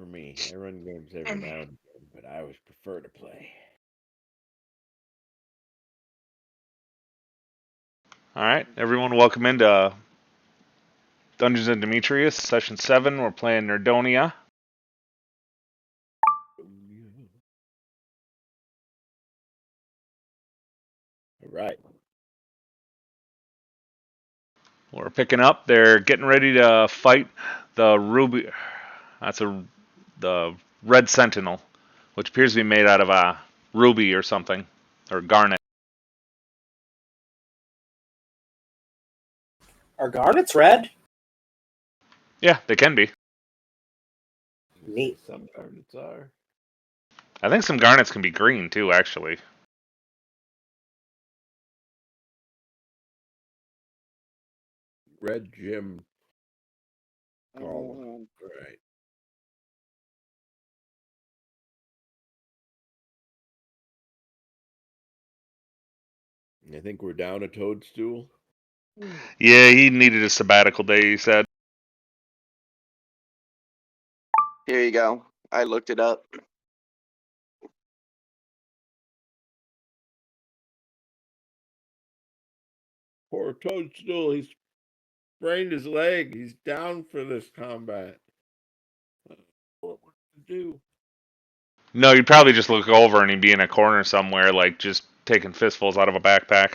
for me. I run games every now and again, but I always prefer to play. All right, everyone, welcome into Dungeons and Demetrius, Session 7. We're playing Nerdonia. All right. We're picking up. They're getting ready to fight the Ruby. The Red Sentinel, which appears to be made out of a ruby or something, or garnet. Are garnets red? Yeah, they can be. Neat. Some garnets are. I think some garnets can be green too, actually. Red Jim. All right. I think we're down a toadstool. Yeah, he needed a sabbatical day, he said. Here you go. I looked it up. Poor toadstool. He's sprained his leg. He's down for this combat. What to do? No, you'd probably just look over and he'd be in a corner somewhere, like just taking fistfuls out of a backpack.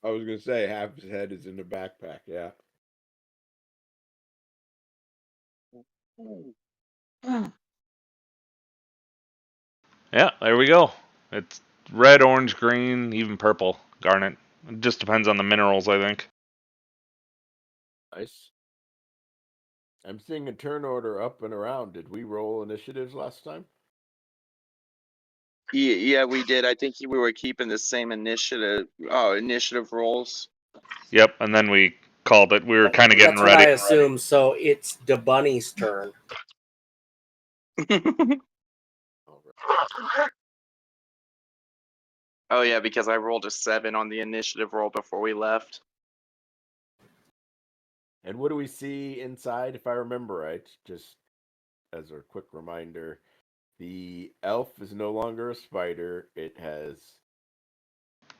I was going to say half his head is in the backpack, yeah. Yeah, there we go. It's red, orange, green, even purple garnet. It just depends on the minerals, I think. Nice. I'm seeing a turn order up and around. Did we roll initiatives last time? Yeah, we did. I think we were keeping the same initiative rolls. Yep, and then we called it. We were kind of getting That's ready. what I assume. So it's DeBunny's turn. Oh yeah, because I rolled a 7 on the initiative roll before we left. And what do we see inside, if I remember right? Just as a quick reminder, the elf is no longer a spider. It has...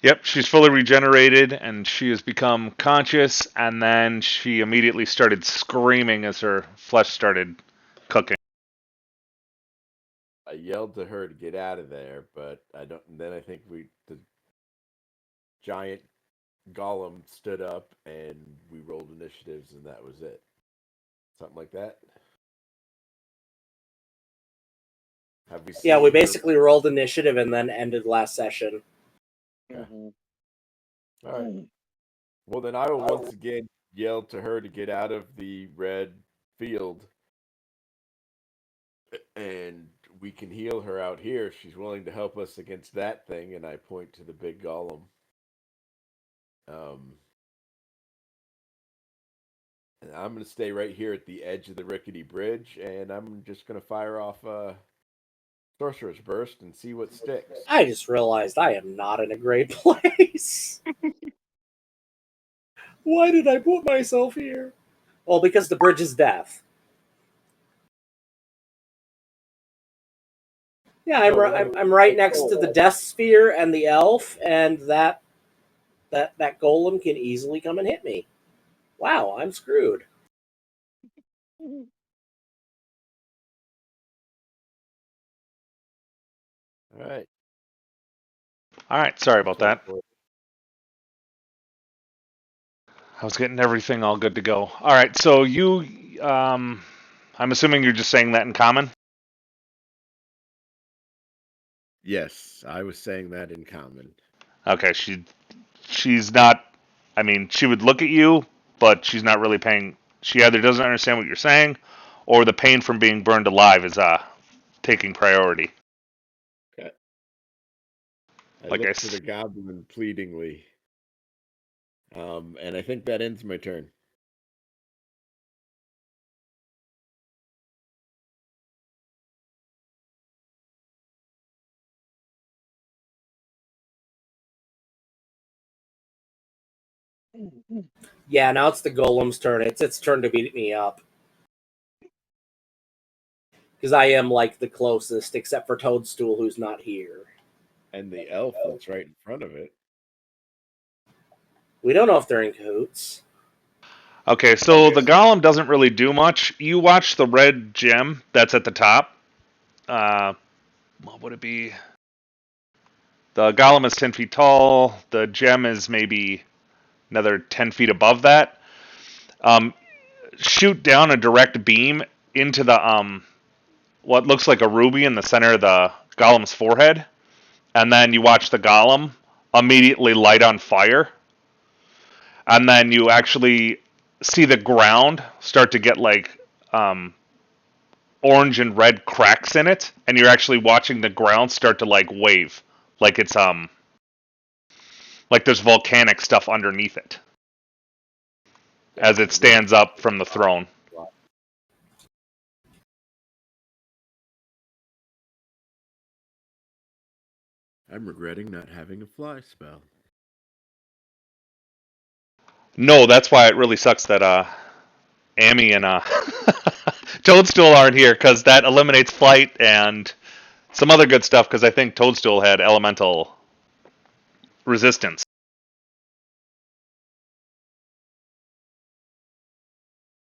Yep, she's fully regenerated, and she has become conscious, and then she immediately started screaming as her flesh started cooking. I yelled to her to get out of there, but I don't... And then I think the giant golem stood up, and we rolled initiatives, and that was it. Something like that. Have we Yeah, seen we basically rolled initiative and then ended last session. Yeah. All right. Well, then I will once again yell to her to get out of the red field, and we can heal her out here if she's willing to help us against that thing. And I point to the big golem. And I'm going to stay right here at the edge of the rickety bridge, and I'm just going to fire off a sorcerer's burst and see what sticks. I just realized I am not in a great place. Why did I put myself here? Well, because the bridge is death. Yeah, I'm right next to the death sphere and the elf, and that golem can easily come and hit me. Wow, I'm screwed. All right. All right, sorry about that. I was getting everything all good to go. All right, so you, I'm assuming you're just saying that in common? Yes, I was saying that in common. Okay, she's not, I mean, she would look at you, but she's not really paying, she either doesn't understand what you're saying, or the pain from being burned alive is taking priority. Okay. I Like look to the goblin pleadingly. And I think that ends my turn. Yeah, now it's the golem's turn. It's its turn to beat me up. Because I am like the closest, except for Toadstool, who's not here. And the elf that's right in front of it. We don't know if they're in cahoots. Okay, so the golem doesn't really do much. You watch the red gem that's at the top. What would it be? The golem is 10 feet tall. The gem is maybe another 10 feet above that. Shoot down a direct beam into the what looks like a ruby in the center of the golem's forehead, and then you watch the golem immediately light on fire, and then you actually see the ground start to get like orange and red cracks in it, and you're actually watching the ground start to like wave, like it's like there's volcanic stuff underneath it as it stands up from the throne. I'm regretting not having a fly spell. No, that's why it really sucks that Amy and Toadstool aren't here, because that eliminates flight and some other good stuff, because I think Toadstool had elemental resistance.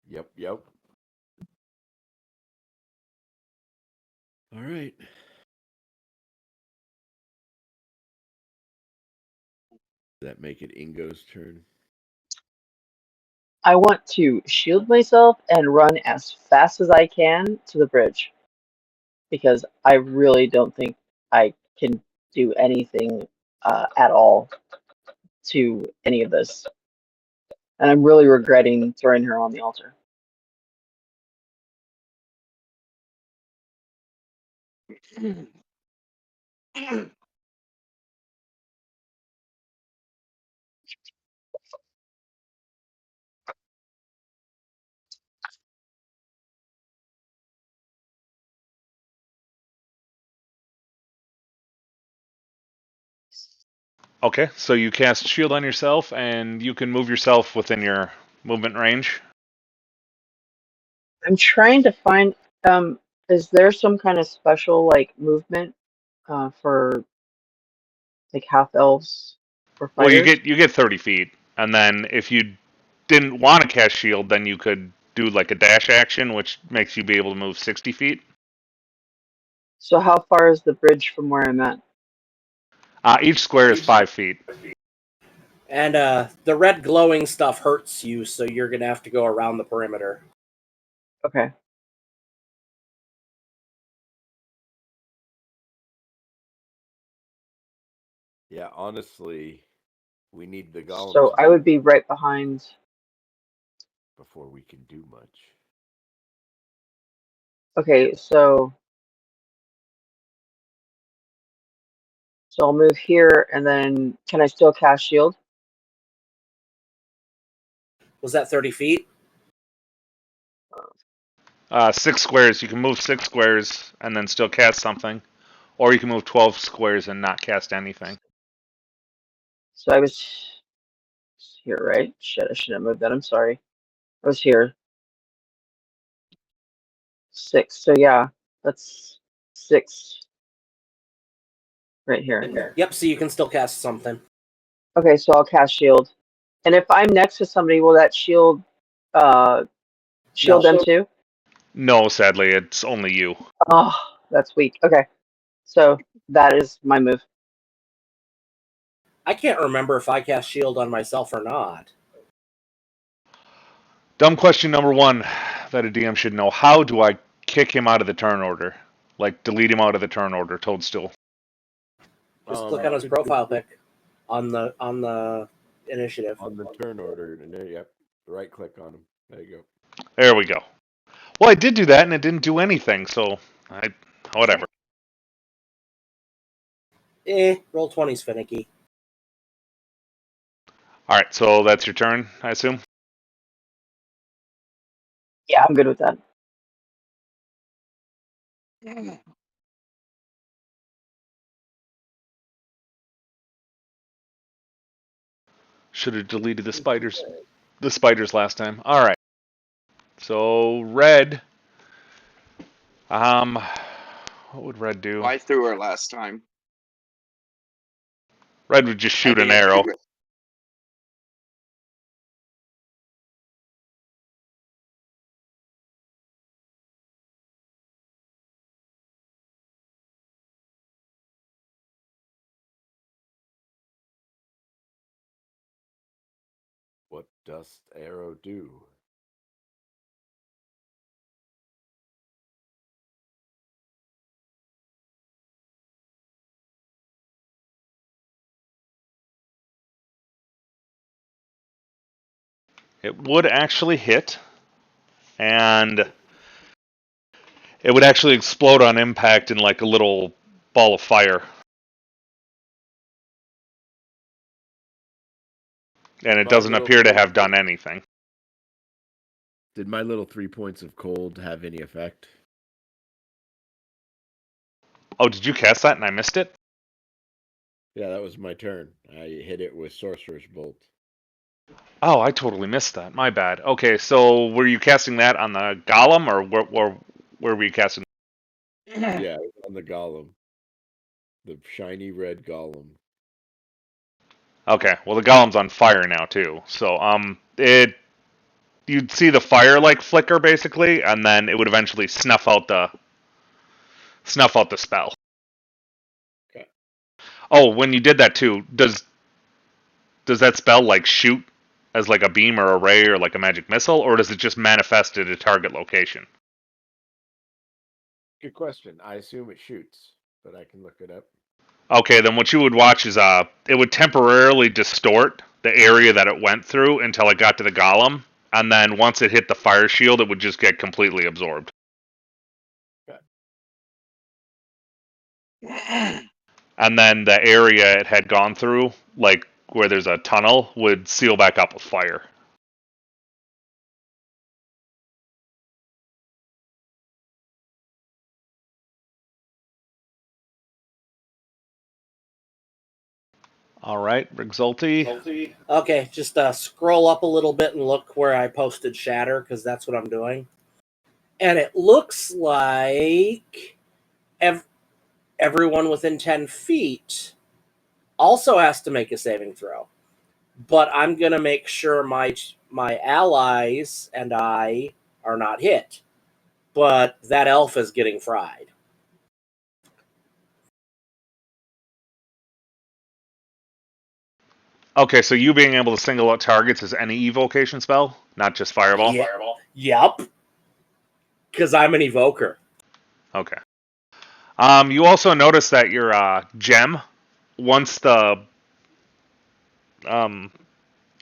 Yep. All right. Does that make it Ingo's turn? I want to shield myself and run as fast as I can to the bridge. Because I really don't think I can do anything at all to any of this. And I'm really regretting throwing her on the altar. Okay, so you cast shield on yourself, and you can move yourself within your movement range. I'm trying to find, is there some kind of special like movement for like half elves or Well, fighters? you get 30 feet, and then if you didn't want to cast shield, then you could do like a dash action, which makes you be able to move 60 feet. So how far is the bridge from where I'm at? Each square is 5 feet. And the red glowing stuff hurts you, so you're going to have to go around the perimeter. Okay. Yeah, honestly, we need the golem. So I would be right behind. Before we can do much. Okay, so I'll move here, and then can I still cast shield? Was that 30 feet? 6 squares. You can move 6 squares and then still cast something, or you can move 12 squares and not cast anything. So I was here, right? Shit, I shouldn't have moved that. I'm sorry. I was here. 6. So yeah, that's 6 right here. Yep, so you can still cast something. Okay, so I'll cast shield. And if I'm next to somebody, will that shield shield them too? No, sadly, it's only you. Oh, that's weak. Okay. So that is my move. I can't remember if I cast shield on myself or not. Dumb question number 1 that a DM should know. How do I kick him out of the turn order? Like, delete him out of the turn order, Toadstool. Just click on his profile pic on the initiative. On the turn order, and there, yep. Right click on him. There you go. There we go. Well, I did do that, and it didn't do anything, so whatever. Roll 20's finicky. All right, so that's your turn, I assume? Yeah, I'm good with that. Should have deleted the spiders last time. All right. So red What would red do? I threw her last time. Red would just I shoot think an arrow. What does arrow do? It would actually hit, and it would actually explode on impact in like a little ball of fire. And it doesn't appear to have done anything. Did my little 3 points of cold have any effect? Oh, did you cast that and I missed it? Yeah, that was my turn. I hit it with Sorcerer's Bolt. Oh, I totally missed that. My bad. Okay, so were you casting that on the golem, or where were you casting? Yeah, it was on the golem. The shiny red golem. Okay, well the golem's on fire now too. So you'd see the fire like flicker basically, and then it would eventually snuff out the spell. Okay. Oh, when you did that too, does that spell like shoot as like a beam or a ray or like a magic missile, or does it just manifest at a target location? Good question. I assume it shoots, but I can look it up. Okay, then what you would watch is it would temporarily distort the area that it went through until it got to the golem, and then once it hit the fire shield, it would just get completely absorbed. Okay. And then the area it had gone through, like where there's a tunnel, would seal back up with fire. All right, Rigzolti. Okay, just scroll up a little bit and look where I posted shatter, because that's what I'm doing. And it looks like everyone within 10 feet also has to make a saving throw. But I'm going to make sure my allies and I are not hit. But that elf is getting fried. Okay, so you being able to single out targets is any evocation spell, not just fireball? Yeah. Yep. Because I'm an evoker. Okay. You also notice that your gem, once the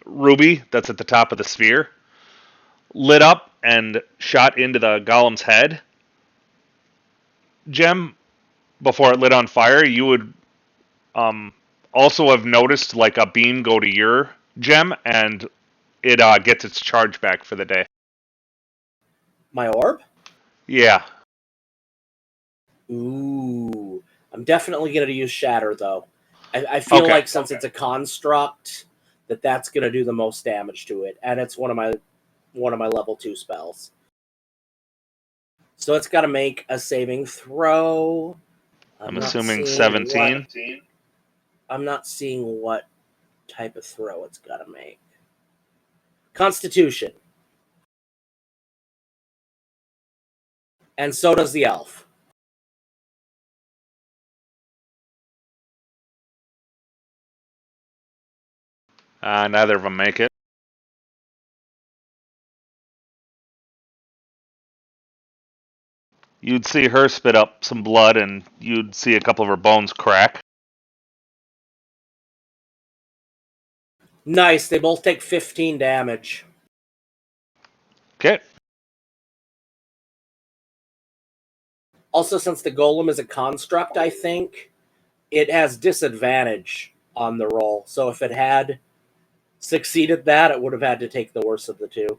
ruby that's at the top of the sphere lit up and shot into the golem's head, gem, before it lit on fire, you would also have noticed like a beam go to your gem, and it gets its charge back for the day. My orb? Yeah. Ooh. I'm definitely going to use shatter, though. I feel like since it's a construct, that's going to do the most damage to it, and it's one of my level 2 spells. So it's got to make a saving throw. I'm assuming 17. I'm not seeing what type of throw it's got to make. Constitution. And so does the elf. Neither of them make it. You'd see her spit up some blood, and you'd see a couple of her bones crack. Nice. They both take 15 damage. Okay. Also, since the golem is a construct, I think it has disadvantage on the roll. So if it had succeeded that, it would have had to take the worst of the two.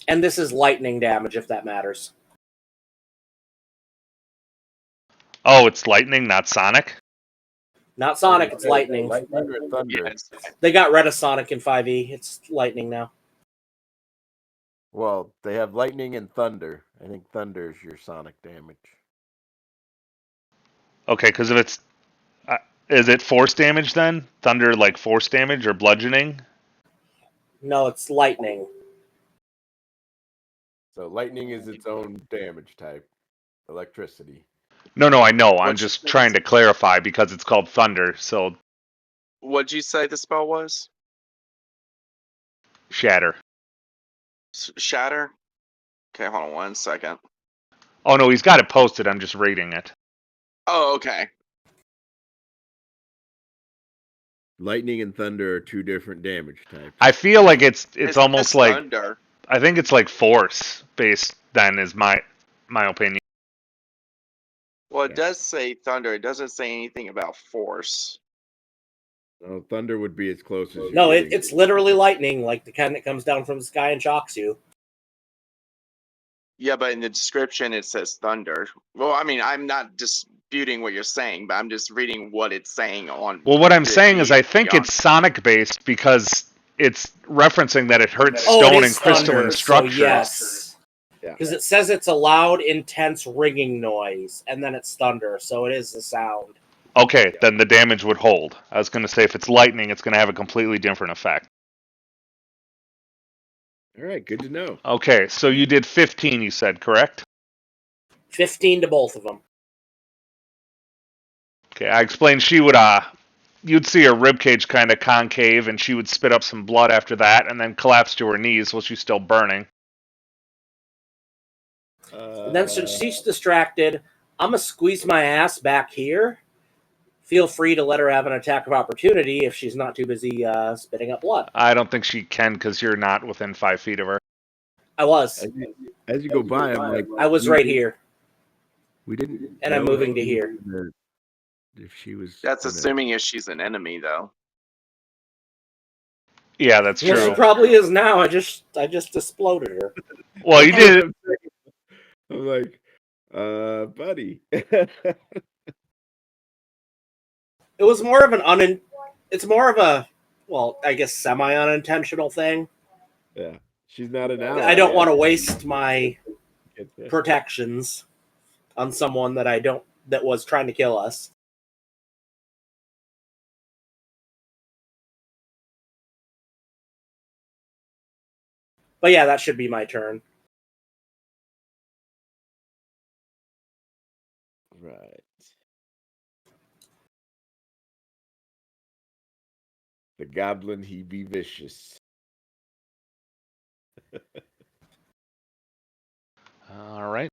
And this is lightning damage, if that matters. Oh, it's lightning, not sonic? Not Sonic, it's lightning. Lightning or thunder? Yes. They got rid of Sonic in 5e. It's lightning now. Well, they have lightning and thunder. I think thunder is your sonic damage. Okay, because if it's is it force damage then? Thunder like force damage or bludgeoning? No, it's lightning. So lightning is its own damage type. Electricity. No, I know. I'm What'd just you, trying to clarify because it's called thunder. So what'd you say the spell was? shatter. Shatter? Okay, hold on 1 second. Oh no, he's got it posted. I'm just reading it. Oh, okay. Lightning and thunder are two different damage types. I feel like it's almost It's like thunder. I think it's like force based. Then is my opinion. Well, it Yeah. does say thunder. It doesn't say anything about force. No, thunder would be as close as you. No, it's literally lightning, like the kind that comes down from the sky and shocks you. Yeah, but in the description it says thunder. Well, I mean, I'm not disputing what you're saying, but I'm just reading what it's saying on. Well, what I'm the saying is I think beyond. it's sonic based because it's referencing that it hurts Oh, stone it and is crystalline thunder, structures. so yes. Yeah. Because it says it's a loud, intense ringing noise, and then it's thunder, so it is a sound. Okay, then the damage would hold. I was going to say if it's lightning, it's going to have a completely different effect. All right, good to know. Okay, so you did 15, you said, correct? 15 to both of them. Okay, I explained she would, you'd see her ribcage kind of concave, and she would spit up some blood after that, and then collapse to her knees while she's still burning. And then since she's distracted, I'm going to squeeze my ass back here. Feel free to let her have an attack of opportunity if she's not too busy spitting up blood. I don't think she can because you're not within 5 feet of her. I was. As you go by, I'm like, I was right here, we didn't. and I'm know moving to here. If she was. That's gonna- assuming if she's an enemy, though. Yeah, that's Well, she true. probably is now. I just exploded her. Well, you did. I'm like, buddy. It was more of it's more of a, well, I guess semi-unintentional thing. Yeah, she's not an ally. I don't want to waste my Get this. protections on someone that was trying to kill us. But yeah, that should be my turn. Right. The goblin, he be vicious. All right.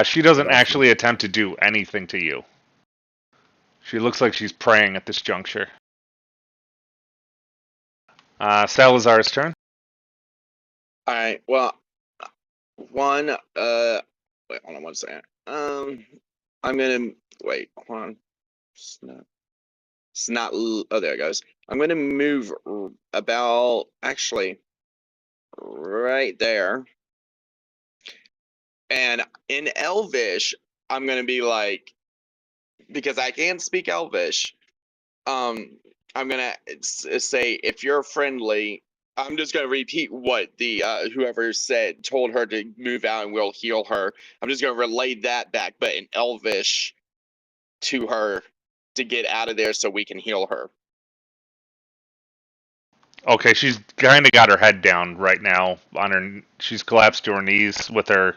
She doesn't actually attempt to do anything to you. She looks like she's praying at this juncture. Salazar's turn. All right. Well, one. Wait, hold on 1 second. I'm gonna wait. Hold on. It's not. Oh, there it goes. I'm gonna move about actually right there, and in Elvish, I'm gonna be like, because I can speak Elvish. I'm gonna say if you're friendly. I'm just gonna repeat what the whoever told her to move out and we'll heal her. I'm just gonna relay that back, but in Elvish to her to get out of there so we can heal her. Okay, she's kind of got her head down right now. She's collapsed to her knees with her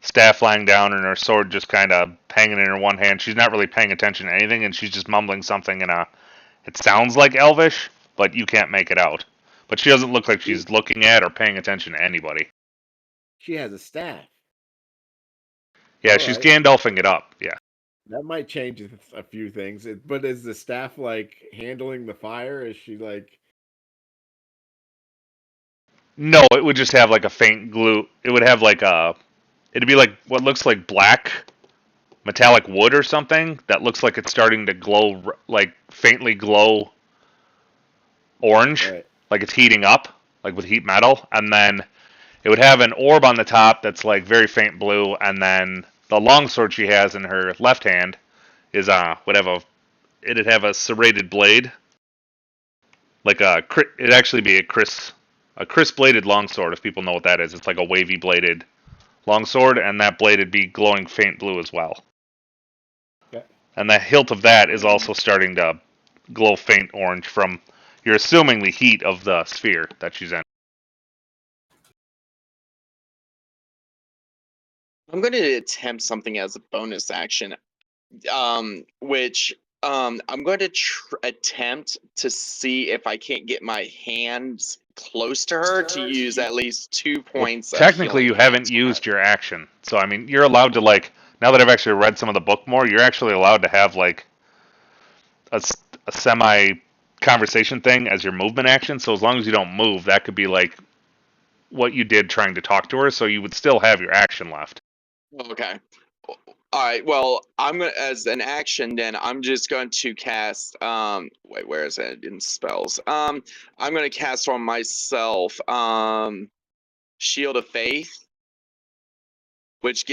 staff lying down and her sword just kind of hanging in her one hand. She's not really paying attention to anything, and she's just mumbling something it sounds like Elvish, but you can't make it out. But she doesn't look like she's looking at or paying attention to anybody. She has a staff. Yeah, All she's right. Gandalfing it up. Yeah. That might change a few things. But is the staff like handling the fire? Is she like? No, it would just have like a faint glue. It would have like it'd be like what looks like black metallic wood or something that looks like it's starting to glow, like faintly glow orange, Right. like it's heating up, like with heat metal, and then it would have an orb on the top that's like very faint blue, and then the longsword she has in her left hand is it'd have a serrated blade like it'd actually be a crisp-bladed longsword, if people know what that is. It's like a wavy bladed longsword, and that blade would be glowing faint blue as well. Okay. And the hilt of that is also starting to glow faint orange from, you're assuming, the heat of the sphere that she's in. I'm going to attempt something as a bonus action, which I'm going to attempt to see if I can't get my hands close to her to use at least 2 points of Technically, healing you haven't hands from her. used your action. So, I mean, you're allowed to, like, now that I've actually read some of the book more, you're actually allowed to have, like, a semi-conversation thing as your movement action. So as long as you don't move, that could be, like, what you did trying to talk to her, so you would still have your action left. Okay. All right. Well, I'm gonna, as an action, then I'm just going to cast. Wait, where is it in spells? I'm gonna cast on myself. Shield of Faith, which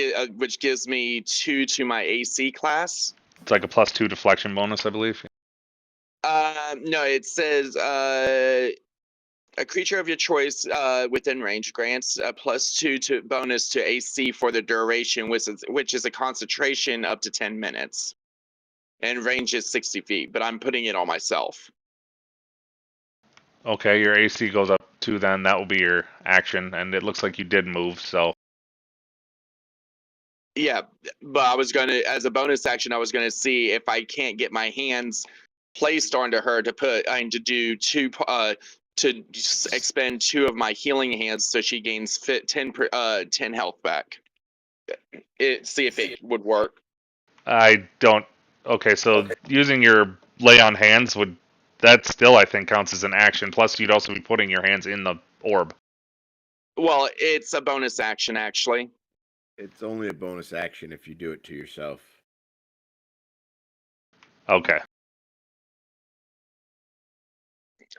gives me 2 to my AC class. It's like a +2 deflection bonus, I believe. No, it says a creature of your choice within range grants a +2 to bonus to AC for the duration, which is a concentration up to 10 minutes. And range is 60 feet, but I'm putting it on myself. Okay, your AC goes up 2 then. That will be your action, and it looks like you did move, so... Yeah, but I was going to, as a bonus action, I was going to see if I can't get my hands placed onto her to to do 2, to expend 2 of my healing hands so she gains 10 health back. See if it would work. I don't... Okay, so using your lay on hands would... That still, I think, counts as an action. Plus, you'd also be putting your hands in the orb. Well, it's a bonus action, actually. It's only a bonus action if you do it to yourself. Okay.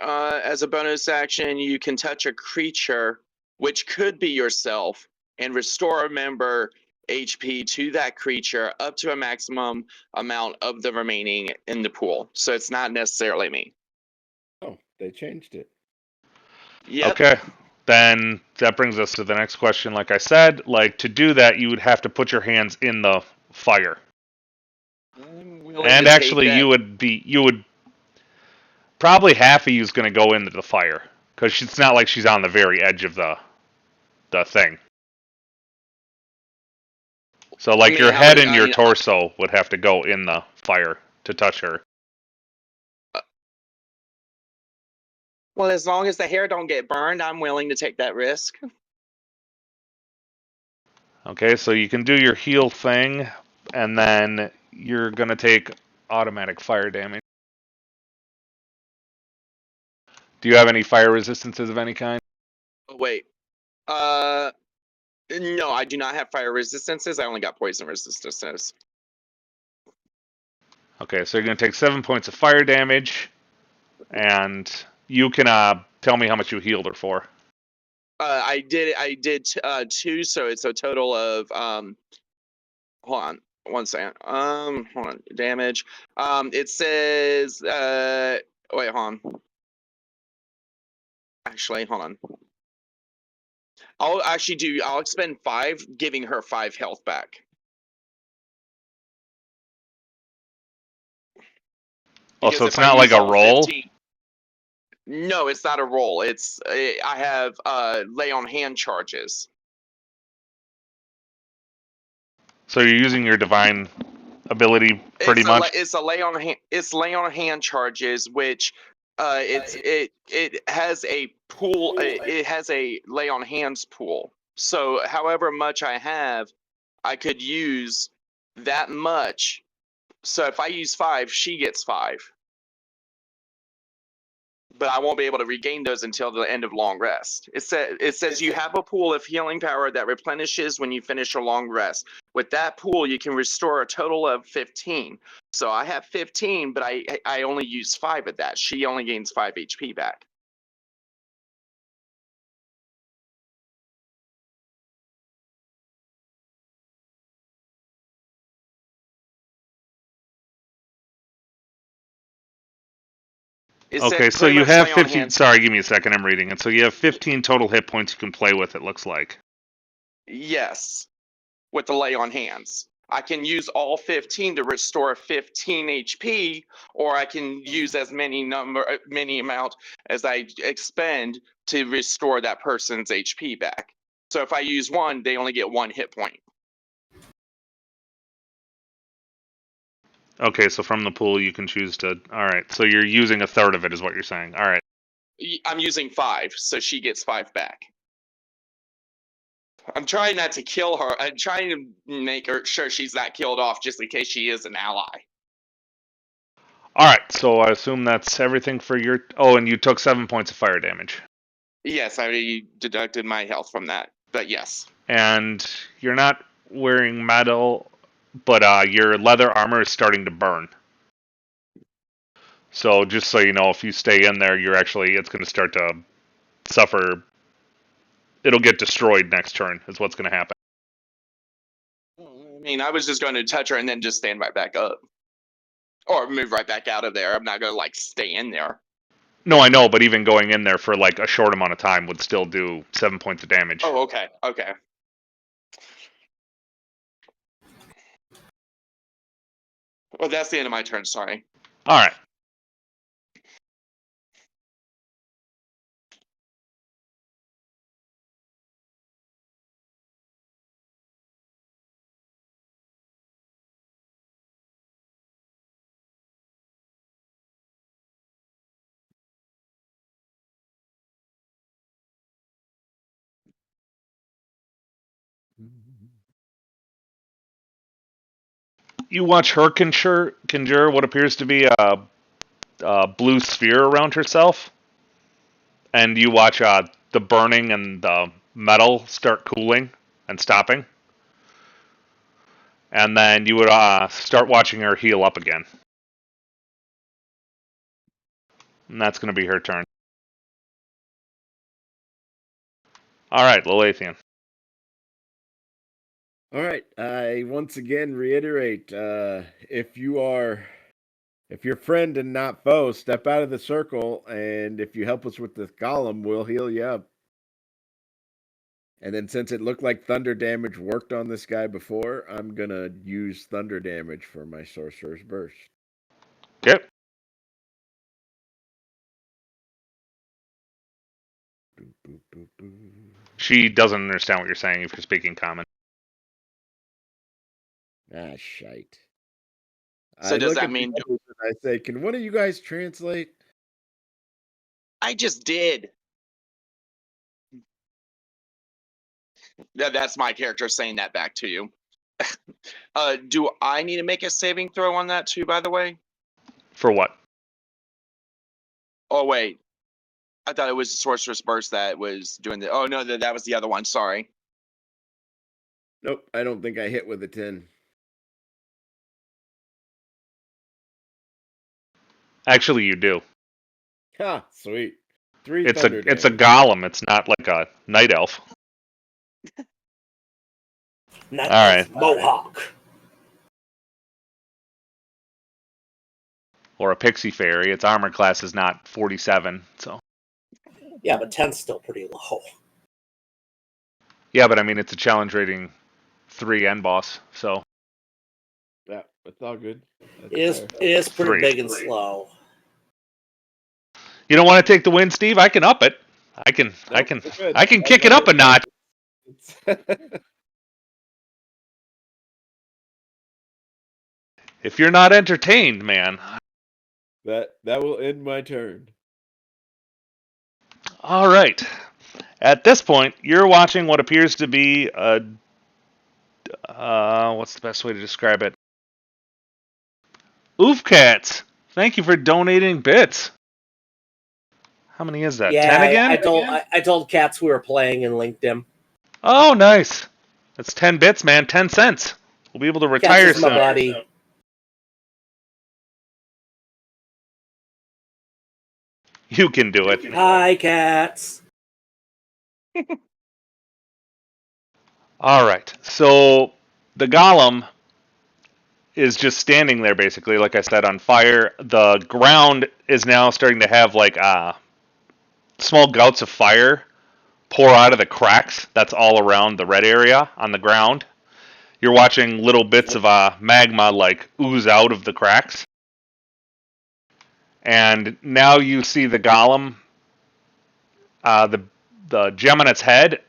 As a bonus action, you can touch a creature, which could be yourself, and restore a member HP to that creature up to a maximum amount of the remaining in the pool. So it's not necessarily me. Oh, they changed it. Yep. Okay. Then that brings us to the next question. Like I said, like, to do that, you would have to put your hands in the fire. And actually, you would probably half of you is going to go into the fire, because it's not like she's on the very edge of the thing. So, like, your head and your torso would have to go in the fire to touch her. Well, as long as the hair don't get burned, I'm willing to take that risk. Okay, so you can do your heal thing, and then you're going to take automatic fire damage. Do you have any fire resistances of any kind? Oh, wait. No, I do not have fire resistances. I only got poison resistances. Okay, so you're going to take 7 points of fire damage, and you can tell me how much you healed her for. I did 2, so it's a total of hold on 1 second. Hold on, damage. It says wait, hold on. Actually, hold on. I'll expend 5, giving her 5 health back. Oh, so it's not like a roll? 15, no, it's not a roll. I have lay on hand charges. So you're using your divine ability pretty much? It's lay on hand charges, which it has a pool. It has a lay on hands pool. So however much I have, I could use that much. So if I use 5, she gets 5. But I won't be able to regain those until the end of long rest. It says you have a pool of healing power that replenishes when you finish a long rest. With that pool, you can restore a total of 15. So I have 15, but I only use 5 of that. She only gains 5 HP back. Okay, so you have 15. Sorry, give me a second. I'm reading it. So you have 15 total hit points you can play with. It looks like. Yes, with the lay on hands. I can use all 15 to restore 15 HP, or I can use as many amount as I expend to restore that person's HP back. So if I use one, they only get 1 hit point. Okay, so from the pool you can choose to. All right, so you're using a third of it, is what you're saying. All right. I'm using 5, so she gets 5 back. I'm trying not to kill her. I'm trying to make sure she's not killed off just in case she is an ally. All right, so I assume that's everything for your. Oh, and you took 7 points of fire damage. Yes, I deducted my health from that, but yes. And you're not wearing metal, but your leather armor is starting to burn. So just so you know, if you stay in there, it's going to start to suffer. It'll get destroyed next turn, is what's going to happen. I mean, I was just going to touch her and then just stand right back up. Or move right back out of there. I'm not going to, stay in there. No, I know, but even going in there for, a short amount of time would still do 7 points of damage. Oh, okay. Well, that's the end of my turn, sorry. All right. You watch her conjure what appears to be a blue sphere around herself, and you watch the burning and the metal start cooling and stopping. And then you would start watching her heal up again. And that's going to be her turn. All right, Lilithian. All right. I once again reiterate: if you're friend and not foe, step out of the circle, and if you help us with the golem, we'll heal you up. And then, since it looked like thunder damage worked on this guy before, I'm gonna use thunder damage for my sorcerer's burst. Okay. She doesn't understand what you're saying if you're speaking common. Ah, shite. So does that mean... I say, can one of you guys translate? I just did. That's my character saying that back to you. Do I need to make a saving throw on that too, by the way? For what? Oh, wait. I thought it was the Sorcerer's Burst that was doing the... Oh, no, that was the other one. Sorry. Nope, I don't think I hit with a 10. Actually, you do. Ha, sweet. 3 It's thunder a damage. golem. It's not like a night elf. Night All elf right. Mohawk. Or a pixie fairy. Its armor class is not 47, so. Yeah, but 10's still pretty low. Yeah, but I mean, it's a challenge rating 3 end boss, so. Yeah, it's all good. It is pretty 3. big and slow. You don't want to take the win, Steve? I can up it. I can kick it up a notch. If you're not entertained, man. That will end my turn. All right. At this point, you're watching what appears to be a... what's the best way to describe it? Oofcats! Thank you for donating bits. How many is that? Yeah, 10 again? I told Cats we were playing and linked him. Oh, nice. That's 10 bits, man. 10 cents. We'll be able to retire Cats is my soon. buddy. You can do it. Hi, Cats. All right. So the golem is just standing there, basically, like I said, on fire. The ground is now starting to have like small gouts of fire pour out of the cracks that's all around the red area on the ground. You're watching little bits of magma like ooze out of the cracks. And now you see the golem, the gem on its head,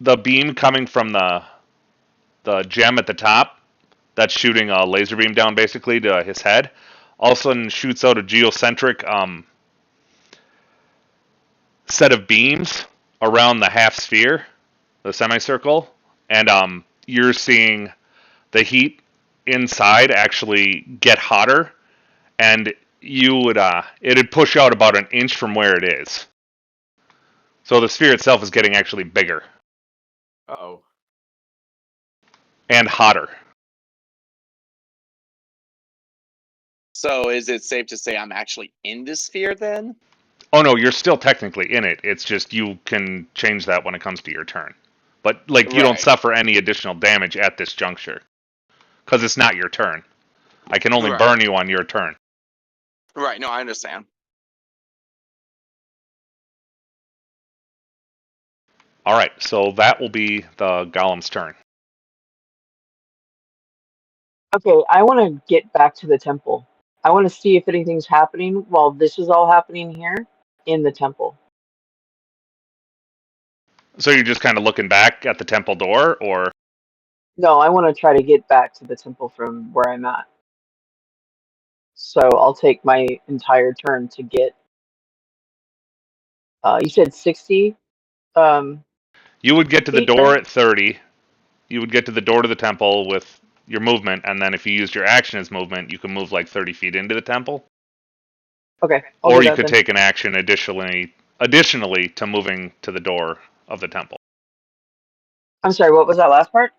the beam coming from the gem at the top that's shooting a laser beam down basically to his head. All of a sudden shoots out a geocentric set of beams around the half sphere, the semicircle, and you're seeing the heat inside actually get hotter, and you would it'd push out about an inch from where it is. So the sphere itself is getting actually bigger. Uh-oh. And hotter. So is it safe to say I'm actually in the sphere then? Oh no, you're still technically in it. It's just you can change that when it comes to your turn. But like you don't suffer any additional damage at this juncture. Because it's not your turn. I can only burn you on your turn. Right, no, I understand. Alright, so that will be the golem's turn. Okay, I want to get back to the temple. I want to see if anything's happening while this is all happening here in the temple. So you're just kind of looking back at the temple door, or? No, I want to try to get back to the temple from where I'm at. So I'll take my entire turn to get. You said 60. You would get to the feet, door right? at 30. You would get to the door to the temple with your movement, and then if you used your action as movement, you can move like 30 feet into the temple. Okay. Or you could take an action additionally to moving to the door of the temple. I'm sorry, what was that last part?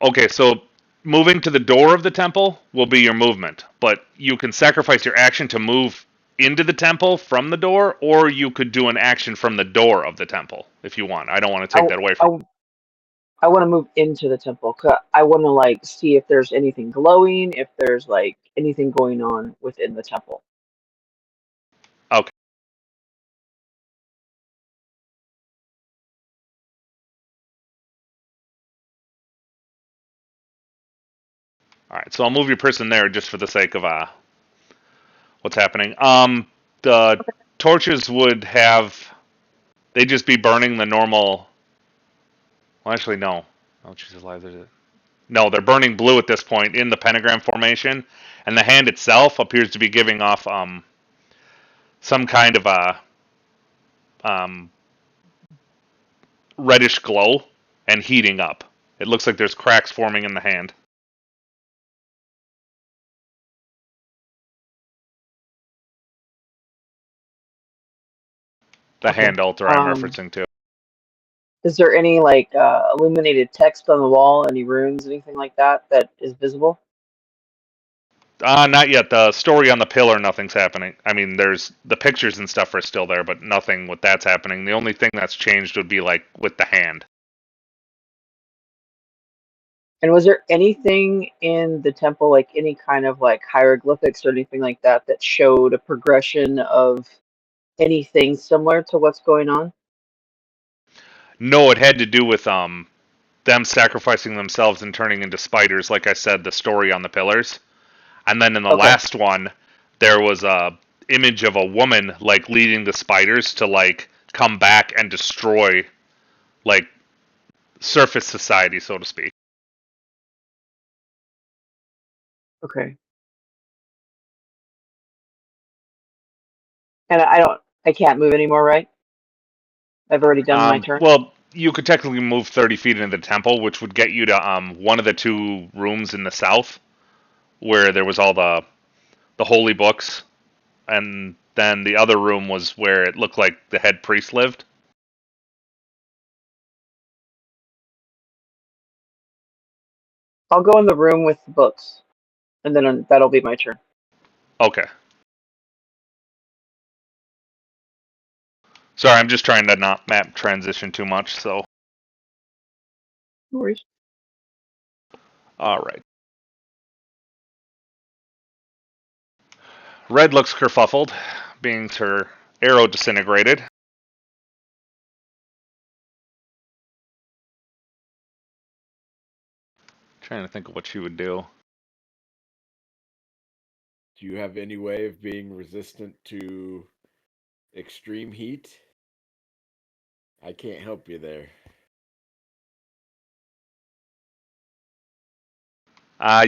Okay, so moving to the door of the temple will be your movement, but you can sacrifice your action to move into the temple from the door, or you could do an action from the door of the temple if you want. I don't want to take that away from you. I want to move into the temple. 'Cause I want to like see if there's anything glowing, if there's like anything going on within the temple. Okay. All right, so I'll move your person there just for the sake of what's happening. The torches would they'd just be burning the normal. Well, actually, no. Oh, Jesus, alive! No, they're burning blue at this point in the pentagram formation, and the hand itself appears to be giving off some kind of a reddish glow and heating up. It looks like there's cracks forming in the hand. The hand altar I'm referencing to. Is there any like illuminated text on the wall, any runes, anything like that that is visible? Not yet. The story on the pillar, nothing's happening. I mean, there's the pictures and stuff are still there, but nothing with that's happening. The only thing that's changed would be like with the hand. And was there anything in the temple, like any kind of like hieroglyphics or anything like that, that showed a progression of anything similar to what's going on? No, it had to do with them sacrificing themselves and turning into spiders. Like I said, the story on the pillars. And then in the last one, there was a image of a woman like leading the spiders to like come back and destroy like surface society, so to speak. Okay. And I can't move anymore, right? I've already done my turn. Well, you could technically move 30 feet into the temple, which would get you to one of the two rooms in the south where there was all the holy books, and then the other room was where it looked like the head priest lived. I'll go in the room with the books, and then that'll be my turn. Okay. Sorry, I'm just trying to not map transition too much, so. No worries. All right. Red looks kerfuffled, being her arrow disintegrated. Trying to think of what she would do. Do you have any way of being resistant to extreme heat? I can't help you there.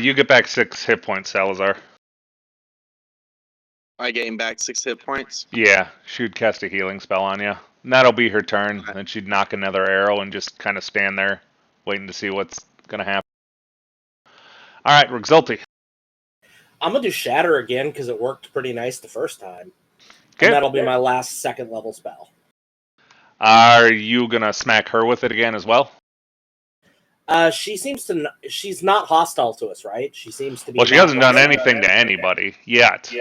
You get back 6 hit points, Salazar. I gain back 6 hit points. Yeah, she would cast a healing spell on you. And that'll be her turn. Okay. Then she'd knock another arrow and just kind of stand there, waiting to see what's going to happen. All right, Rexulti. I'm gonna do Shatter again because it worked pretty nice the first time. Okay. And that'll be my last 2nd level spell. Are you going to smack her with it again as well? She seems to. She's not hostile to us, right? She seems to be. Well, she hasn't done anything to anybody yet.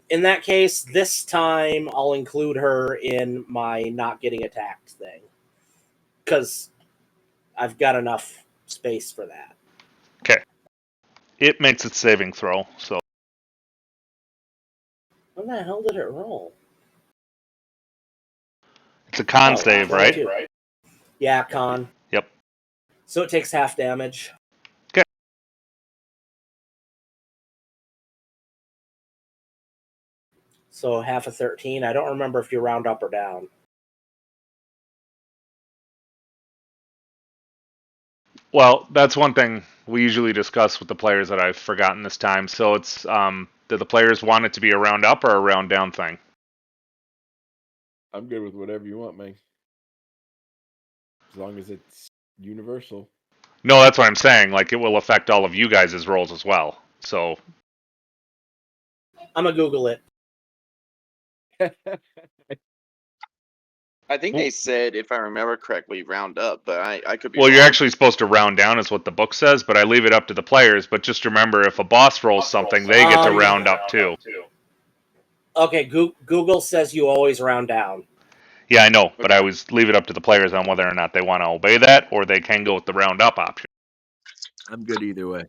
In that case, this time I'll include her in my not getting attacked thing. Because I've got enough space for that. Okay. It makes its saving throw, so. When the hell did it roll? It's a con save, right? Yeah, con. Yep. So it takes half damage. Okay. So half of 13. I don't remember if you round up or down. Well, that's one thing we usually discuss with the players that I've forgotten this time. So it's, do the players want it to be a round up or a round down thing? I'm good with whatever you want, man. As long as it's universal. No, that's what I'm saying. Like, it will affect all of you guys' rolls as well. So. I'm going to Google it. I think they said, if I remember correctly, round up, but I could be Well, wrong. you're actually supposed to round down is what the book says, but I leave it up to the players. But just remember, if a boss rolls something, they get to round up too. Okay, Google says you always round down. Yeah, I know, but I always leave it up to the players on whether or not they want to obey that, or they can go with the round up option. I'm good either way.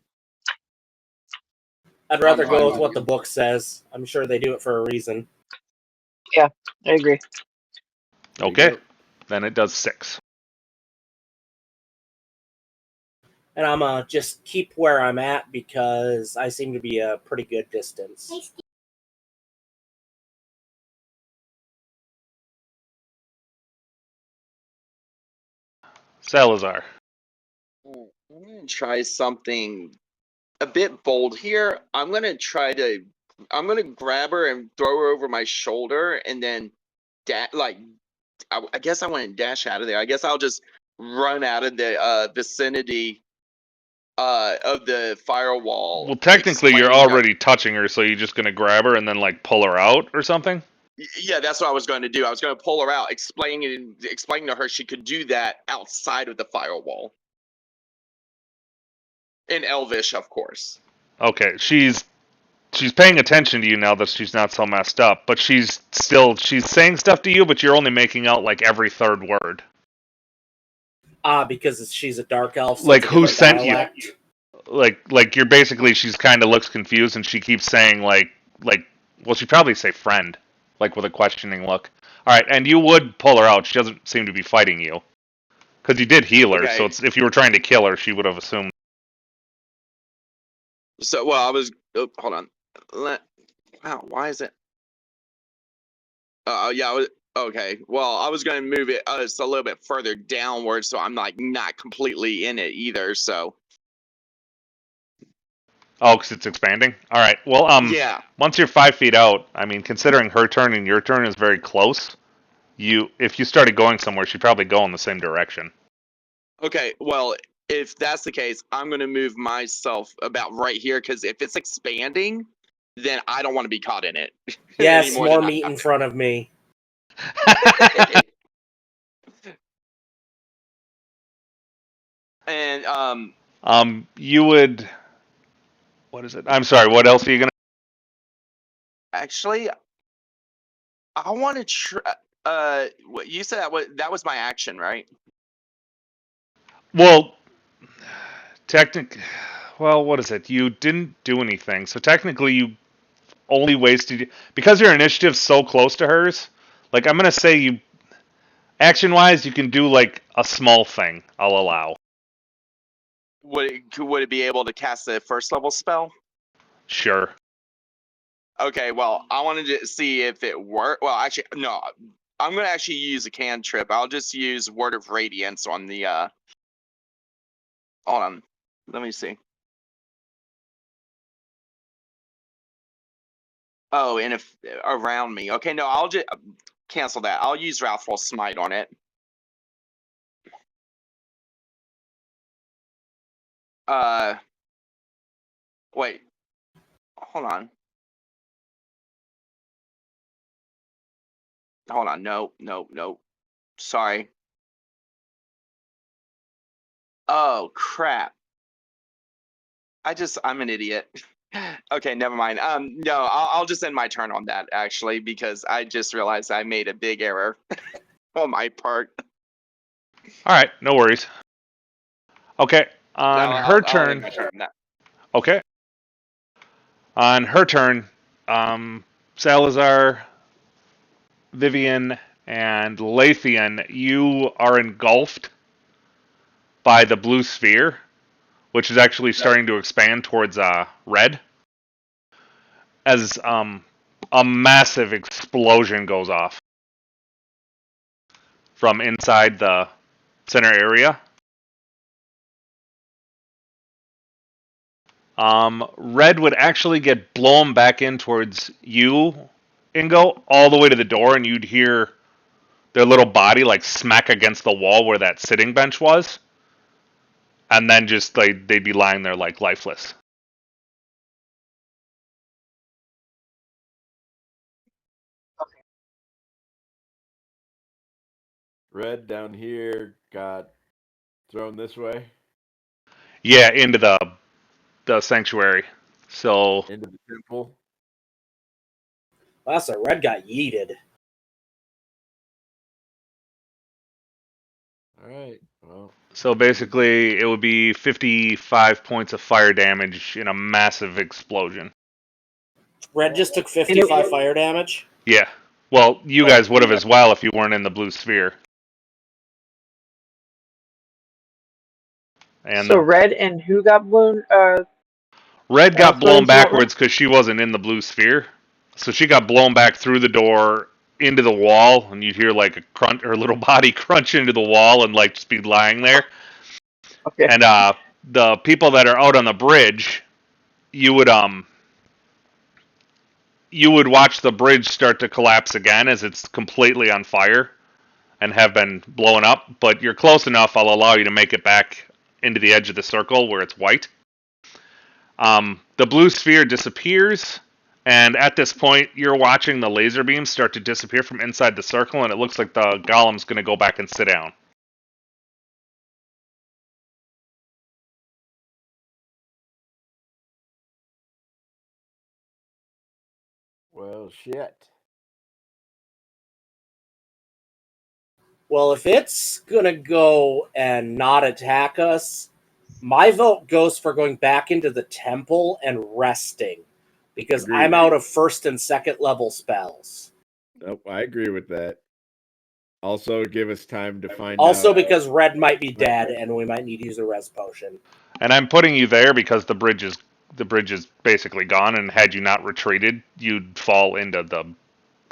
I'd rather go with what the book says. I'm sure they do it for a reason. Yeah, I agree. Okay, then it does 6. And I'm just keep where I'm at because I seem to be a pretty good distance. Salazar. I'm going to try something a bit bold here. I'm going to grab her and throw her over my shoulder and then I guess I want to dash out of there. I guess I'll just run out of the vicinity of the firewall. Well, technically, you're already touching her, so you're just going to grab her and then, like, pull her out or something? Yeah, that's what I was going to do. I was going to pull her out, explaining to her she could do that outside of the firewall. In Elvish, of course. Okay, she's paying attention to you now that she's not so messed up, but she's saying stuff to you, but you're only making out, like, every third word. Because she's a dark elf. So like, who sent dialect. you? Like you're basically, she's kind of looks confused, and she keeps saying, well, she'd probably say friend, like, with a questioning look. All right, and you would pull her out. She doesn't seem to be fighting you. Because you did heal her, so if you were trying to kill her, she would have assumed. So, well, I was... Oh, hold on. Wow, why is it... yeah, okay. Well, I was going to move it it's a little bit further downward, so I'm, like, not completely in it either, so... Oh, because it's expanding? All right. Well, yeah. Once you're 5 feet out, I mean, considering her turn and your turn is very close, if you started going somewhere, she'd probably go in the same direction. Okay, well, if that's the case, I'm going to move myself about right here, because if it's expanding, then I don't want to be caught in it. Yes, more meat in front of me. And, you would... What is it? I'm sorry, what else are you going to... Actually, I want to try... you said that was my action, right? Well, well, what is it? You didn't do anything, so technically you only wasted because your initiative's so close to hers. Like I'm gonna say you action wise you can do like a small thing. I'll allow. Would it be able to cast a first level spell? Sure. Okay, well, I wanted to see if it worked. Well, actually, no. I'm gonna actually use a cantrip. I'll just use Word of Radiance on the. Hold on, let me see. Oh, and if around me. Okay, no, I'll just cancel that. I'll use Wrathful Smite on it. Wait. Hold on. Hold on. No. Sorry. Oh crap. I'm an idiot. Okay, never mind. No, I'll just end my turn on that actually because I just realized I made a big error on my part. All right, no worries. Okay, on her I'll turn. end my turn on that. Okay. On her turn, Salazar, Vivian, and Lathian, you are engulfed by the blue sphere, which is actually starting to expand towards red. As a massive explosion goes off from inside the center area. Red would actually get blown back in towards you, Ingo, all the way to the door, and you'd hear their little body like smack against the wall where that sitting bench was, and then just they'd be lying there like lifeless. Red down here got thrown this way Yeah, into the sanctuary. So into the temple. Last night, Red got yeeted. All right. Well, so basically, it would be 55 points of fire damage in a massive explosion. Red just took 55 fire damage. Yeah. Well, you guys would have as well if you weren't in the blue sphere. And So Red and who got blown? Red got thrown blown into what room? backwards because she wasn't in the blue sphere. So she got blown back through the door into the wall, and you'd hear like a crunch, her little body crunch into the wall and like just be lying there. Okay. And the people that are out on the bridge, you would watch the bridge start to collapse again as it's completely on fire and have been blown up. But you're close enough, I'll allow you to make it back into the edge of the circle where it's white. The blue sphere disappears, and at this point, you're watching the laser beams start to disappear from inside the circle, and it looks like the golem's going to go back and sit down. well, shit. Well, if it's gonna go and not attack us, my vote goes for going back into the temple and resting because Agreed. I'm out of first and second level spells. Nope, I agree with that. Also, give us time to find Also, out. because Red might be dead and we might need to use a res potion. And I'm putting you there because the bridge is basically gone, and had you not retreated, you'd fall into the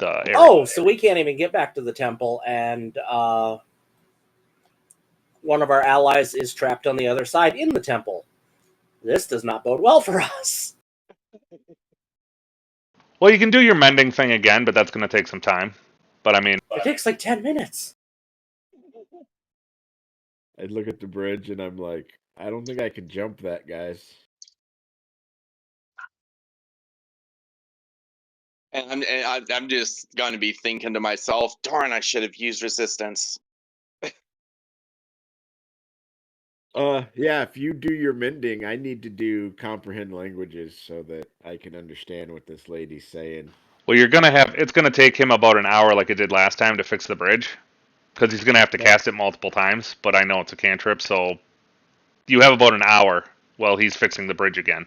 area. Oh, so we can't even get back to the temple, and one of our allies is trapped on the other side in the temple. This does not bode well for us. Well, you can do your mending thing again, but that's going to take some time. But I mean, It takes like 10 minutes. I look at the bridge and I'm like, I don't think I can jump that, guys. And I'm just going to be thinking to myself, darn, I should have used resistance. Yeah, if you do your mending, I need to do comprehend languages so that I can understand what this lady's saying. well, it's going to take him about an hour like it did last time to fix the bridge. Because he's going to have to cast it multiple times, but I know it's a cantrip, so you have about an hour while he's fixing the bridge again.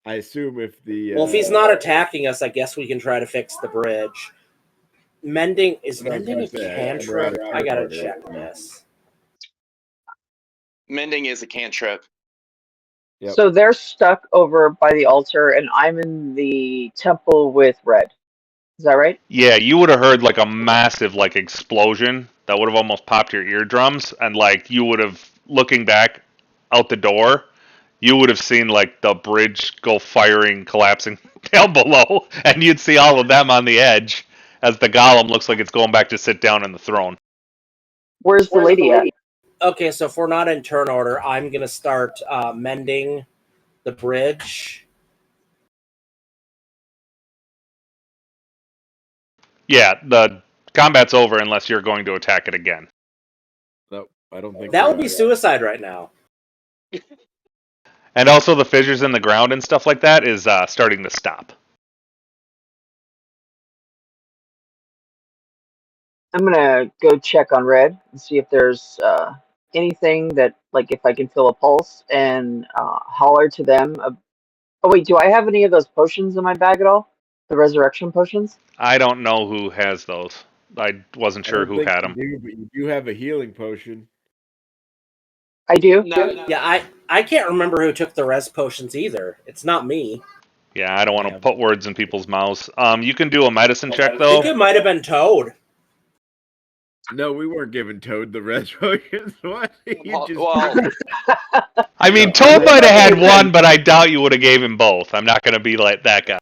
I assume if the Well, if he's not attacking us, I guess we can try to fix the bridge. Mending is That's what I was mending a gonna say, cantrip? we're out of I gotta order. check this. Mending is a cantrip. Yep. So they're stuck over by the altar, and I'm in the temple with Red. Is that right? Yeah, you would have heard like a massive like explosion that would have almost popped your eardrums, and like you would have looking back out the door, you would have seen like the bridge go firing, collapsing down below, and you'd see all of them on the edge as the golem looks like it's going back to sit down in the throne. Where's the lady at? Okay, so if we're not in turn order, I'm gonna start mending the bridge. Yeah, the combat's over unless you're going to attack it again. No, I don't think That we would be are. suicide right now. And also the fissures in the ground and stuff like that is starting to stop. I'm gonna go check on Red and see if there's anything that, like, if I can feel a pulse and holler to them. Oh wait, do I have any of those potions in my bag at all? The resurrection potions? I don't know who has those. I wasn't I sure don't who think had you them. do, but you do have a healing potion. I do. No, Yeah, I can't remember who took the res potions either. It's not me. Yeah, I don't want to Yeah. put words in people's mouths. You can do a medicine check I though. think it might have been Toad. No, we weren't giving Toad the res potions. What? You just well, I mean, No, Toad I- might have had one, but I doubt you would have gave him both. I'm not going to be like that guy.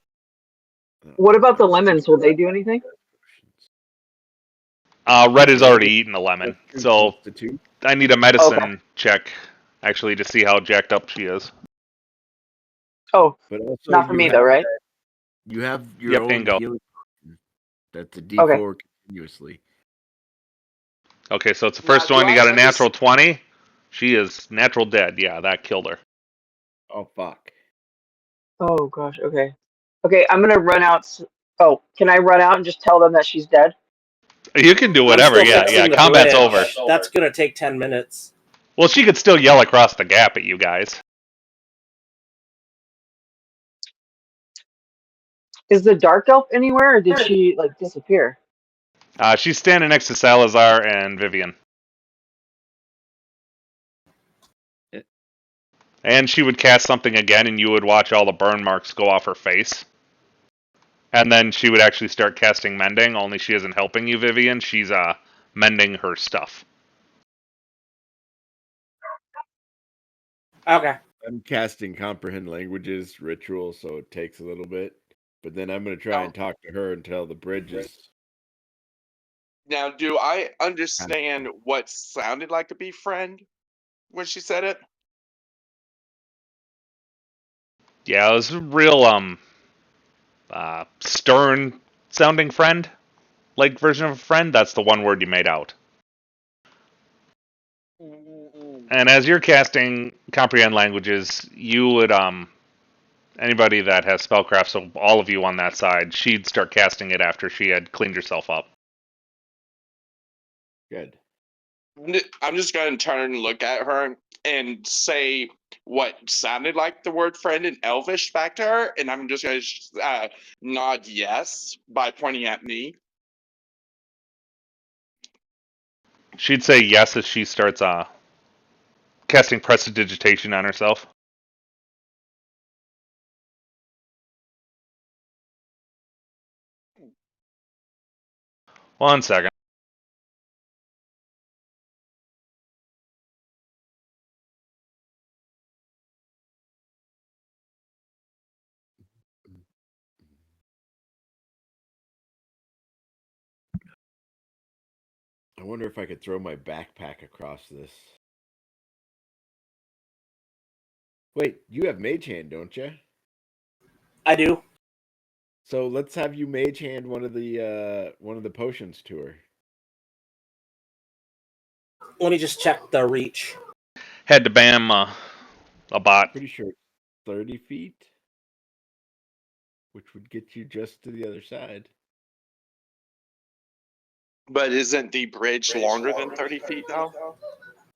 What about the lemons? Will they do anything? Red has already eaten a lemon, so the two. I need a medicine check actually to see how jacked up she is. Oh, But also, not for you me have- though, right? You have your Yep, own bingo. healing potion. That's a D4 continuously. Okay, so it's the Now, first do one. You I got a underst- natural 20. She is natural dead. Yeah, that killed her. Oh fuck. Oh gosh. Okay. Okay, I'm gonna run out. Oh, can I run out and just tell them that she's dead? You can do I'm whatever. still Yeah, fixing yeah. the Combat's bridge. over. That's gonna take 10 minutes. Well, she could still yell across the gap at you guys. Is the dark elf anywhere, or did she like disappear? She's standing next to Salazar and Vivian. And she would cast something again, and you would watch all the burn marks go off her face. And then she would actually start casting mending, only she isn't helping you, Vivian. She's mending her stuff. Okay. I'm casting comprehend languages ritual, so it takes a little bit. But then I'm gonna try and talk to her until the bridge is. now, do I understand what sounded like a befriend when she said it? Yeah, it was a real stern sounding friend, like version of a friend. That's the one word you made out. And as you're casting comprehend languages, you would anybody that has spellcraft, so all of you on that side, she'd start casting it after she had cleaned herself up. Good. I'm just going to turn and look at her and say what sounded like the word friend in Elvish back to her, and I'm just going to nod yes by pointing at me. She'd say yes as she starts casting prestidigitation on herself. One second. I wonder if I could throw my backpack across this. Wait, you have mage hand, don't you? I do. So let's have you mage hand one of the potions to her. Let me just check the reach. Had to bam a bot. Pretty sure it's 30 feet, which would get you just to the other side. But isn't the bridge longer than 30 feet now?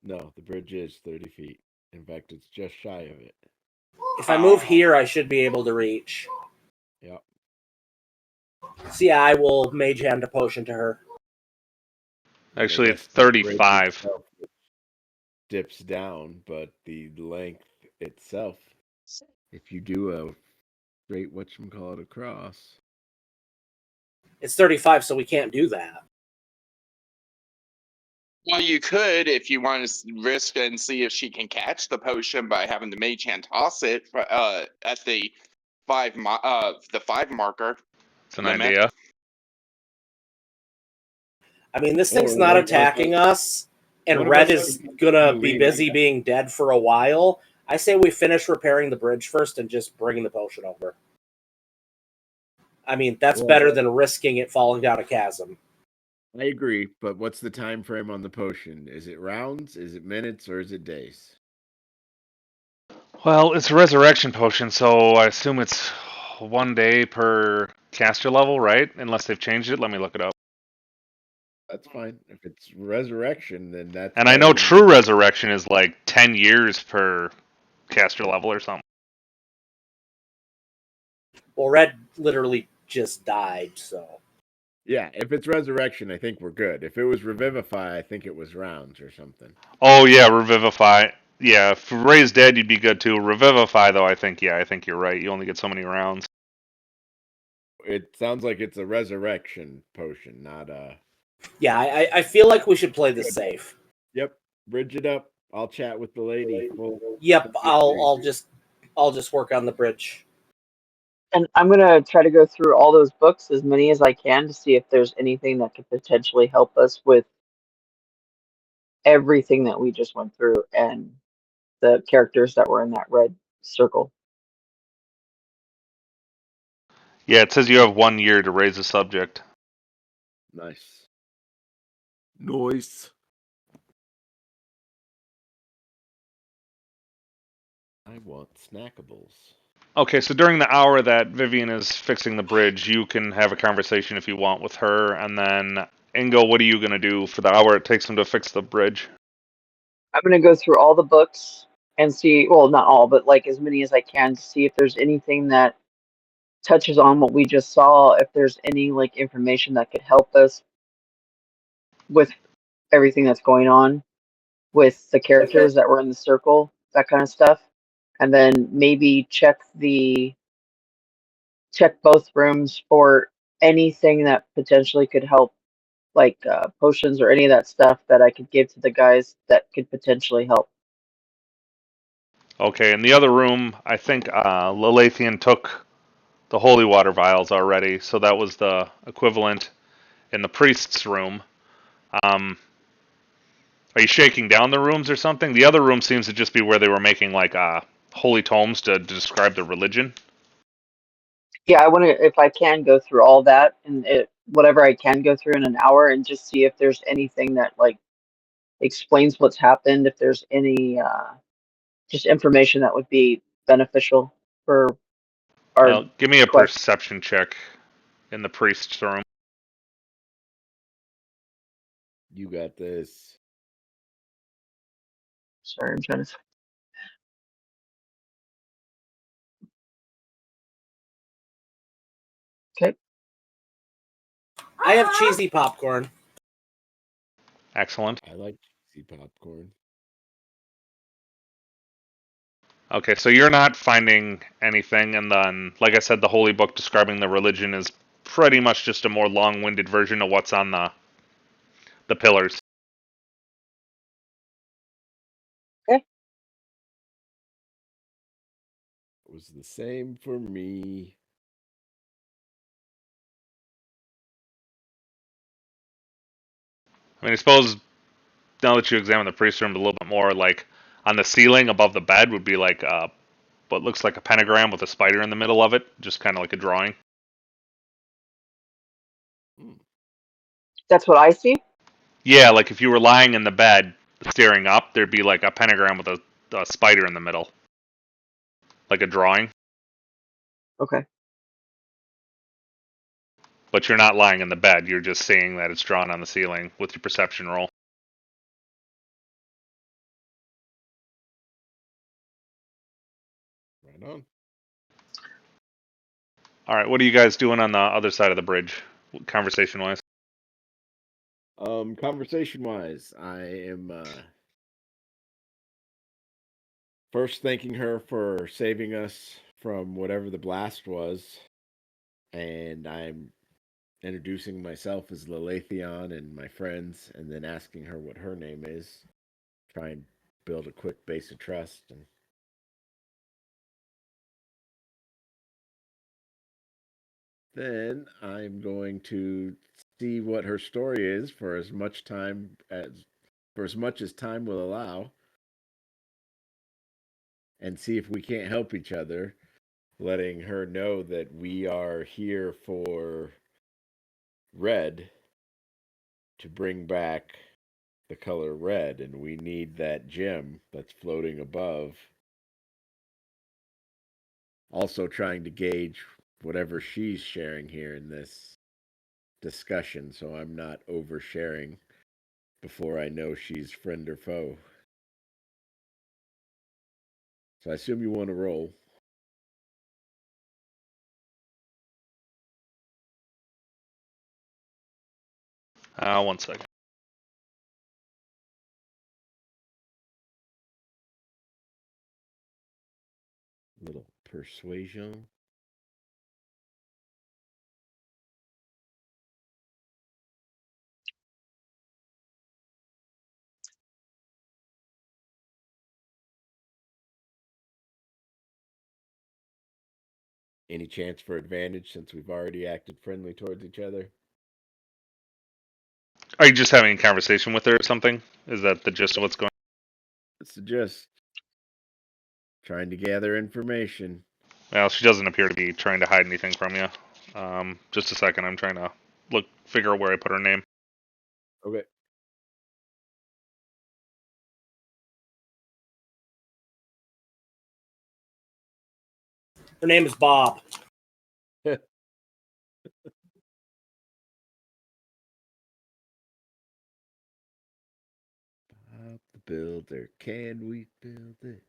No, the bridge is 30 feet. In fact, it's just shy of it. If I move here, I should be able to reach. Yep. So yeah, I will mage hand a potion to her. Actually, I it's guess the bridge 35. itself dips down, but the length itself, if you do a straight whatchamacallit across, It's 35, so we can't do that. Well, you could if you want to risk and see if she can catch the potion by having the mage hand toss it at the 5 marker. It's an limit. idea. I mean, this thing's Or not what attacking us, and what Red about is gonna be leaving? busy being dead for a while. I say we finish repairing the bridge first and just bring the potion over. I mean, that's better than risking it falling down a chasm. I agree, but what's the time frame on the potion? Is it rounds? Is it minutes? Or is it days? Well, it's a resurrection potion, so I assume it's 1 day per caster level, right? Unless they've changed it. Let me look it up. That's fine. If it's resurrection, then that's. And I know true resurrection is like 10 years per caster level or something. Well, Red literally just died, so. Yeah, if it's resurrection, I think we're good. If it was revivify, I think it was rounds or something. Oh yeah, revivify. Yeah, if Ray's dead, you'd be good too. Revivify, though, I think you're right. You only get so many rounds. It sounds like it's a resurrection potion, not a. Yeah, I feel like we should play this safe. Yep, bridge it up. I'll chat with the lady. Yep, I'll just work on the bridge. And I'm gonna try to go through all those books, as many as I can, to see if there's anything that could potentially help us with everything that we just went through and the characters that were in that red circle. Yeah, it says you have 1 year to raise a subject. Nice. Noise. I want snackables. Okay, so during the hour that Vivian is fixing the bridge, you can have a conversation if you want with her, and then Ingo, what are you gonna do for the hour it takes him to fix the bridge? I'm gonna go through all the books and see, well, not all, but like as many as I can to see if there's anything that touches on what we just saw, if there's any like information that could help us with everything that's going on with the characters that were in the circle, that kind of stuff. And then maybe check both rooms for anything that potentially could help, like potions or any of that stuff that I could give to the guys that could potentially help. Okay, in the other room, I think Lilathian took the holy water vials already, so that was the equivalent in the priest's room. Are you shaking down the rooms or something? The other room seems to just be where they were making like holy tomes to describe the religion. Yeah, I want to, if I can, go through all that and whatever I can go through in an hour and just see if there's anything that like explains what's happened, if there's any just information that would be beneficial for our Now, give me a quest. perception check in the priest's room. You got this. Sorry, I'm trying to. Okay. I have cheesy popcorn. Excellent. I like cheesy popcorn. Okay, so you're not finding anything, and then, like I said, the holy book describing the religion is pretty much just a more long-winded version of what's on the pillars. Okay. It was the same for me. I mean, I suppose now that you examine the priest room a little bit more, like on the ceiling above the bed would be like what looks like a pentagram with a spider in the middle of it, just kind of like a drawing. That's what I see. Yeah, like if you were lying in the bed staring up, there'd be like a pentagram with a spider in the middle, like a drawing. Okay. But you're not lying in the bed, you're just seeing that it's drawn on the ceiling with your perception roll. Right on. All right, what are you guys doing on the other side of the bridge, conversation-wise? Conversation-wise, I am first thanking her for saving us from whatever the blast was, and I'm introducing myself as Lalatheon and my friends, and then asking her what her name is. Try and build a quick base of trust. And then I'm going to see what her story is for as much as time will allow, and see if we can't help each other, letting her know that we are here for red, to bring back the color red, and we need that gem that's floating above. Also trying to gauge whatever she's sharing here in this discussion, so I'm not oversharing before I know she's friend or foe. So I assume you want to roll. One second. Little persuasion. Any chance for advantage since we've already acted friendly towards each other? Are you just having a conversation with her or something? Is that the gist of what's going on? It's just trying to gather information. Well, she doesn't appear to be trying to hide anything from you. Just a second, I'm trying to figure out where I put her name. Okay. Her name is Bob. Bob the Builder, can we build it?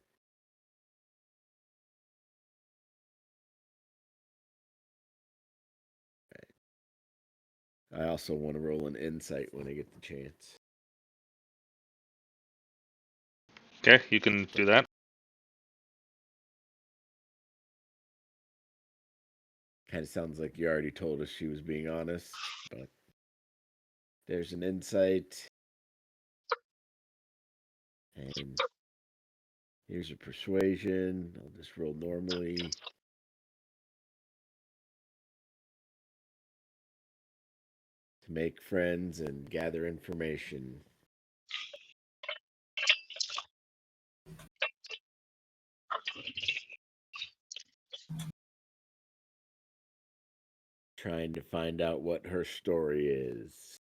I also want to roll an insight when I get the chance. Okay, you can do that. Kind of sounds like you already told us she was being honest, but there's an insight. And here's a persuasion. I'll just roll normally. To make friends and gather information. Trying to find out what her story is.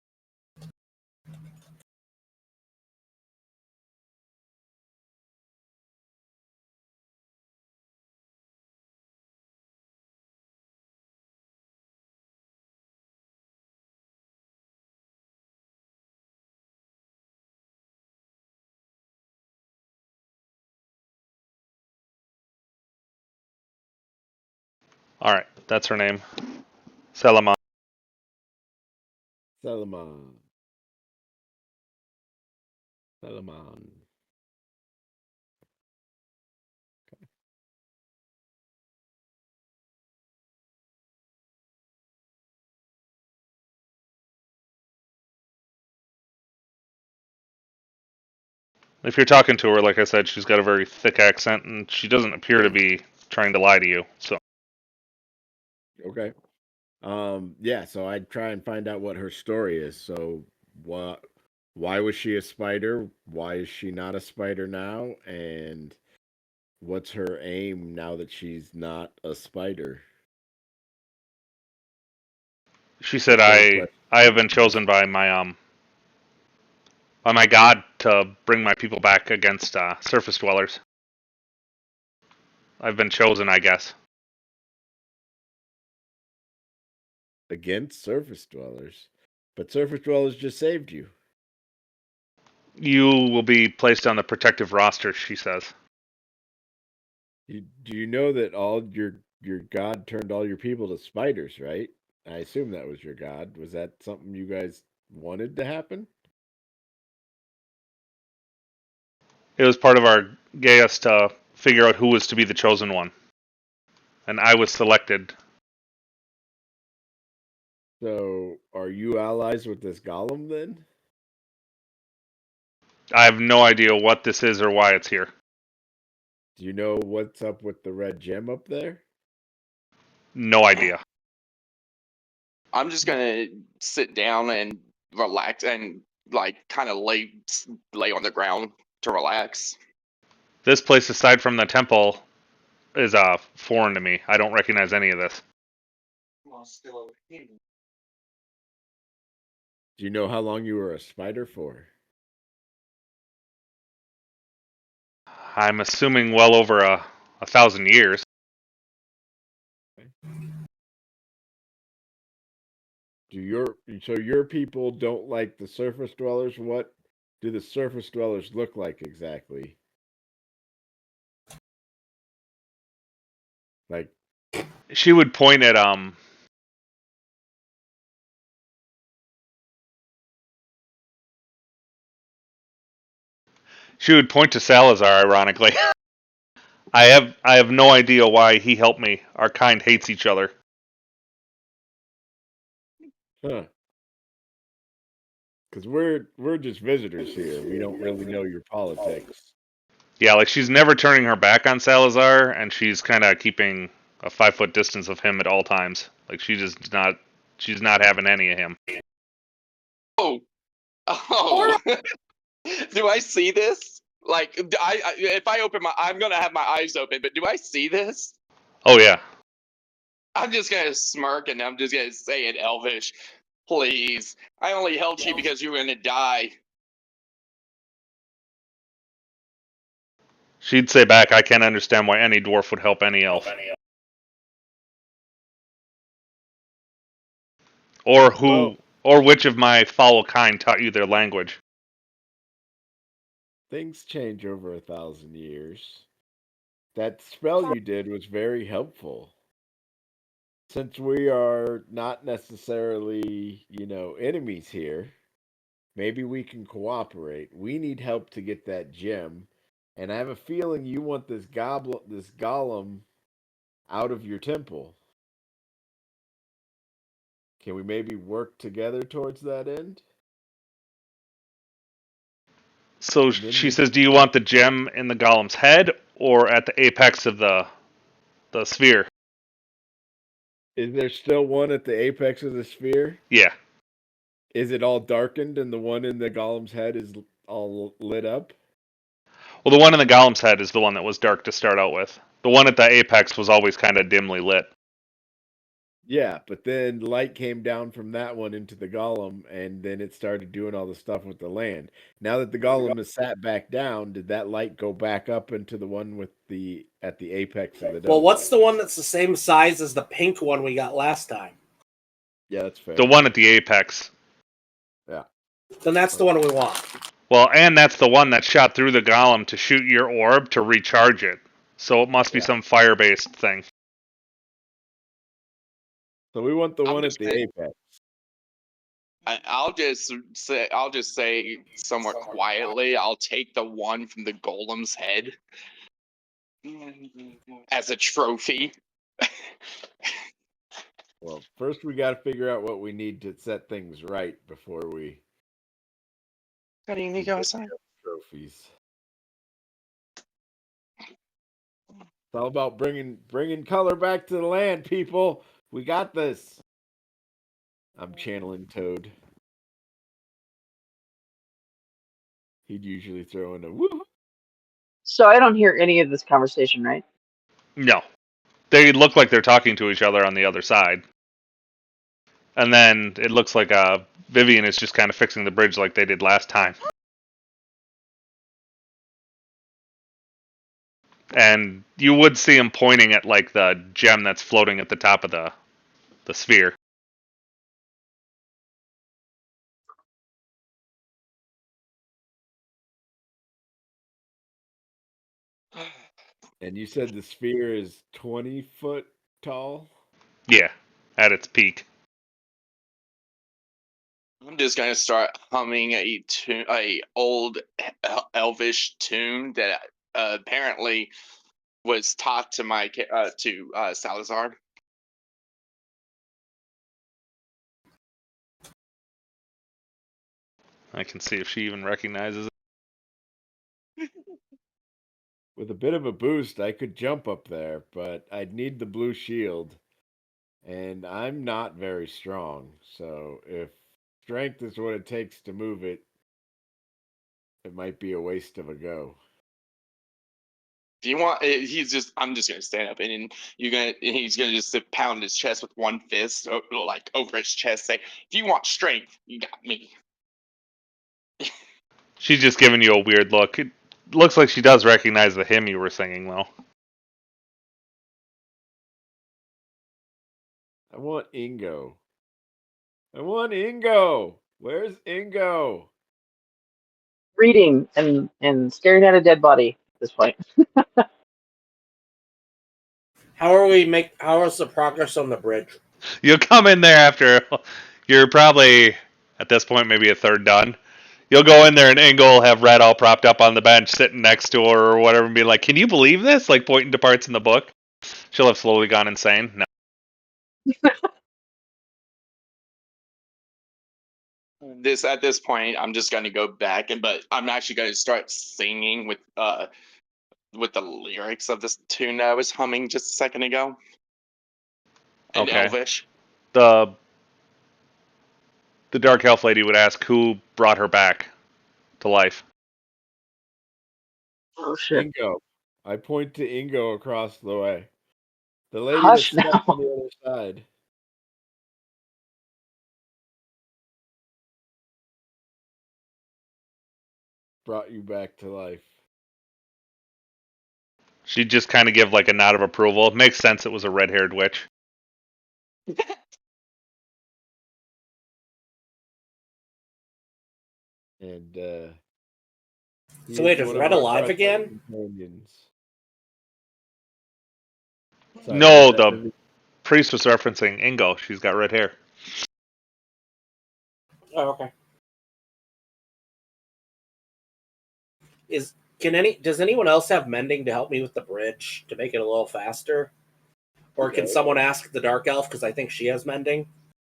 All right, that's her name. Salaman. Salaman. Salaman. If you're talking to her, like I said, she's got a very thick accent, and she doesn't appear to be trying to lie to you. So, Okay. Yeah, so I'd try and find out what her story is. So why was she a spider? Why is she not a spider now? And what's her aim now that she's not a spider? she said, Four "I questions. I have been chosen by my god to bring my people back against surface dwellers. I've been chosen, I guess." Against surface dwellers. But surface dwellers just saved you. You will be placed on the protective roster, she says. Do you know that all your god turned all your people to spiders, right? I assume that was your god. Was that something you guys wanted to happen? It was part of our Gaius to figure out who was to be the chosen one. And I was selected. So, are you allies with this golem then? I have no idea what this is or why it's here. Do you know what's up with the red gem up there? No idea. I'm just gonna sit down and relax and like kind of lay on the ground to relax. This place, aside from the temple, is foreign to me. I don't recognize any of this. Do you know how long you were a spider for? I'm assuming well over a 1,000 years. So your people don't like the surface dwellers? What do the surface dwellers look like exactly? Like, She would point at She would point to Salazar, ironically. I have no idea why he helped me. Our kind hates each other. huh? Because we're just visitors here. We don't really know your politics. Yeah, like she's never turning her back on Salazar, and she's kind of keeping a 5 foot distance of him at all times. Like she's not having any of him. Oh, oh. Do I see this? Like, if I open I'm gonna have my eyes open, but do I see this? Oh yeah. I'm just gonna smirk and I'm just gonna say in Elvish, please. I only helped you because you were gonna die. She'd say back, I can't understand why any dwarf would help any elf. Or which of my foul kind taught you their language. Things change over 1,000 years. That spell you did was very helpful. Since we are not necessarily, enemies here, maybe we can cooperate. We need help to get that gem, and I have a feeling you want this golem out of your temple. Can we maybe work together towards that end? So she says, do you want the gem in the golem's head or at the apex of the sphere? Is there still one at the apex of the sphere? Yeah. Is it all darkened and the one in the golem's head is all lit up? Well, the one in the golem's head is the one that was dark to start out with. The one at the apex was always kind of dimly lit. Yeah, but then light came down from that one into the golem, and then it started doing all the stuff with the land. Now that the golem is sat back down, did that light go back up into the one at the apex of the dome? Well, what's the one that's the same size as the pink one we got last time? Yeah, that's fair. The one at the apex. Yeah. Then that's the one we want. Well, and that's the one that shot through the golem to shoot your orb to recharge it. So it must be some fire-based thing. So we want the one at the apex. I'll just say somewhat quietly, I'll take the one from the golem's head as a trophy. Well, first we got to figure out what we need to set things right before we. How do you need to go outside? Trophies. It's all about bringing color back to the land, people. We got this. I'm channeling Toad. He'd usually throw in a woo. So I don't hear any of this conversation, right? No. They look like they're talking to each other on the other side. And then it looks like Vivian is just kind of fixing the bridge like they did last time. And you would see him pointing at like the gem that's floating at the top of the sphere. And you said the sphere is 20 foot tall? Yeah, at its peak. I'm just gonna start humming a old Elvish tune that apparently was taught to Salazar. I can see if she even recognizes it. With a bit of a boost, I could jump up there, but I'd need the blue shield. And I'm not very strong, so if strength is what it takes to move it, it might be a waste of a go. If you want, I'm just gonna stand up, and then he's gonna just pound his chest with one fist, like over his chest, say, "If you want strength, you got me." She's just giving you a weird look. It looks like she does recognize the hymn you were singing, though. I want Ingo. I want Ingo. Where's Ingo? Reading and staring at a dead body at this point. How is the progress on the bridge? You'll come in there after you're probably at this point maybe a third done. You'll go in there and Ingle will have Red all propped up on the bench, sitting next to her or whatever, and be like, "Can you believe this?" Like pointing to parts in the book. She'll have slowly gone insane. No. At this point, I'm just gonna go back, but I'm actually gonna start singing with the lyrics of this tune that I was humming just a second ago in Okay. Elvish. The dark elf lady would ask who brought her back to life. Oh shit! Ingo. I point to Ingo across the way. The lady Hush that's stuck now. on the other side. Brought you back to life. She'd just kind of give like a nod of approval. It makes sense it was a red-haired witch. And So wait, is Red alive again? Sorry, No, the priest was referencing Ingo. She's got red hair. Oh, okay. Does anyone else have mending to help me with the bridge to make it a little faster? Or can someone ask the dark elf, because I think she has mending?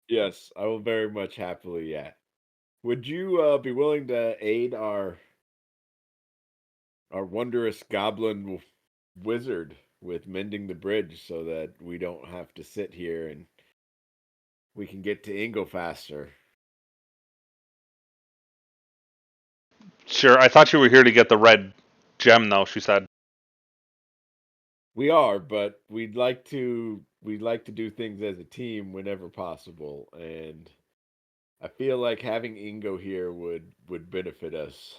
Yes, I will very much happily, yeah. Would you be willing to aid our wondrous goblin wizard with mending the bridge so that we don't have to sit here and we can get to Ingo faster? Sure, I thought you were here to get the red gem, though. She said. We are, but we'd like to do things as a team whenever possible, and I feel like having Ingo here would benefit us.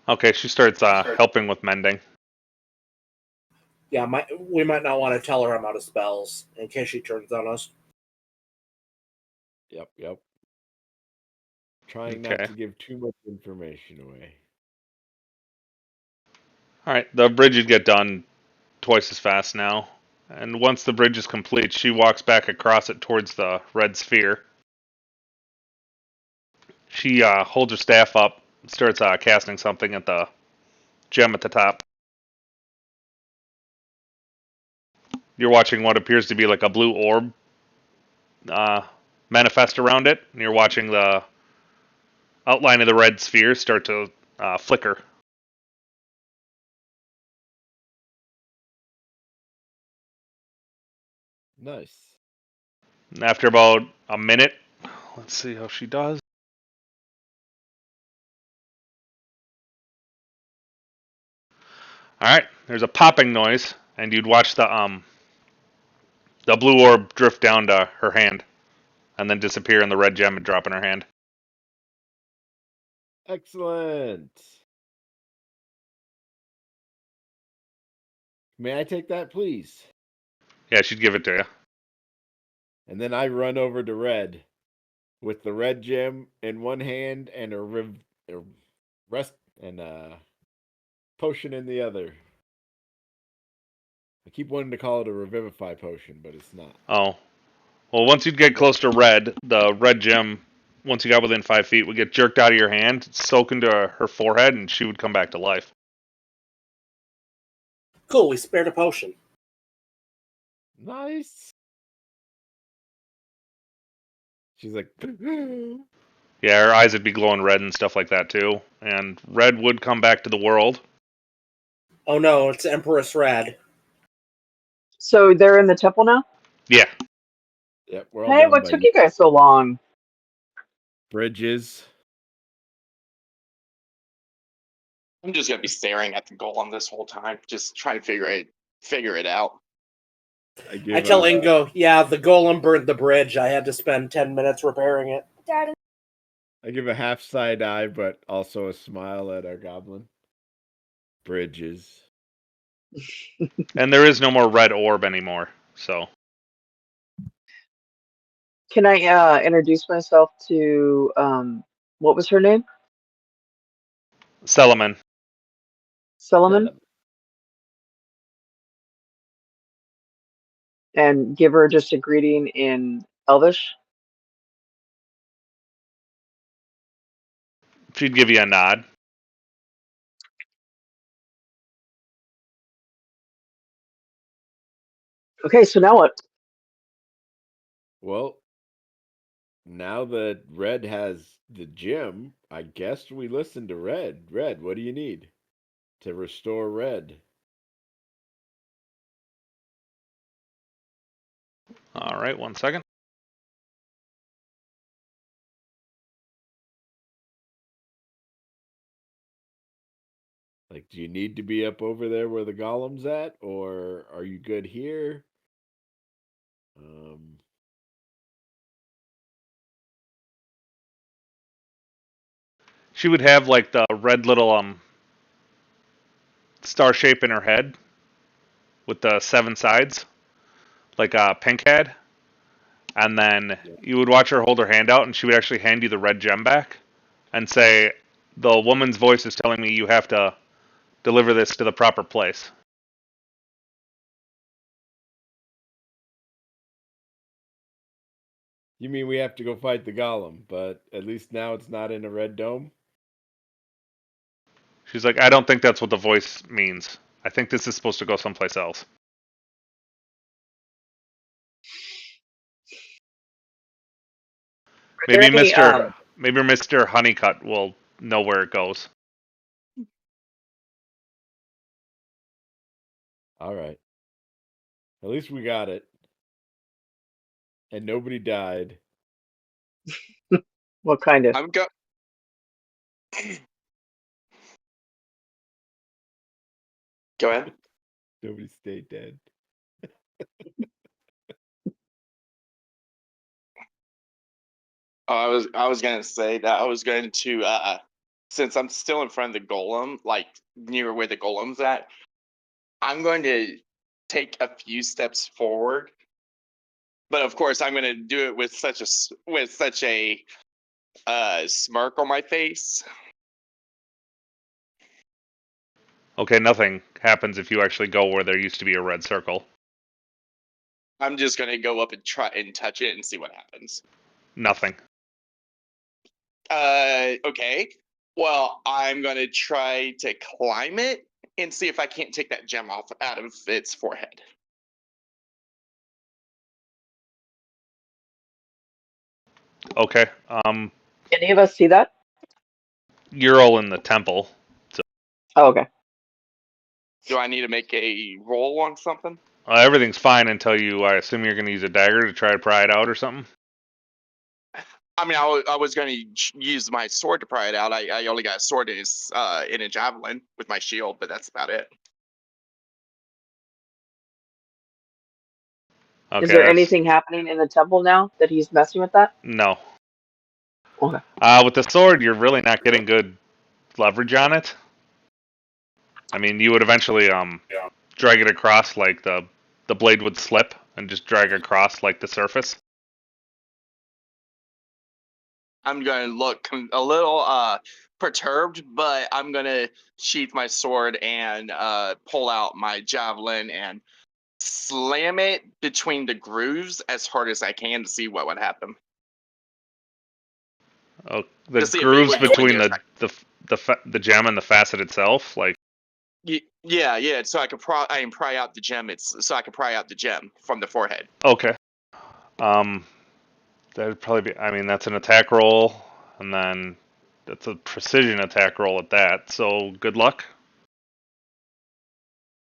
Okay, she starts helping with mending. Yeah, we might not want to tell her I'm out of spells in case she turns on us. Yep. Trying not to give too much information away. All right, the bridge would get done twice as fast now. And once the bridge is complete, she walks back across it towards the red sphere. She holds her staff up, starts casting something at the gem at the top. You're watching what appears to be like a blue orb manifest around it, and you're watching the outline of the red sphere start to flicker. Nice. And after about a minute, let's see how she does. All right, there's a popping noise, and you'd watch the blue orb drift down to her hand, and then disappear, and the red gem would drop in her hand. Excellent. May I take that, please? Yeah, she'd give it to you. And then I run over to Red with the red gem in one hand and a and potion in the other. I keep wanting to call it a revivify potion, but it's not. Oh. Well, once you get close to Red, the red gem, once you got within 5 feet, would get jerked out of your hand, soak into her forehead, and she would come back to life. Cool, we spared a potion. Nice. She's like, Yeah, her eyes would be glowing red and stuff like that too. And Red would come back to the world. Oh no, it's Empress Red. So they're in the temple now? Yeah. yep, we're all Hey, done what by took you guys so long? Bridges. I'm just gonna be staring at the golem this whole time, just trying to figure it out. I I tell Ingo, yeah, the golem burned the bridge. I had to spend 10 minutes repairing it. I give a half side eye, but also a smile at our goblin. Bridges. And there is no more red orb anymore. So Can I introduce myself to what was her name? Selaman. Solomon? And give her just a greeting in Elvish? She'd give you a nod. Okay, so now what? Well, now that Red has the gem, I guess we listen to Red. Red, what do you need to restore Red? All right, 1 second. Like, do you need to be up over there where the golem's at, or are you good here? She would have like the red little star shape in her head with the 7 sides, like Pink had. And then you would watch her hold her hand out, and she would actually hand you the red gem back and say, "The woman's voice is telling me you have to deliver this to the proper place." You mean we have to go fight the golem, but at least now it's not in a red dome? She's like, "I don't think that's what the voice means. I think this is supposed to go someplace else." Maybe Mr. Honeycutt will know where it goes. All right. At least we got it. And nobody died. What kind of? I'm go. Go ahead. Nobody stayed dead. I was gonna say that I was going to since I'm still in front of the golem, like near where the golem's at, I'm going to take a few steps forward. But of course, I'm going to do it with such a smirk on my face. Okay, nothing happens if you actually go where there used to be a red circle. I'm just going to go up and try and touch it and see what happens. Nothing. Okay. Well, I'm going to try to climb it and see if I can't take that gem off out of its forehead. Okay. Any of us see that? You're all in the temple. So. Oh, okay. Do I need to make a roll on something? Everything's fine until I assume you're going to use a dagger to try to pry it out or something? I mean, I was going to use my sword to pry it out. I only got a sword in a javelin with my shield, but that's about it. Okay, is there anything happening in the temple now that he's messing with that? No. Okay. With the sword, you're really not getting good leverage on it. I mean, you would eventually drag it across, like the blade would slip and just drag across like the surface. I'm going to look a little perturbed, but I'm going to sheath my sword and pull out my javelin and slam it between the grooves as hard as I can to see what would happen. Oh, the To see if it grooves would go in between there. the gem and the facet itself, like. Yeah. So I can pry out the gem. So I can pry out the gem from the forehead. Okay. That'd probably be. I mean, that's an attack roll, and then that's a precision attack roll at that. So good luck.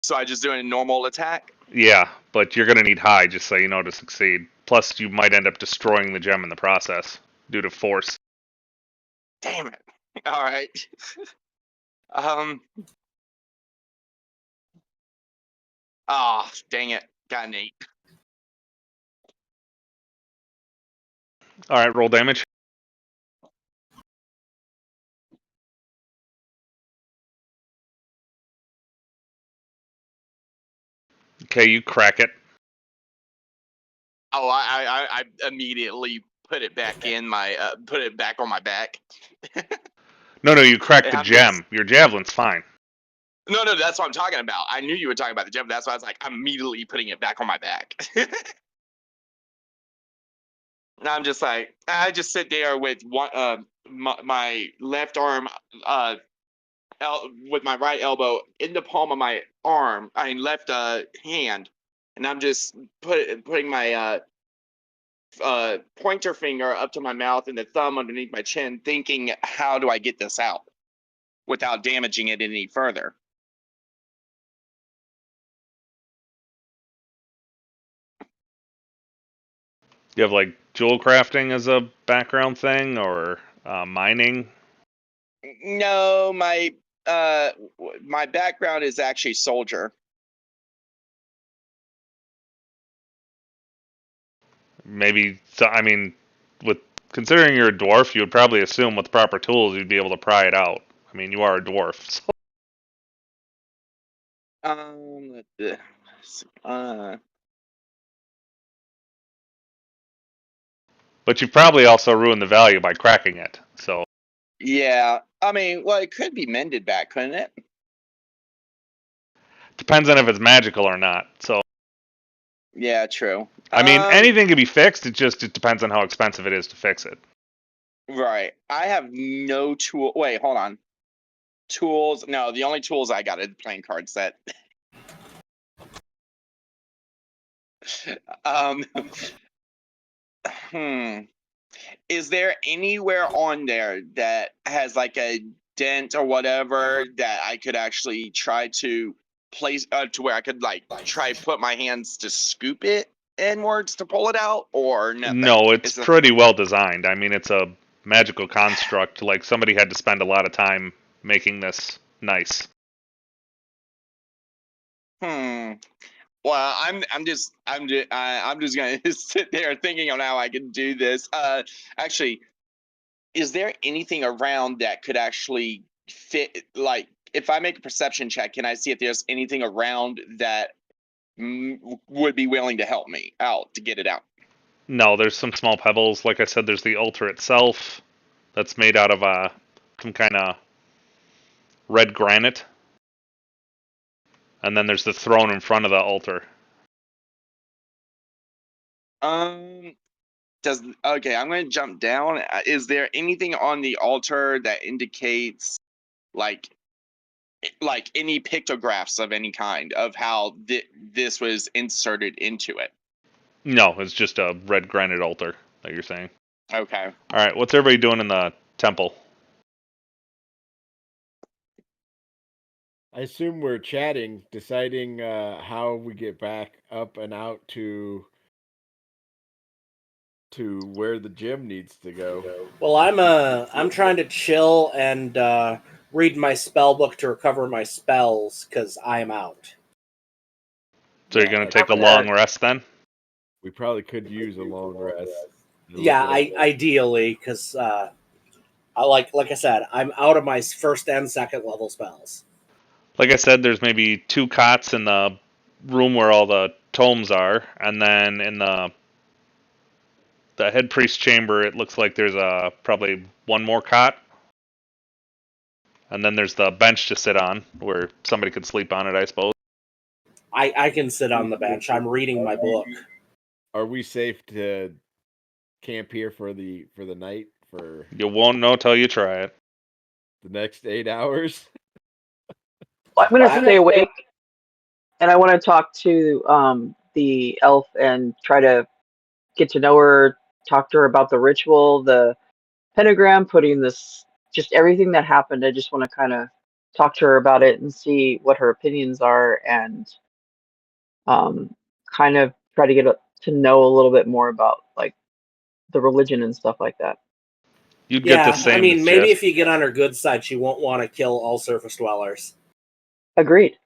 So I just do a normal attack. Yeah, but you're gonna need high, just so you know, to succeed. Plus, you might end up destroying the gem in the process due to force. Damn it! All right. Oh, dang it! Got an 8. All right, roll damage. Okay, you crack it. Oh, I immediately put it back in my put it back on my back. No, you cracked It the happens. gem. Your javelin's fine. No, that's what I'm talking about. I knew you were talking about the gem. That's why I was like, I'm immediately putting it back on my back. And I'm just like, I just sit there with one, my left arm, with my right elbow in the palm of my arm, left hand, and I'm just putting my pointer finger up to my mouth and the thumb underneath my chin, thinking, how do I get this out without damaging it any further? You have like jewel crafting as a background thing, or mining. No, my background is actually soldier. Maybe. So, I mean, with considering you're a dwarf, you would probably assume with proper tools you'd be able to pry it out. I mean, you are a dwarf. So. But you've probably also ruined the value by cracking it. So. Yeah, I mean, well, it could be mended back, couldn't it? Depends on if it's magical or not. So. Yeah, true. I mean, anything can be fixed. It depends on how expensive it is to fix it. Right. I have no tool. Wait, hold on. Tools? No, the only tools I got is the playing card set. Is there anywhere on there that has like a dent or whatever that I could actually try to place to where I could like try put my hands to scoop it inwards to pull it out, or nothing? No, it's pretty well designed. I mean, it's a magical construct. Like somebody had to spend a lot of time making this nice. Well, I'm just gonna sit there thinking on how I can do this. Actually, is there anything around that could actually fit? Like, if I make a perception check, can I see if there's anything around that would be willing to help me out to get it out? No, there's some small pebbles. Like I said, there's the altar itself that's made out of some kind of red granite. And then there's the throne in front of the altar. Okay, I'm going to jump down. Is there anything on the altar that indicates like any pictographs of any kind of how this was inserted into it? No, it's just a red granite altar that you're saying. Okay. All right, what's everybody doing in the temple? I assume we're chatting, deciding how we get back up and out to where the gym needs to go. Well, I'm trying to chill and read my spell book to recover my spells because I am out. So you're going to take a long rest then? We probably could use a long rest. Yeah, ideally, because like I said, I'm out of my first and second level spells. Like I said, there's maybe 2 cots in the room where all the tomes are, and then in the the head priest chamber, it looks like there's probably one more cot. And then there's the bench to sit on, where somebody could sleep on it, I suppose. I can sit on the bench. I'm reading my book. Are we safe to camp here for the night for You won't know till you try it. the next 8 hours? Well, I'm gonna stay awake, and I want to talk to the elf and try to get to know her, talk to her about the ritual, the pentagram, putting this, just everything that happened. I just want to kind of talk to her about it and see what her opinions are, and kind of try to get to know a little bit more about like the religion and stuff like that. You'd get the Yeah, same I mean, maybe gist. if you get on her good side, she won't want to kill all surface dwellers. Agreed.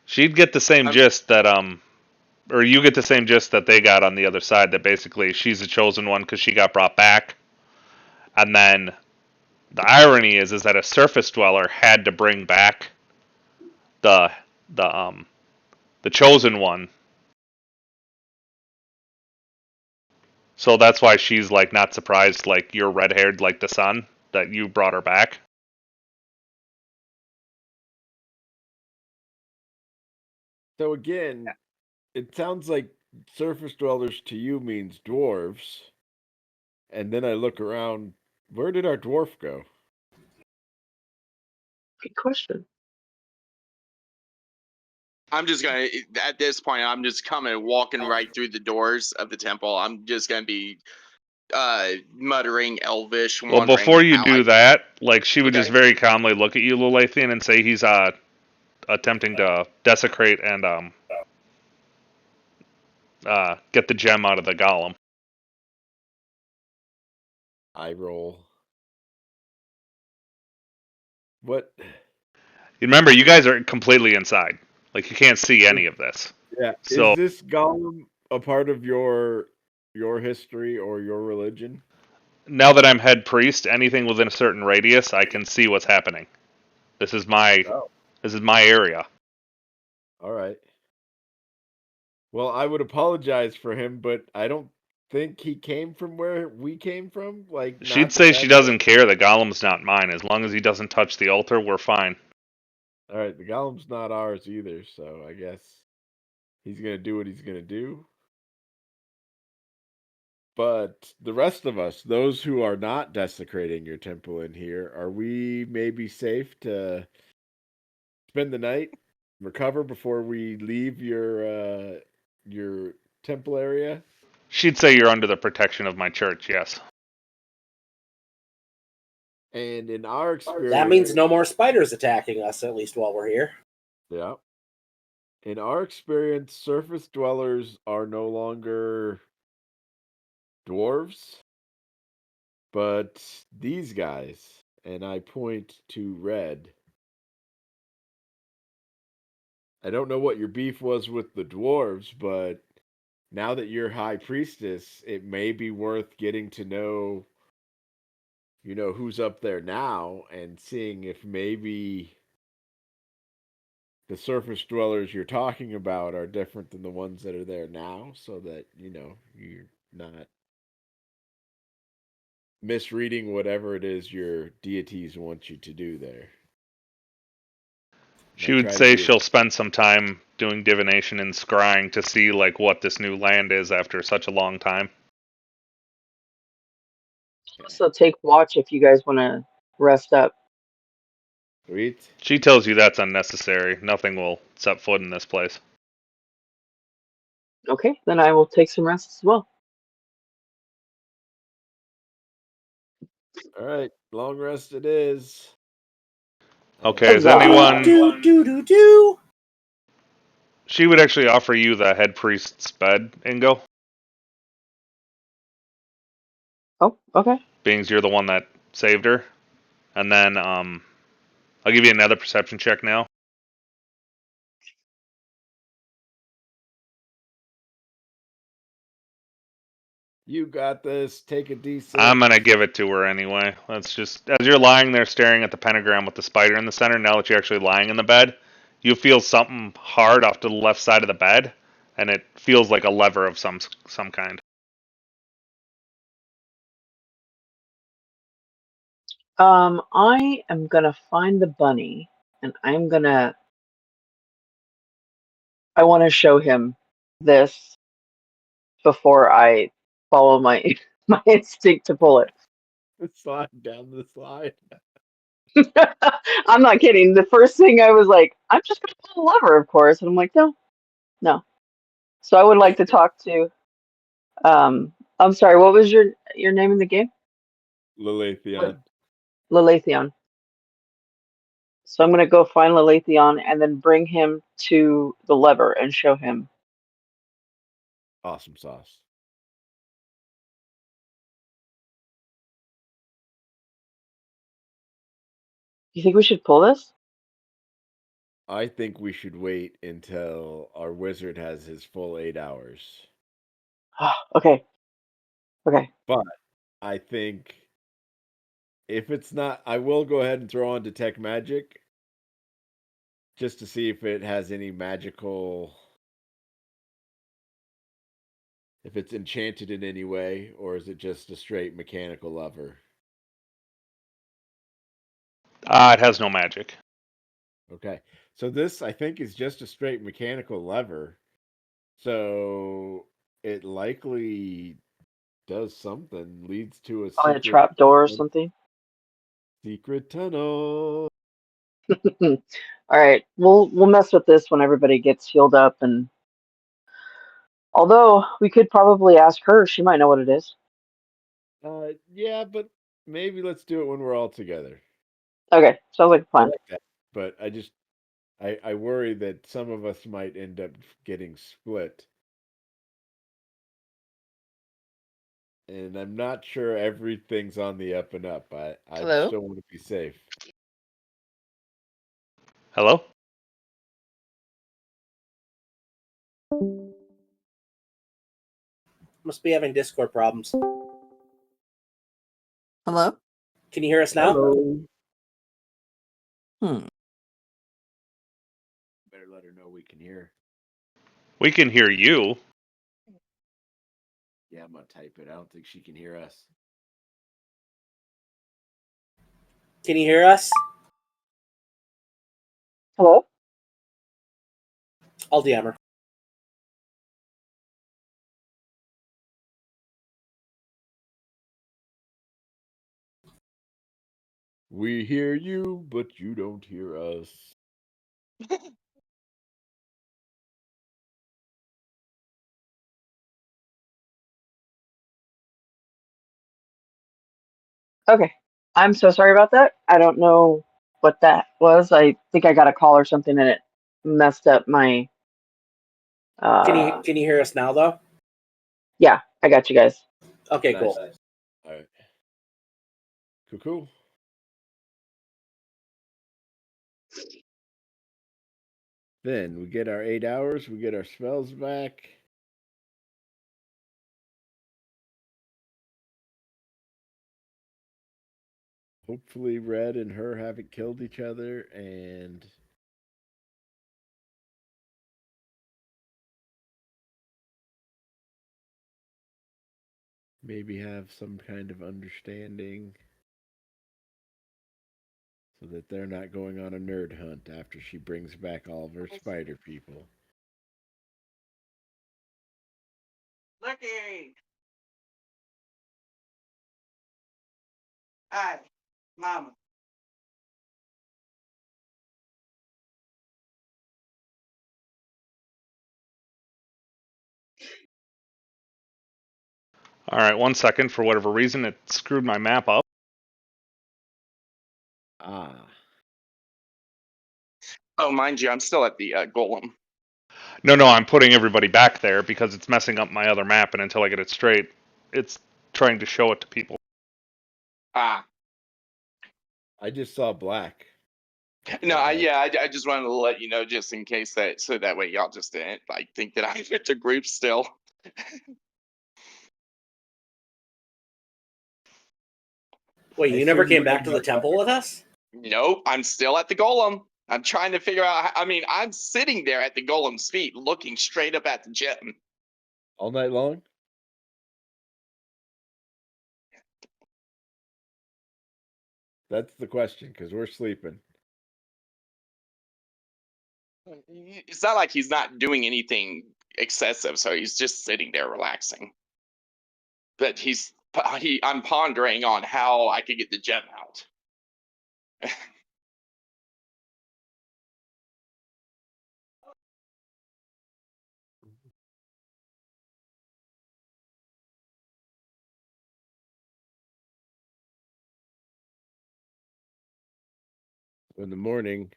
She'd get the same gist that or you get the same gist that they got on the other side, that basically she's the chosen one because she got brought back. And then the irony is that a surface dweller had to bring back the chosen one. So that's why she's like not surprised, like you're red haired like the sun, that you brought her back. So again, it sounds like surface dwellers to you means dwarves. And then I look around, where did our dwarf go? Good question. I'm just gonna, at this point, I'm just coming walking right through the doors of the temple. I'm just gonna be muttering Elvish. Well, before you do that, that, like she would just very calmly look at you, Lulathian, and say he's attempting to desecrate and get the gem out of the golem. I roll. What? You remember, you guys are completely inside. Like you can't see any of this. Yeah. So is this golem a part of your history or your religion? now that I'm head priest, anything within a certain radius, I can see what's happening. This is my area. All right. Well, I would apologize for him, but I don't think he came from where we came from. Like, She'd say she doesn't care. The golem's not mine. As long as he doesn't touch the altar, we're fine. All right, the golem's not ours either, so I guess he's gonna do what he's gonna do. But the rest of us, those who are not desecrating your temple in here, are we maybe safe to spend the night, recover before we leave your temple area? She'd say you're under the protection of my church, yes. And in our experience, That means no more spiders attacking us, at least while we're here. Yeah. In our experience, surface dwellers are no longer dwarves, but these guys, and I point to Red. I don't know what your beef was with the dwarves, but now that you're high priestess, it may be worth getting to know, who's up there now and seeing if maybe the surface dwellers you're talking about are different than the ones that are there now, so that, you're not misreading whatever it is your deities want you to do there. She would say she'll spend some time doing divination and scrying to see like what this new land is after such a long time. So take watch if you guys want to rest up. Sweet. She tells you that's unnecessary. Nothing will set foot in this place. Okay, then I will take some rest as well. All right, long rest it is. Okay, is Huzzah. anyone... Do. She would actually offer you the head priest's bed, Ingo. Oh, okay. Being you're the one that saved her. And then, I'll give you another perception check now. You got this. Take a D6. I'm gonna give it to her anyway. That's just, as you're lying there staring at the pentagram with the spider in the center, now that you're actually lying in the bed, you feel something hard off to the left side of the bed, and it feels like a lever of some kind. I am gonna find the bunny, and I want to show him this before I follow my my instinct to pull it. Slide down the slide. I'm not kidding. The first thing I was like, I'm just gonna pull the lever, of course, and I'm like, no, no. So I would like to talk to. I'm sorry. What was your name in the game? Lilithion. Lilithion. So I'm gonna go find Lilithion and then bring him to the lever and show him. Awesome sauce. You think we should pull this? I think we should wait until our wizard has his full 8 hours. Okay. Okay. But I think if it's not, I will go ahead and throw on Detect Magic just to see if it has any magical, if it's enchanted in any way, or is it just a straight mechanical lever? It has no magic. Okay. So this, I think, is just a straight mechanical lever. So it likely does something, leads to a Probably a secret trap door or something. secret tunnel. All right. We'll mess with this when everybody gets healed up, and although we could probably ask her, she might know what it is. Yeah, but maybe let's do it when we're all together. Okay. Sounds like a I plan. like that. But I worry that some of us might end up getting split. And I'm not sure everything's on the up and up. I Hello? still want to be safe. Hello? Must be having Discord problems. Hello? Can you hear us now? Hello. Hmm. Better let her know we can hear. We can hear you. Yeah, I'm gonna type it. I don't think she can hear us. Can you hear us? Hello? I'll DM her. We hear you, but you don't hear us. Okay. I'm so sorry about that. I don't know what that was. I think I got a call or something and it messed up my Can you hear us now though? Yeah, I got you guys. Okay, Nice. cool. All right. Cool. Then we get our 8 hours, we get our spells back. Hopefully Red and her haven't killed each other, and maybe have some kind of understanding so that they're not going on a nerd hunt after she brings back all of her spider people. Lucky! Hi, Mama. All right, 1 second. For whatever reason, it screwed my map up. Ah. Oh, mind you, I'm still at the golem. No, I'm putting everybody back there because it's messing up my other map, and until I get it straight, it's trying to show it to people. Ah. I just saw black. No, I just wanted to let you know just in case that, so that way y'all just didn't like think that I fit the group still. Wait, you As never soon as came we back to the got temple with us? Nope, I'm still at the golem. I'm trying to figure out. I mean, I'm sitting there at the golem's feet, looking straight up at the gem. all night long? That's the question, because we're sleeping. It's not like he's not doing anything excessive, so he's just sitting there relaxing. But I'm pondering on how I could get the gem out. In the morning,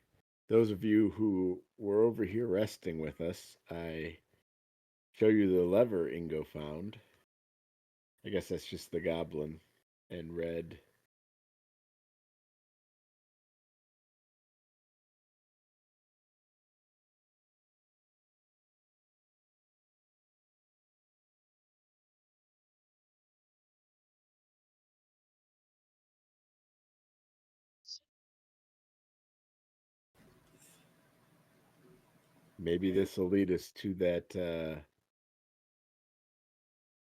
those of you who were over here resting with us, I show you the lever Ingo found. I guess that's just the goblin and red. Maybe this will lead us to that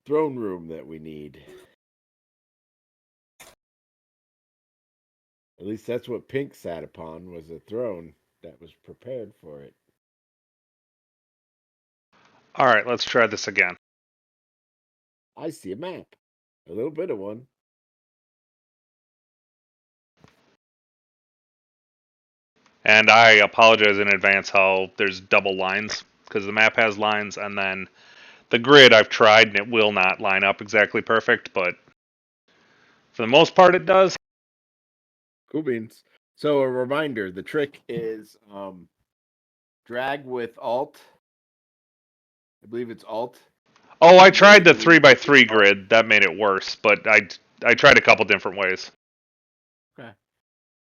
throne room that we need. At least that's what Pink sat upon, was a throne that was prepared for it. All right, let's try this again. I see a map. A little bit of one. And I apologize in advance how there's double lines, because the map has lines, and then the grid I've tried, and it will not line up exactly perfect, but for the most part it does. Cool beans. So a reminder, the trick is drag with Alt. I believe it's Alt. Oh, I tried the 3x3 grid. That made it worse, but I tried a couple different ways. Okay.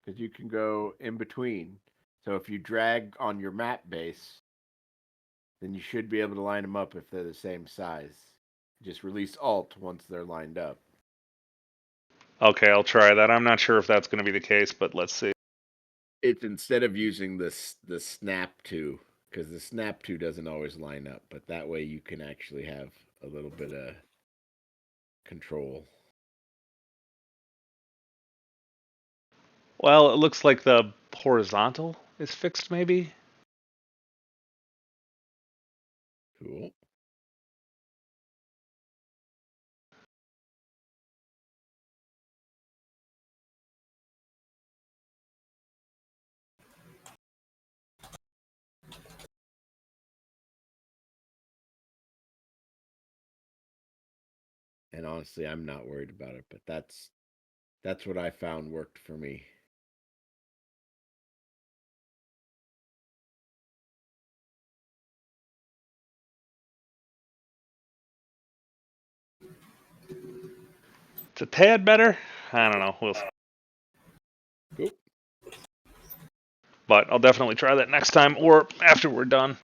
Because you can go in between. So if you drag on your map base, then you should be able to line them up if they're the same size. Just release Alt once they're lined up. Okay, I'll try that. I'm not sure if that's going to be the case, but let's see. It's instead of using the snap to, because the snap to doesn't always line up, but that way you can actually have a little bit of control. Well, it looks like the horizontal is fixed, maybe? Cool. And honestly, I'm not worried about it, but that's what I found worked for me. It's a tad better. I don't know. We'll see. Cool. But I'll definitely try that next time or after we're done.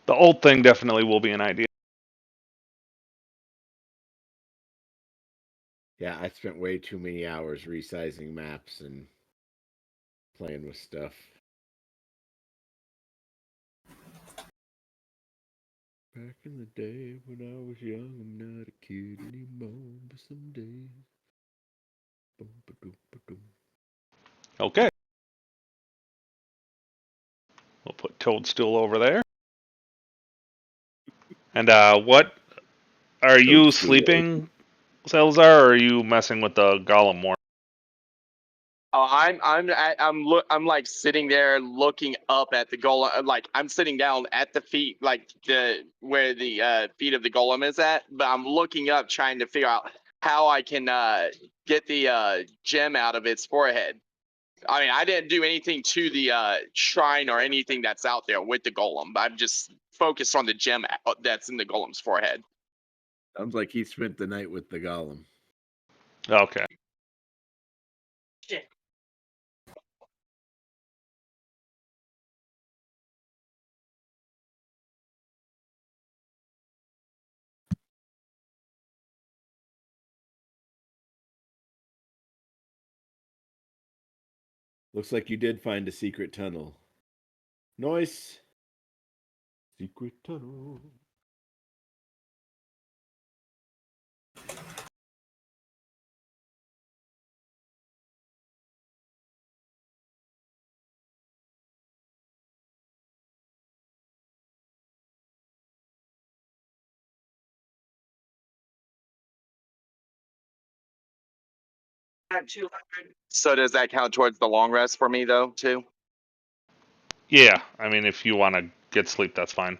The old thing definitely will be an idea. Yeah, I spent way too many hours resizing maps and playing with stuff. Back in the day when I was young, I'm not a kid anymore, but some days. Okay. We'll put Toadstool over there. And what are you Toadstool. sleeping, Salazar, or are you messing with the golem more? Oh, I'm like sitting there looking up at the golem. Like I'm sitting down at the feet, like where the feet of the golem is at. But I'm looking up, trying to figure out how I can get the gem out of its forehead. I mean, I didn't do anything to the shrine or anything that's out there with the golem. I'm just focused on the gem that's in the golem's forehead. Sounds like he spent the night with the golem. Okay. Shit. Looks like you did find a secret tunnel. Nice. Secret tunnel. So does that count towards the long rest for me though too? Yeah, I mean, if you want to get sleep, that's fine.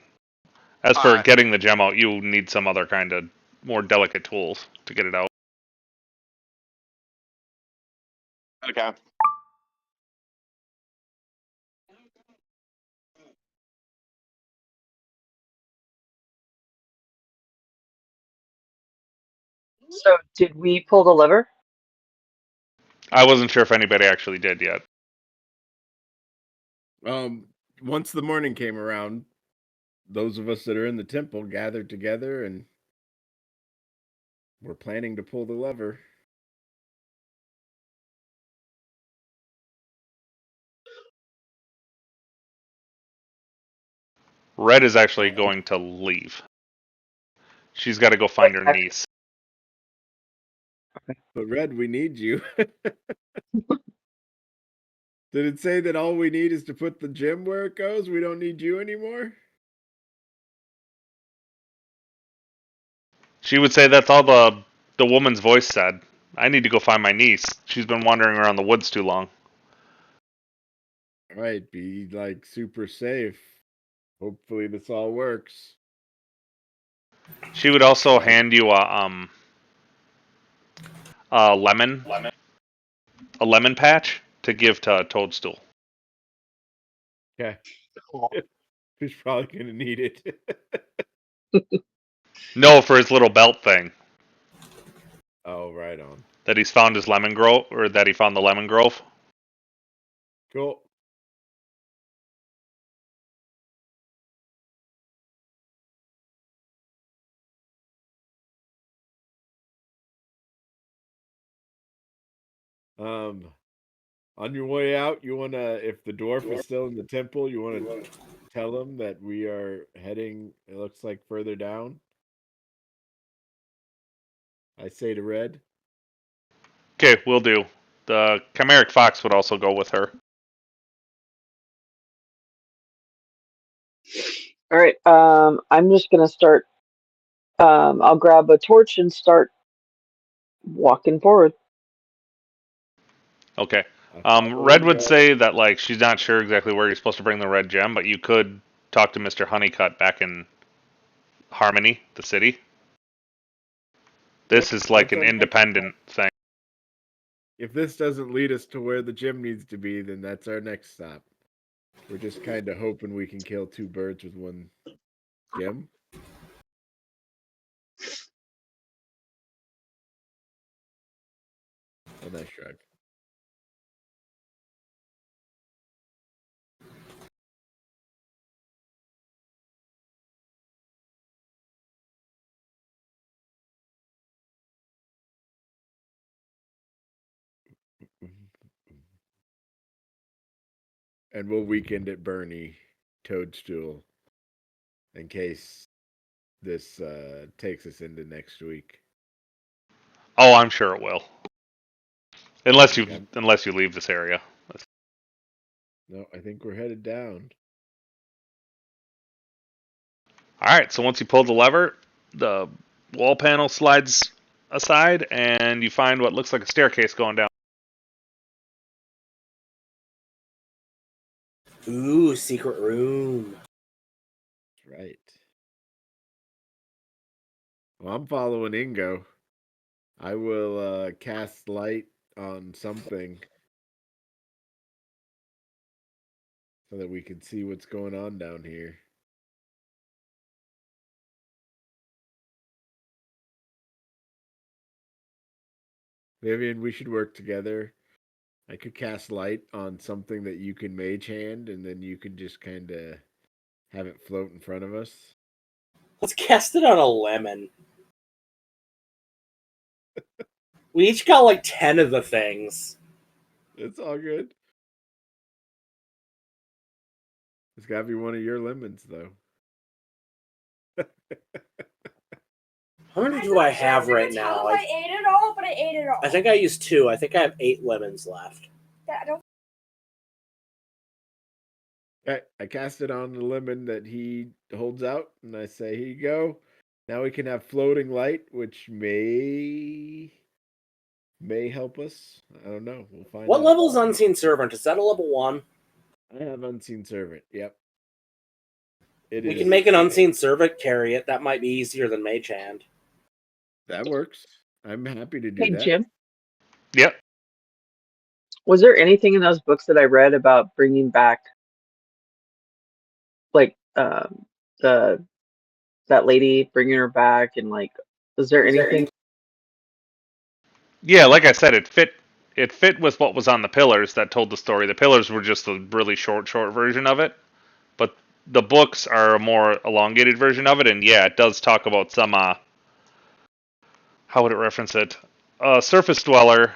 As for Alright. getting the gem out, you need some other kind of more delicate tools to get it out. Okay. So, did we pull the lever? I wasn't sure if anybody actually did yet. Once the morning came around, those of us that are in the temple gathered together and we're planning to pull the lever. Red is actually going to leave. She's got to go find her niece. But Red, we need you. Did it say that all we need is to put the gem where it goes? We don't need you anymore? She would say that's all the woman's voice said. I need to go find my niece. She's been wandering around the woods too long. Right, be like super safe. Hopefully this all works. She would also hand you a lemon patch to give to Toadstool. Okay. Who's probably gonna need it. No, for his little belt thing Oh, right on. that he's found his lemon grove, or that he found the lemon grove. Cool. On your way out, you wanna, if the dwarf is still in the temple, you wanna tell him that we are heading, it looks like further down. I say to Red. Okay, we'll do. The chimeric fox would also go with her. All right. I'm just gonna start. I'll grab a torch and start walking forward. Okay. I'll Red would go. say that like she's not sure exactly where you're supposed to bring the red gem, but you could talk to Mr. Honeycutt back in Harmony, the city. This is like an independent thing. If this doesn't lead us to where the gem needs to be, then that's our next stop. We're just kind of hoping we can kill two birds with one gem. A nice shrug. And we'll weekend at Bernie Toadstool in case this takes us into next week. Oh, I'm sure it will. Unless you Okay. leave this area. No, I think we're headed down. All right. So once you pull the lever, the wall panel slides aside, and you find what looks like a staircase going down. Ooh, secret room. That's right. Well, I'm following Ingo. I will cast light on something so that we can see what's going on down here. Vivian, we should work together. I could cast light on something that you can mage hand, and then you can just kind of have it float in front of us. Let's cast it on a lemon. We each got like 10 of the things. It's all good. It's got to be one of your lemons, though. How many do I have right now? I ate it all, but I ate it all. I think I used 2. I think I have 8 lemons left. I don't. Okay, I cast it on the lemon that he holds out, and I say, here you go. Now we can have floating light, which may may help us. I don't know. We'll find What out. level is Unseen Servant? Is that a level 1? I have Unseen Servant. Yep. We can make an Unseen Servant carry it. That might be easier than Mage Hand. That works. I'm happy to do Hey, that. Jim, Yep. was there anything in those books that I read about bringing back, like, the that lady, bringing her back, and like, was there anything? Yeah, like I said, it fit with what was on the pillars that told the story. The pillars were just a really short version of it, but the books are a more elongated version of it. And yeah, it does talk about some. How would it reference it? A surface dweller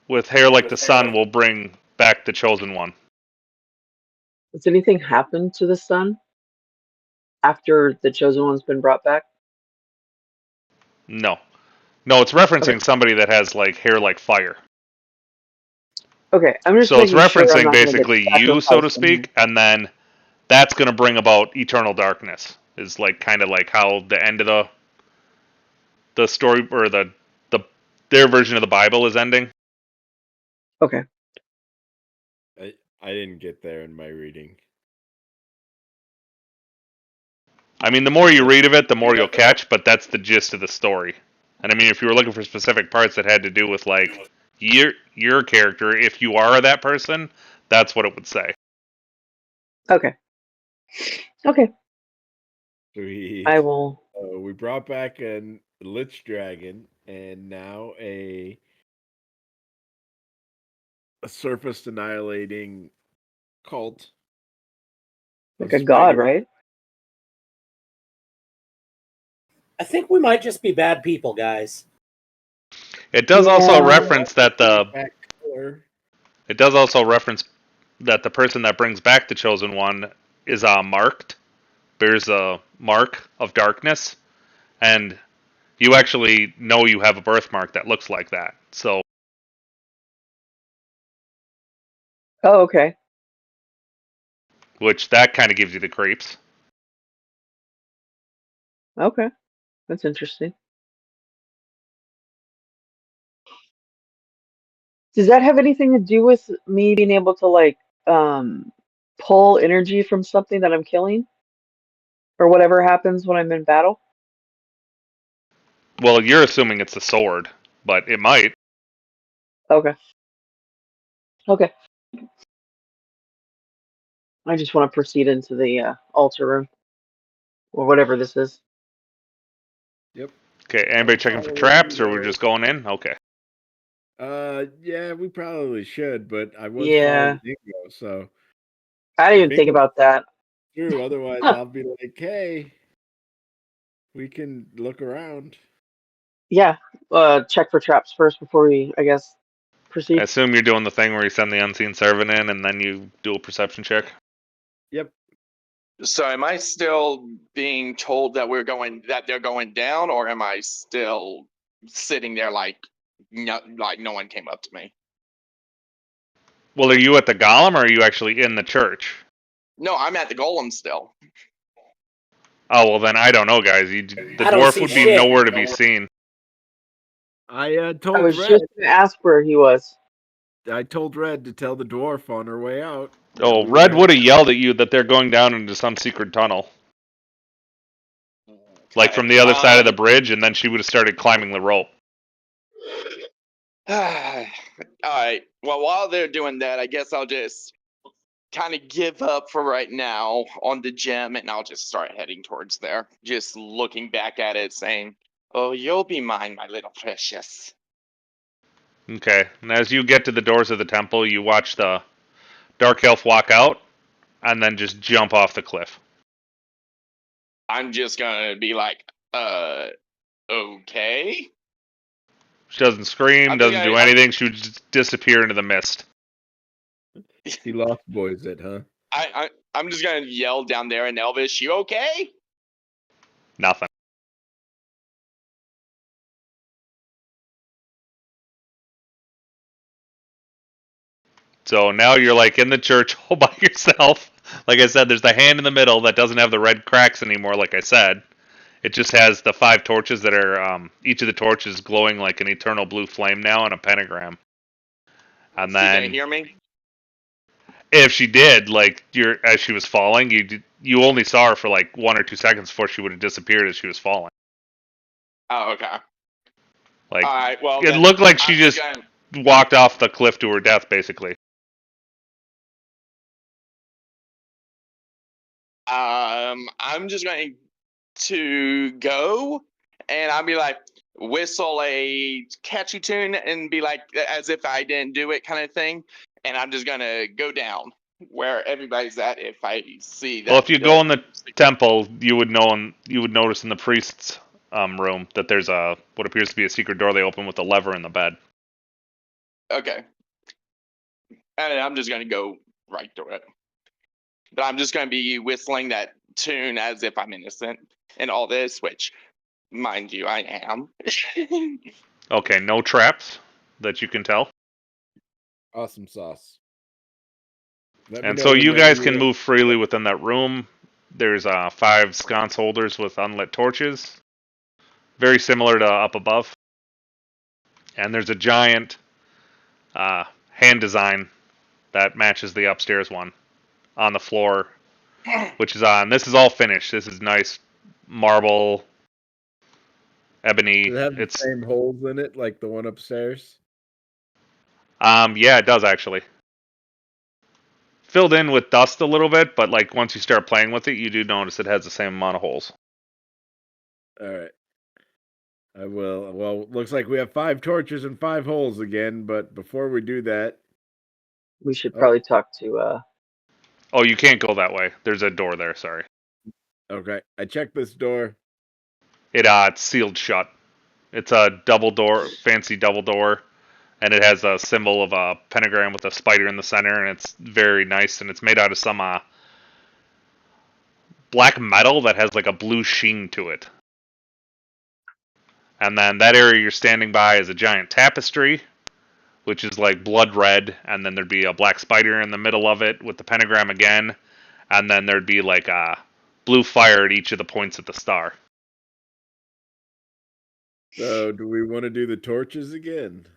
with hair like the sun will bring back the chosen one. Has anything happened to the sun after the chosen one's been brought back? No, it's referencing somebody that has like hair like fire. Okay, I'm just So it's making sure I'm referencing not gonna get basically you, so to sacrificed in here. speak, and then that's going to bring about eternal darkness. Is like kind of like how the end of the story or the their version of the Bible is ending. Okay. I didn't get there in my reading. I mean, the more you read of it, the more you'll catch, but that's the gist of the story. And I mean, if you were looking for specific parts that had to do with like your character, if you are that person, that's what it would say. Okay. Okay. I will. We brought back a Lich Dragon and now a surface annihilating cult. Like a god, right? I think we might just be bad people, guys. It does also reference that it does also reference that the person that brings back the chosen one is marked, bears a mark of darkness, and you actually know you have a birthmark that looks like that. So. Oh, okay. Which that kind of gives you the creeps. Okay. That's interesting. Does that have anything to do with me being able to like pull energy from something that I'm killing? Or whatever happens when I'm in battle? Well, you're assuming it's a sword, but it might. Okay. Okay. I just want to proceed into the altar room. Or whatever this is. Yep. Okay, anybody checking for traps, or we're just going in? Okay. Yeah, we probably should, but I was Yeah. following Dingo, so I didn't even think about that. true. Otherwise, I'll be like, hey, we can look around. Yeah. Check for traps first before we, I guess, proceed. I assume you're doing the thing where you send the unseen servant in, and then you do a perception check. Yep. So am I still being told that they're going down, or am I still sitting there like no one came up to me? Well, are you at the golem, or are you actually in the church? No, I'm at the golem still. Oh, well, then I don't know, guys. The dwarf would be nowhere to be seen. I told I was Red. just going to ask where he was. I told Red to tell the dwarf on her way out. Oh, Red would have yelled at you that they're going down into some secret tunnel. Like from the other side of the bridge, and then she would have started climbing the rope. Alright. Well, while they're doing that, I guess I'll just kind of give up for right now on the gem, and I'll just start heading towards there. Just looking back at it, saying, "Oh, you'll be mine, my little precious." Okay, and as you get to the doors of the temple, you watch the dark elf walk out, and then just jump off the cliff. I'm just gonna be like, okay. She doesn't scream, doesn't do anything. She would just disappear into the mist. He lost boys it, huh? I'm just gonna yell down there in Elvish, "You okay?" Nothing. So now you're like in the church all by yourself. Like I said, there's the hand in the middle that doesn't have the red cracks anymore, like I said. It just has the 5 torches that are each of the torches glowing like an eternal blue flame now and a pentagram. And She didn't then hear me. if she did, like as she was falling, you only saw her for like 1 or 2 seconds before she would have disappeared as she was falling. Oh, okay. Like All right. Well, it then looked like she I'm just gonna- walked off the cliff to her death, basically. I'm just going to go, and I'll be like, whistle a catchy tune and be like, as if I didn't do it, kind of thing. And I'm just gonna go down where everybody's at if I see that. Well, if you go in the temple, you would notice in the priest's room that there's what appears to be a secret door they open with a lever in the bed. Okay. And I'm just gonna go right through it. But I'm just gonna be whistling that tune as if I'm innocent and all this, which, mind you, I am. Okay, no traps that you can tell. Awesome sauce. Let me And know so you whenever guys can you're- move freely within that room. There's 5 sconce holders with unlit torches, very similar to up above. And there's a giant hand design that matches the upstairs one on the floor, which is on. This is all finished. This is nice marble, ebony. Does it have the It's same holes in it like the one upstairs? yeah, it does actually. Filled in with dust a little bit, but like once you start playing with it, you do notice it has the same amount of holes. All right. I will. Well, looks like we have 5 torches and 5 holes again, but before we do that, We should probably talk to. Oh, you can't go that way. There's a door there. Sorry. okay, I checked this door. It's sealed shut. It's a double door, fancy double door, and it has a symbol of a pentagram with a spider in the center, and it's very nice, and it's made out of some black metal that has like a blue sheen to it. And then that area you're standing by is a giant tapestry, which is like blood red, and then there'd be a black spider in the middle of it with the pentagram again, and then there'd be like a blue fire at each of the points of the star. So, do we want to do the torches again?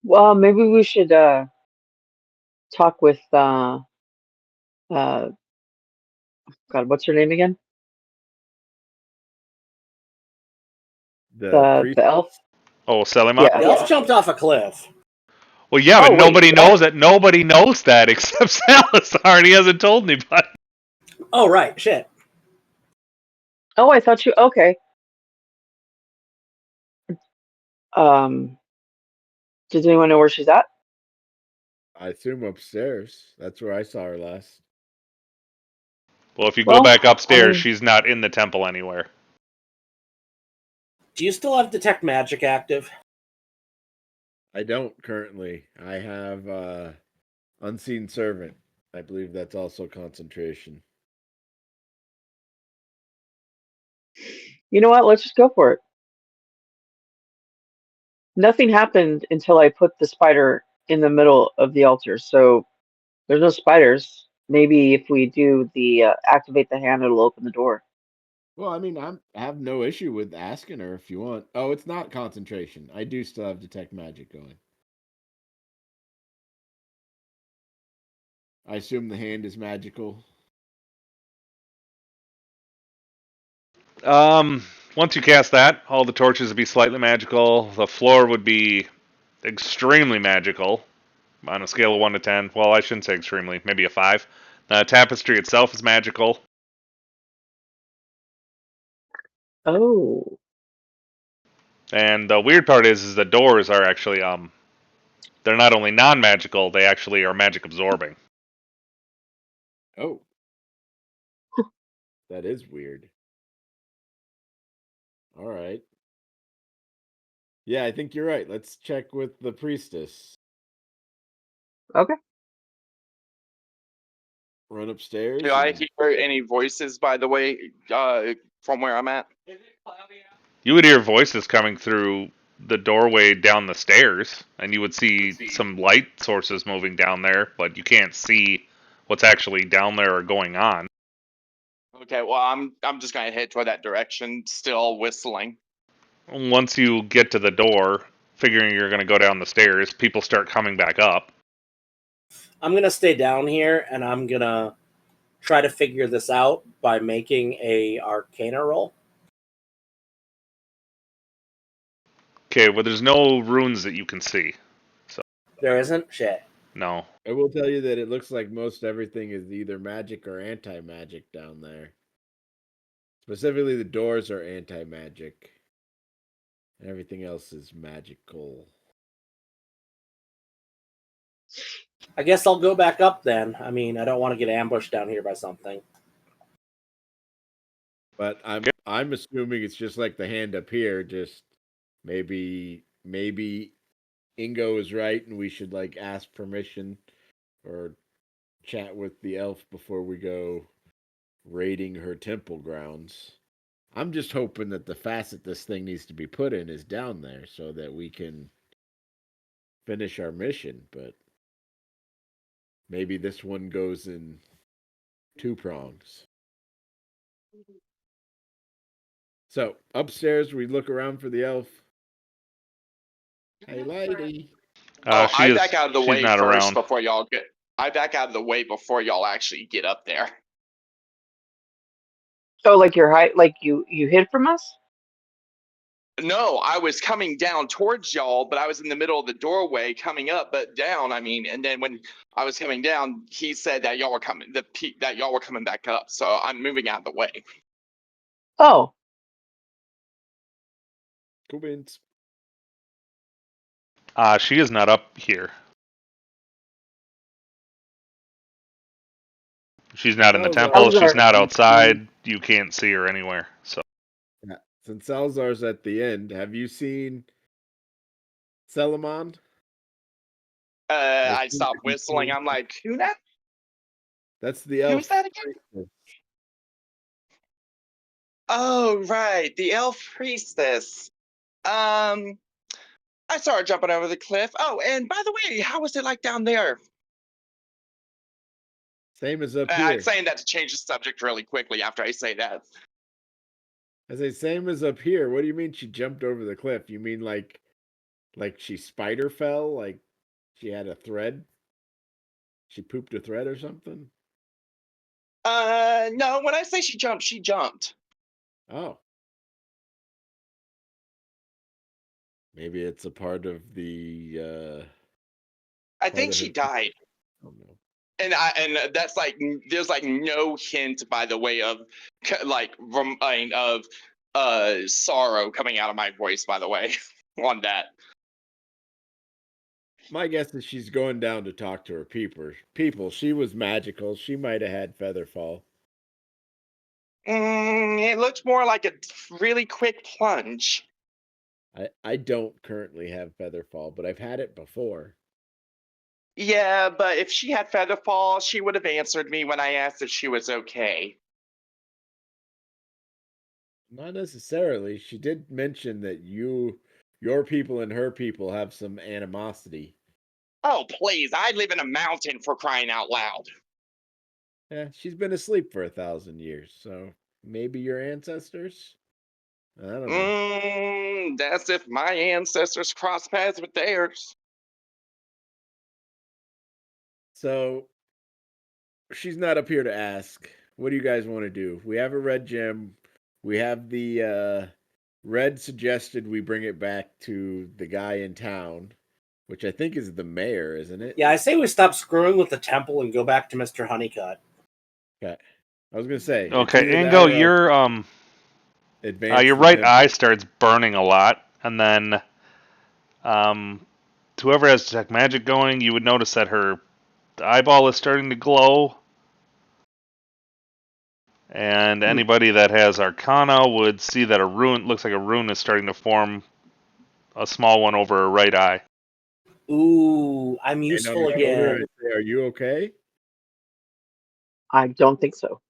Well, maybe we should talk with. God, what's her name again? The elf. Oh, Selima? Yeah. The elf jumped off a cliff. Well, yeah, Oh, but wait, nobody what? knows that. Nobody knows that except Salazar, and he hasn't told anybody. Oh, right. Shit. Oh, I thought you. Okay. Does anyone know where she's at? I assume upstairs. That's where I saw her last. Well, if you Well, go back upstairs, I mean- she's not in the temple anywhere. Do you still have detect magic active? I don't currently. I have unseen servant. I believe that's also concentration. You know what? Let's just go for it. Nothing happened until I put the spider in the middle of the altar, so there's no spiders. Maybe if we do the activate the hand, it'll open the door. Well, I mean, I have no issue with asking her if you want. Oh, it's not concentration. I do still have detect magic going. I assume the hand is magical. Once you cast that, all the torches would be slightly magical. The floor would be extremely magical on a scale of 1 to 10. Well, I shouldn't say extremely, maybe a 5. The tapestry itself is magical. Oh. And the weird part is the doors are actually they're not only non-magical, they actually are magic absorbing. Oh. That is weird. All right. Yeah, I think you're right. Let's check with the priestess. Okay. Run upstairs. Do I and- hear any voices, by the way, from where I'm at? You would hear voices coming through the doorway down the stairs, and you would see some light sources moving down there, but you can't see what's actually down there or going on. Okay, well, I'm just gonna head toward that direction, still whistling. Once you get to the door, figuring you're going to go down the stairs, people start coming back up. I'm going to stay down here, and I'm going to try to figure this out by making a Arcana roll. Okay, well, there's no runes that you can see. So There isn't? Shit. no. I will tell you that it looks like most everything is either magic or anti-magic down there. Specifically, the doors are anti-magic. And everything else is magical. I guess I'll go back up then. I mean, I don't want to get ambushed down here by something. But I'm assuming it's just like the hand up here, just maybe Ingo is right and we should like ask permission or chat with the elf before we go raiding her temple grounds. I'm just hoping that the facet this thing needs to be put in is down there so that we can finish our mission, but maybe this one goes in 2 prongs. So upstairs, we look around for the elf. Hey, lady. I back out of the way not first around. before y'all get. I back out of the way before y'all actually get up there. So like you're like you hid from us? No, I was coming down towards y'all, but I was in the middle of the doorway coming up, but down. I mean, and then when I was coming down, he said that y'all were coming. That y'all were coming back up, so I'm moving out of the way. Oh. Cool beans. She is not up here. She's not in the temple. She's not outside. You can't see her anywhere. So, yeah. Since Salzar's at the end, have you seen Selimon? I stopped whistling. I'm like, who that? That's the elf. Who's that again? Oh, right, the elf priestess. I saw her jumping over the cliff. Oh, and by the way, how was it like down there? Same as up here. I'm saying that to change the subject really quickly after I say that. I say same as up here. What do you mean she jumped over the cliff? You mean like she spider fell? Like she had a thread? She pooped a thread or something? No, when I say she jumped. Oh. Maybe it's a part of the I think she died. Oh no. And that's like there's like no hint by the way of like of sorrow coming out of my voice, by the way, on that. My guess is she's going down to talk to her people. She was magical. She might have had Featherfall. It looks more like a really quick plunge. I don't currently have Featherfall, but I've had it before. Yeah, but if she had Featherfall, she would have answered me when I asked if she was okay. Not necessarily. She did mention that your people and her people have some animosity. Oh, please. I live in a mountain, for crying out loud. Yeah, she's been asleep for 1,000 years, so maybe your ancestors? I don't know. That's if my ancestors cross paths with theirs. So, she's not up here to ask. What do you guys want to do? We have a red gem. We have the red suggested we bring it back to the guy in town, which I think is the mayor, isn't it? Yeah, I say we stop screwing with the temple and go back to Mr. Honeycutt. Okay. I was gonna say. Okay, Ingo, your right eye starts burning a lot, and then whoever has detect magic going, you would notice that her eyeball is starting to glow. And anybody that has Arcana would see that looks like a rune is starting to form, a small one over her right eye. Ooh, I'm useful again. Are you okay? I don't think so.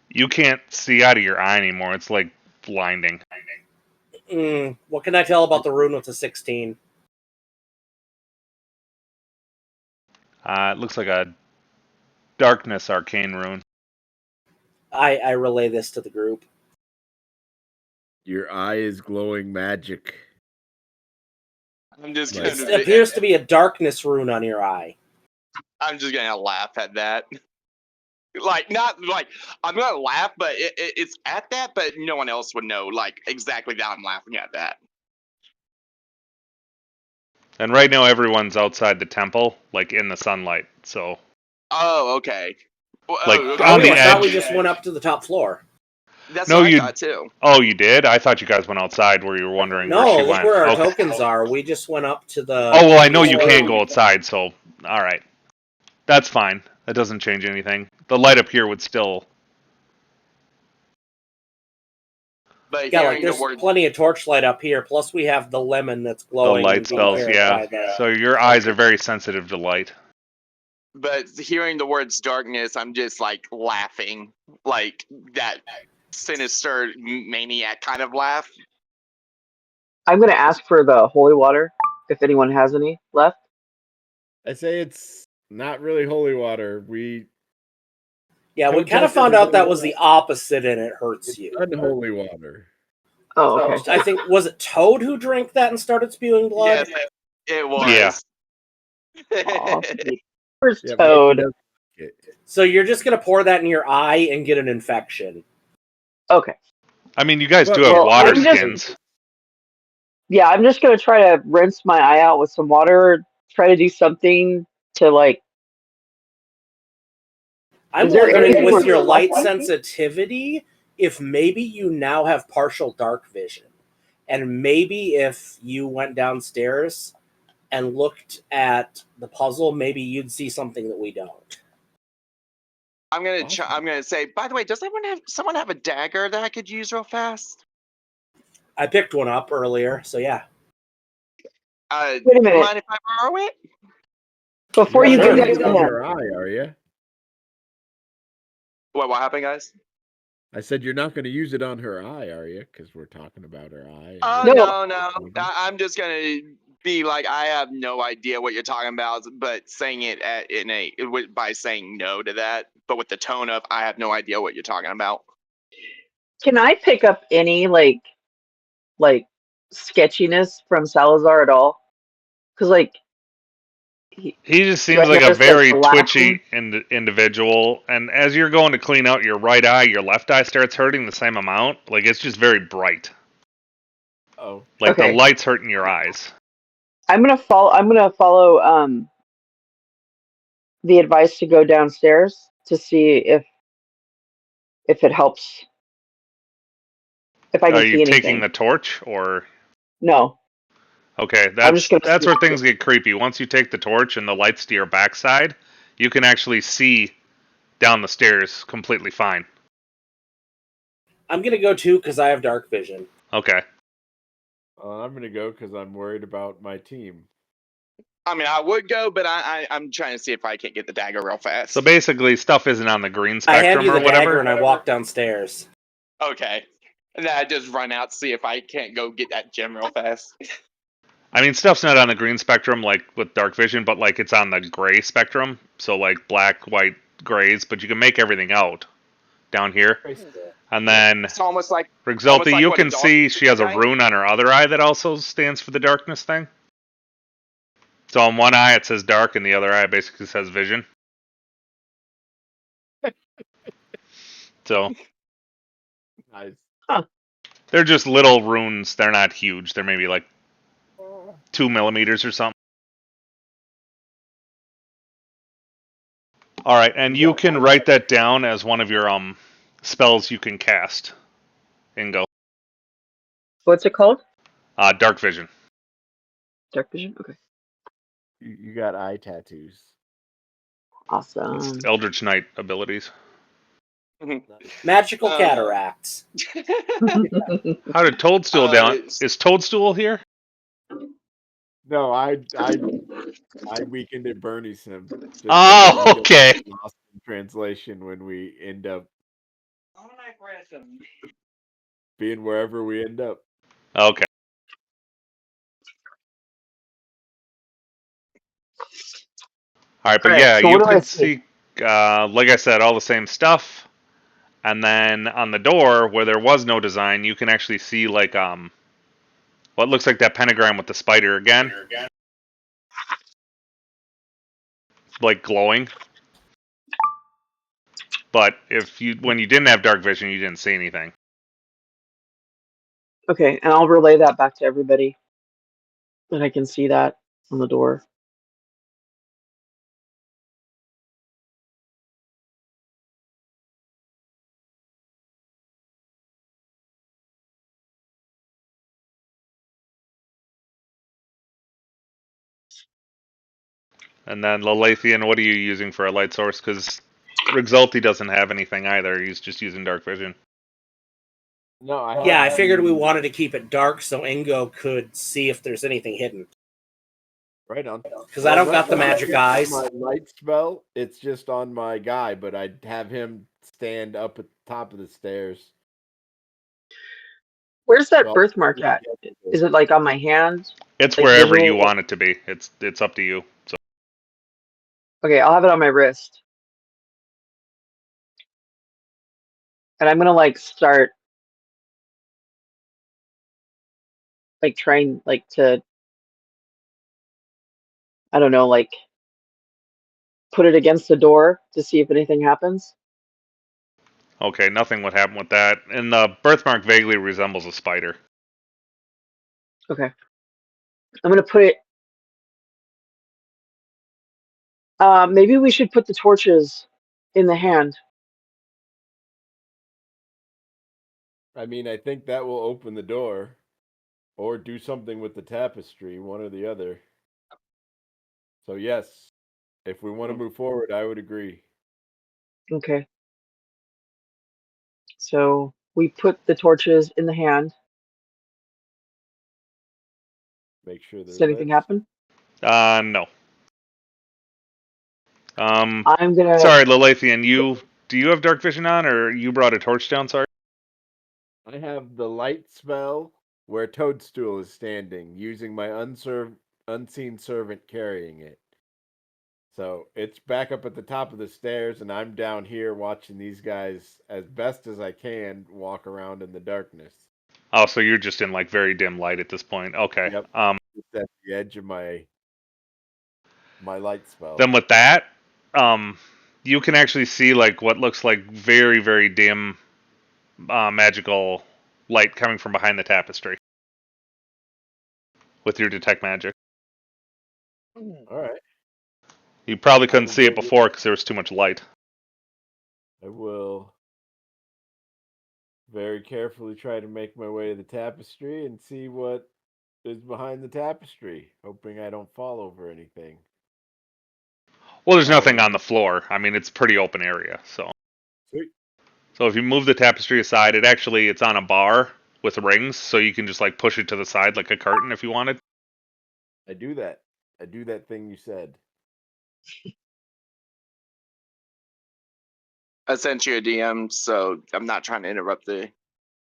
You can't see out of your eye anymore. It's like blinding. What can I tell about the rune with the 16? It looks like a darkness arcane rune. I relay this to the group. Your eye is glowing magic. I'm just Like- gonna. It appears to be a darkness rune on your eye. I'm just gonna laugh at that. Like, not like I'm gonna laugh, but it's at that, but no one else would know like exactly that I'm laughing at that. And right now everyone's outside the temple, like in the sunlight. So Oh, okay. Well, Like, okay. on the I thought we edge. just went up to the top floor. That's No, what I you- thought too. Oh, you did? I thought you guys went outside where you were wondering where No, she look went. where our Okay. tokens are. We just went up to the. Oh, well, I know you floor. can't go outside, so all right. That's fine. That doesn't change anything. The light up here would still... But Yeah, like hearing there's the word, plenty of torchlight up here. Plus, we have the lemon that's The glowing. light and being spells, carried yeah. by the- So your eyes are very sensitive to light. but hearing the words darkness, I'm just like laughing, like that sinister maniac kind of laugh. I'm going to ask for the holy water if anyone has any left. I say it's not really holy water. Yeah, we Toad kind of tested found the out that holy was the water. opposite, and it hurts It's you. unholy water. Oh, okay. I think was it Toad who drank that and started spewing blood? Yes, it was. Aw, where's Yeah, Mikey Toad? doesn't like it. So you're just gonna pour that in your eye and get an infection. Okay. I mean, you guys do Well, have water I'm just- skins. Yeah, I'm just going to try to rinse my eye out with some water, try to do something to, like, I'm Is there wondering anything with where your it's light less sensitivity, if maybe you now have partial dark vision, and maybe if you went downstairs and looked at the puzzle, maybe you'd see something that we don't. I'm gonna say. By the way, does someone have a dagger that I could use real fast? I picked one up earlier, so yeah. Wait a minute. Mind if I borrow it? Before You're you not give gonna that use it to on him, her eye, are you? What happened, guys? I said you're not going to use it on her eye, are you? Because we're talking about her eye. Oh No. no. I'm just gonna be like, I have no idea what you're talking about, but saying it by saying no to that, but with the tone of I have no idea what you're talking about. can I pick up any, like sketchiness from Salazar at all? Because, like, He just Do seems I like a notice, like, very laughing? twitchy individual. And as you're going to clean out your right eye, your left eye starts hurting the same amount. Like, it's just very bright. Oh, Like, Okay. the light's hurting your eyes. I'm gonna follow the advice to go downstairs to see if it helps. If I can Are see you anything. taking the torch, or... No. Okay, I'm just gonna that's see- where things get creepy. Once you take the torch and the lights to your backside, you can actually see down the stairs completely fine. I'm gonna go too because I have dark vision. Okay. I'm going to go because I'm worried about my team. I mean, I would go, but I'm trying to see if I can't get the dagger real fast. So basically, stuff isn't on the green I hand spectrum you or the dagger whatever. and I walk downstairs. Okay. And then I just run out, see if I can't go get that gem real fast. I mean, stuff's not on the green spectrum, like with dark vision, but like it's on the gray spectrum. So like black, white, grays, but you can make everything out down here. And then It's almost like Rigzelti, like you what a can dog see is she has a right? rune on her other eye that also stands for the darkness thing. So on one eye it says dark, and the other eye basically says vision. So Nice. they're just little runes. They're not huge. They're maybe like 2 millimeters or something. All right, and you can write that down as one of your spells you can cast. Ingo. What's it called? Dark vision. Dark vision? Okay. You got eye tattoos. Awesome. It's Eldritch Knight abilities. Magical cataracts. How did Toadstool down? it's- Is Toadstool here? No, I weakened at Bernie's him. Just so Oh, that we don't okay. get lost in translation when we end up being wherever we end up. Okay. All right, but Alright, yeah, so you what do I can see? see, like I said, all the same stuff. And then on the door, where there was no design, you can actually see like what looks like that pentagram with the spider again, like glowing. But when you didn't have dark vision, you didn't see anything. Okay, and I'll relay that back to everybody. And I can see that on the door. And then Lalathian, what are you using for a light source? Because Rigzulti doesn't have anything either. He's just using dark vision. No, I figured we wanted to keep it dark so Ingo could see if there's anything hidden. Right on. Because I don't got the magic eyes. My light spell, it's just on my guy, but I'd have him stand up at the top of the stairs. Where's that birthmark at? Is it like on my hand? It's like wherever visual? you want it to be. It's up to you. So Okay, I'll have it on my wrist. And I'm gonna like start like trying like to, I don't know, like put it against the door to see if anything happens. okay, nothing would happen with that. And the birthmark vaguely resembles a spider. Okay. I'm gonna put it. Maybe we should put the torches in the hand. I mean, I think that will open the door, or do something with the tapestry, one or the other. So yes, if we want to move forward, I would agree. Okay. So we put the torches in the hand. Make sure they're Does anything lit. happen? No. I'm gonna. Sorry, Lalathian, do you have dark vision on, or you brought a torch down? Sorry. I have the light spell where Toadstool is standing, using my unseen servant carrying it. So it's back up at the top of the stairs, and I'm down here watching these guys as best as I can walk around in the darkness. Oh, so you're just in like very dim light at this point. Okay. Yep. It's at the edge of my light spell. Then with that, you can actually see like what looks like very, very dim magical light coming from behind the tapestry with your detect magic. All right. You probably couldn't see it before because there was too much light. I will very carefully try to make my way to the tapestry and see what is behind the tapestry, hoping I don't fall over anything. Well, there's nothing on the floor. I mean, it's a pretty open area, so. Sweet. So if you move the tapestry aside, it's on a bar with rings, so you can just like push it to the side like a curtain if you wanted. I do that. I do that thing you said. I sent you a DM, so I'm not trying to interrupt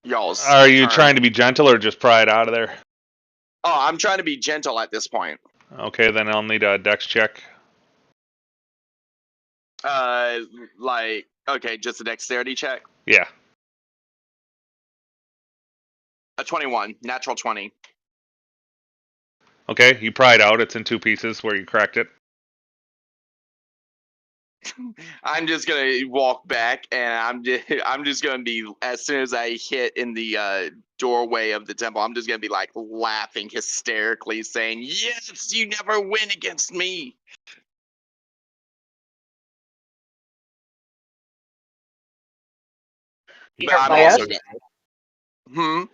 y'all's. Are you turn. trying to be gentle or just pry it out of there? Oh, I'm trying to be gentle at this point. Okay, then I'll need a dex check. Just a dexterity check. Yeah. A 21, natural 20. Okay, you pry it out. It's in two pieces where you cracked it. I'm just gonna walk back, and I'm just gonna be, as soon as I hit in the doorway of the temple, I'm just gonna be like laughing hysterically, saying, "Yes, you never win against me." But I'm by also us?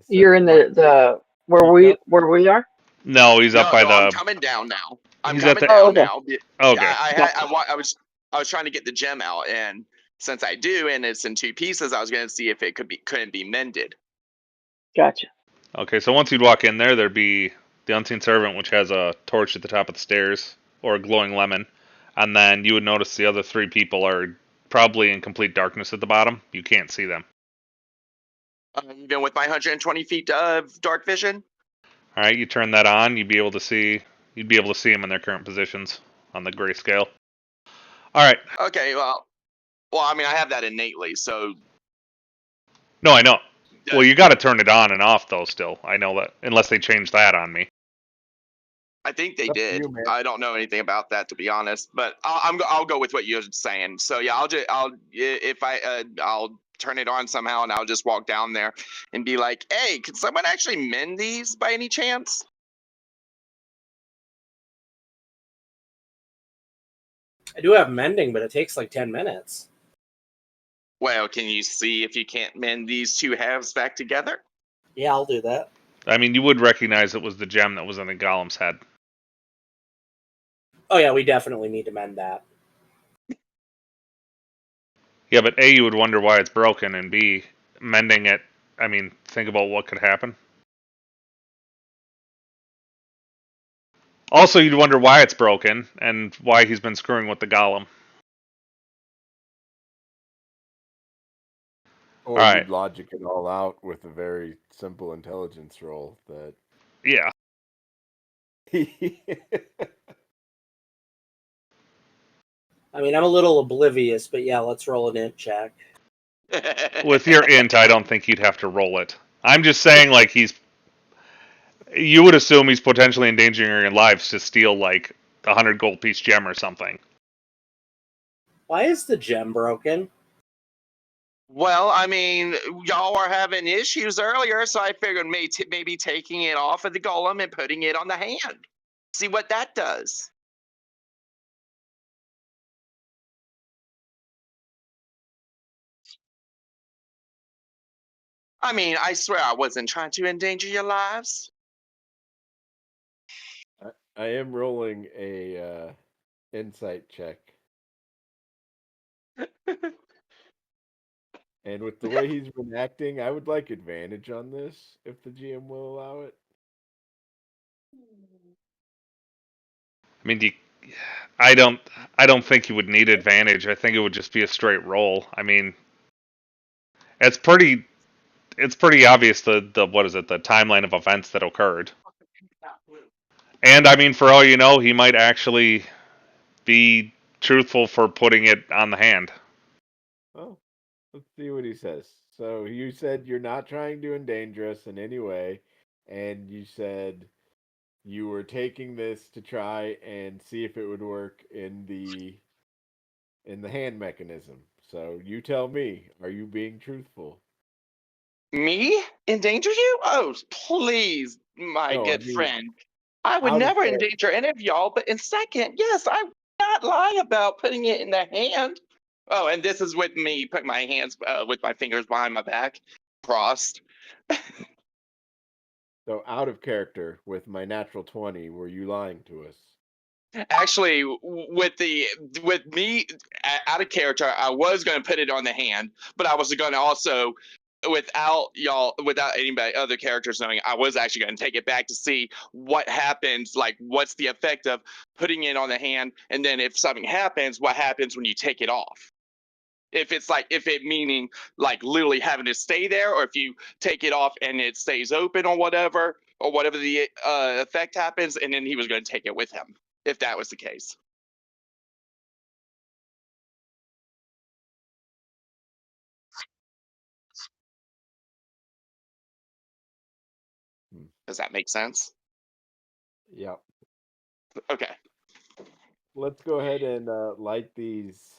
You're in the where we are. No, he's up by the. I'm coming down now. I'm He's coming at the- down okay. now. Okay. I was trying to get the gem out, and since I do, and it's in two pieces, I was going to see if it couldn't be mended. Gotcha. Okay, so once you'd walk in there, there'd be the unseen servant, which has a torch at the top of the stairs, or a glowing lemon, and then you would notice the other three people are probably in complete darkness at the bottom. You can't see them. Even with my 120 feet of dark vision. All right, you turn that on, you'd be able to see them in their current positions on the grayscale. All right. Okay, well, Well, I mean, I have that innately, so No, I know. Well, you got to turn it on and off though. Still, I know that unless they change that on me. I think they Up to did. you, man. I don't know anything about that, to be honest, but I'll go with what you're saying. So yeah, I'll turn it on somehow, and I'll just walk down there and be like, "Hey, can someone actually mend these by any chance?" I do have mending, but it takes like 10 minutes. Well, can you see if you can't mend these two halves back together? Yeah, I'll do that. I mean, you would recognize it was the gem that was in the golem's head. Oh yeah, we definitely need to mend that. Yeah, but A, you would wonder why it's broken, and B, mending it. I mean, think about what could happen. Also, you'd wonder why it's broken and why he's been screwing with the golem. Or All you'd right. logic it all out with a very simple intelligence roll that. Yeah. I mean, I'm a little oblivious, but yeah, let's roll an int check. With your int, I don't think you'd have to roll it. I'm just saying, like, you would assume he's potentially endangering your lives to steal, like, 100 gold piece gem or something. Why is the gem broken? Well, I mean, y'all were having issues earlier, so I figured maybe taking it off of the golem and putting it on the hand. See what that does. I mean, I swear I wasn't trying to endanger your lives. I am rolling a insight check. And with the way he's been acting, I would like advantage on this if the GM will allow it. I mean, I don't think you would need advantage. I think it would just be a straight roll. I mean, it's pretty obvious the what is it, the timeline of events that occurred. And I mean, for all you know, he might actually be truthful for putting it on the hand. Oh, let's see what he says. So you said you're not trying to endanger us in any way, and you said you were taking this to try and see if it would work in the hand mechanism. So you tell me, are you being truthful? Me? Endanger you? Oh, please, my No, I good mean friend. I would out of never character. endanger any of y'all, but in second, yes, I would not lie about putting it in the hand. Oh, and this is with me putting my hands with my fingers behind my back, crossed. So out of character with my natural 20, were you lying to us? Actually, with me out of character, I was going to put it on the hand, but I was going to also, without anybody other characters knowing, I was actually going to take it back to see what happens, like what's the effect of putting it on the hand, and then if something happens, what happens when you take it off? If it meaning like literally having to stay there, or if you take it off and it stays open or whatever the effect happens, and then he was going to take it with him if that was the case. Does that make sense? Yeah. Okay. Let's go ahead and light these.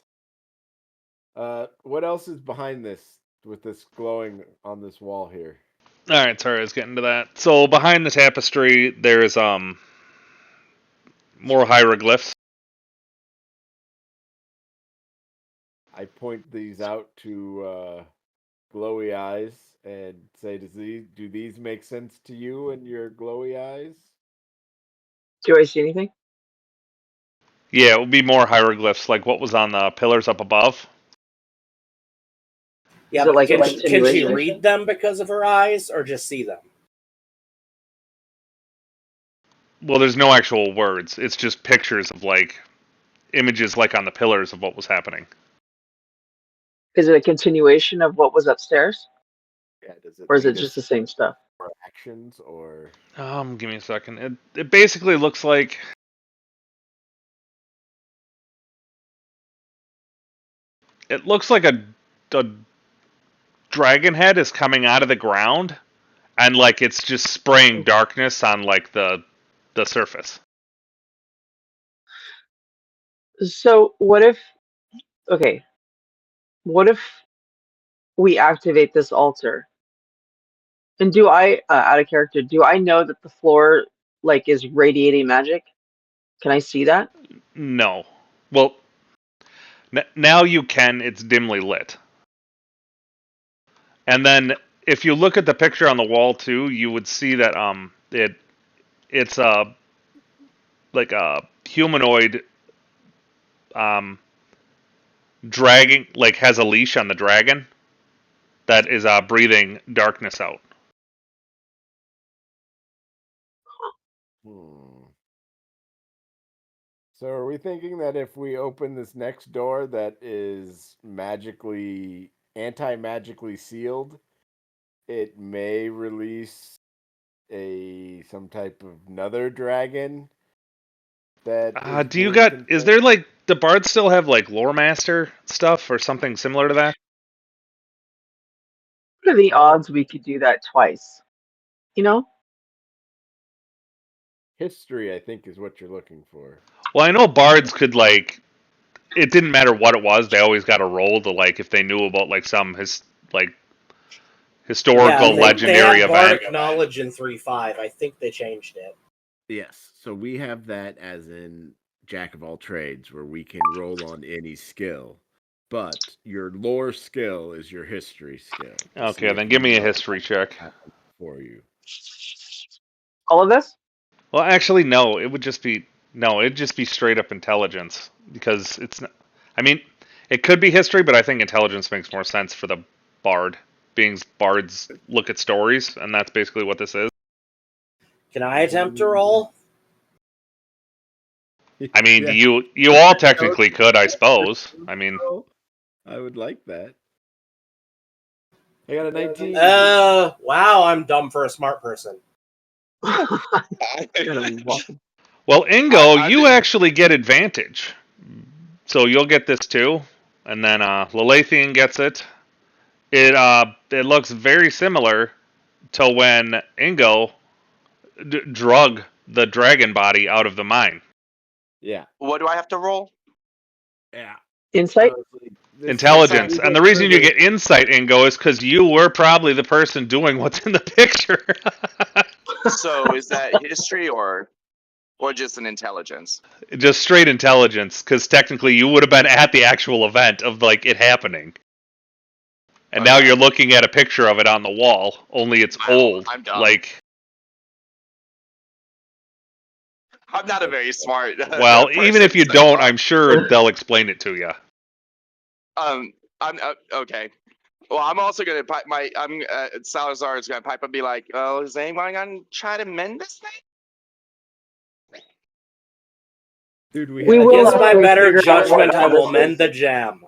What else is behind this with this glowing on this wall here? All right, sorry, I was getting to that. So behind the tapestry, there's more hieroglyphs. I point these out to glowy eyes and say, do these make sense to you and your glowy eyes? Do I see anything? Yeah, it would be more hieroglyphs, like what was on the pillars up above. Yeah, Is it but like a can she continuation? read them because of her eyes, or just see them? Well, there's no actual words. It's just pictures of like images, like on the pillars of what was happening. Is it a continuation of what was upstairs? Yeah, does it Or is it lead just us the same stuff? for actions or? Give me a second. It basically looks like it looks like a dragon head is coming out of the ground, and like it's just spraying darkness on like the surface. So what if? Okay, what if we activate this altar? And do I, out of character, do I know that the floor like is radiating magic? Can I see that? No. Well, now you can. It's dimly lit. And then if you look at the picture on the wall too, you would see that it's like a humanoid dragging, like has a leash on the dragon that is breathing darkness out. So are we thinking that if we open this next door that is anti-magically sealed, it may release some type of another dragon? That Do you got? Is there like the bards still have like lore master stuff or something similar to that? What are the odds we could do that twice? You know? history? I think is what you're looking for. Well, I know bards could like. It didn't matter what it was; they always got a roll to like if they knew about like some historical legendary they had event. Bardic knowledge in 3.5. I think they changed it. Yes, so we have that as in Jack of all trades, where we can roll on any skill, but your lore skill is your history skill. Okay, then give me a history check for you. All of this? Well, actually, no. It'd just be straight up intelligence because it's not. I mean, it could be history, but I think intelligence makes more sense for the bard. Being bards look at stories, and that's basically what this is. Can I attempt to roll? I mean, Yeah. you all technically could, I suppose. I mean, I would like that. I got a 19. Wow, I'm dumb for a smart person. well, Ingo, you actually get advantage. So you'll get this too. And then Lilathian gets it. It looks very similar to when Ingo drug the dragon body out of the mine. Yeah. What do I have to roll? Yeah. Insight? Intelligence. And the reason you get insight, Ingo, is because you were probably the person doing what's in the picture. So is that history or just an intelligence? Just straight intelligence, because technically you would have been at the actual event of like it happening. And now you're looking at a picture of it on the wall, only it's old. I'm dumb. Like, I'm not a very smart. well, even if you don't, I'm sure they'll explain it to you. I'm okay. Well, I'm also gonna pipe Salazar is gonna pipe and be like, "Oh, is anyone gonna try to mend this thing?" Dude, we will. Against my better judgment, I will mend the jam.